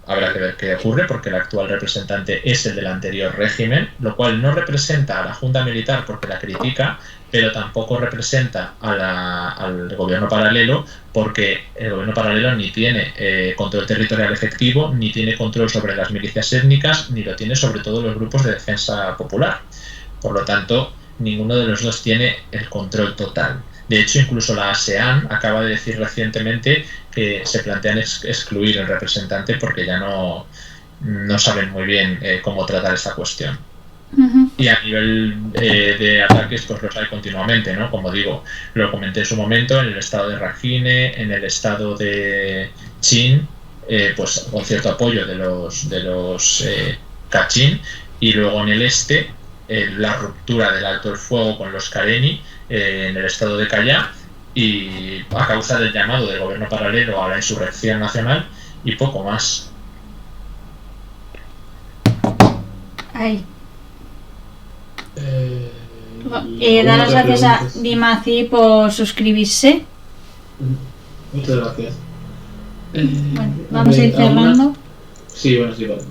Habrá que ver qué ocurre, porque el actual representante es el del anterior régimen, lo cual no representa a la Junta Militar porque la critica, pero tampoco representa al gobierno paralelo, porque el gobierno paralelo ni tiene control territorial efectivo, ni tiene control sobre las milicias étnicas, ni lo tiene sobre todos los grupos de defensa popular. Por lo tanto, ninguno de los dos tiene el control total. De hecho, incluso la ASEAN acaba de decir recientemente que se plantean excluir el representante porque ya no saben muy bien cómo tratar esta cuestión. Y a nivel de ataques, pues los hay continuamente, ¿no? Como digo, lo comenté en su momento, en el estado de Rakhine, en el estado de Chin, pues con cierto apoyo de los Kachin, y luego en el este, la ruptura del alto el fuego con los Karenni, en el estado de Callao, y a causa del llamado del gobierno paralelo a la insurrección nacional, y poco más. Ay. Y Dar las alguna gracias otra a pregunta. Dimaci por suscribirse. Muchas gracias. Bueno, vamos a ir ¿alguna? cerrando. Sí, bueno, sí, vale.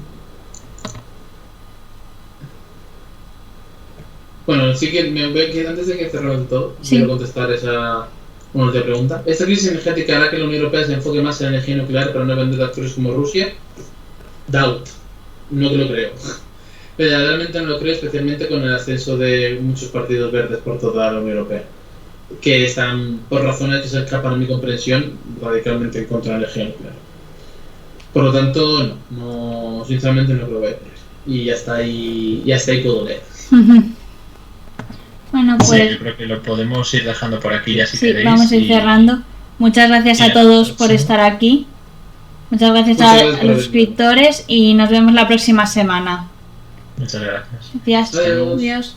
Bueno, sí que me voy a quedar antes de que cerremos todo, Sí. quiero contestar esa última pregunta. ¿Esta crisis energética hará que la Unión Europea se enfoque más en la energía nuclear para no depender de actores como Rusia? Doubt. No que lo creo. Pero realmente no lo creo, especialmente con el ascenso de muchos partidos verdes por toda la Unión Europea, que están, por razones que se escapan a mi comprensión, radicalmente en contra de la energía nuclear. Por lo tanto, no sinceramente no creo que vaya a tener. Y hasta ahí puedo leer. Bueno, Sí, pues yo creo que lo podemos ir dejando por aquí ya si sí, queréis. vamos a ir y- cerrando. Muchas gracias y a ya, todos por sí. estar aquí. Muchas gracias Muchas a gracias por los venir. suscriptores y nos vemos la próxima semana. Muchas gracias. Gracias. Adiós. Adiós.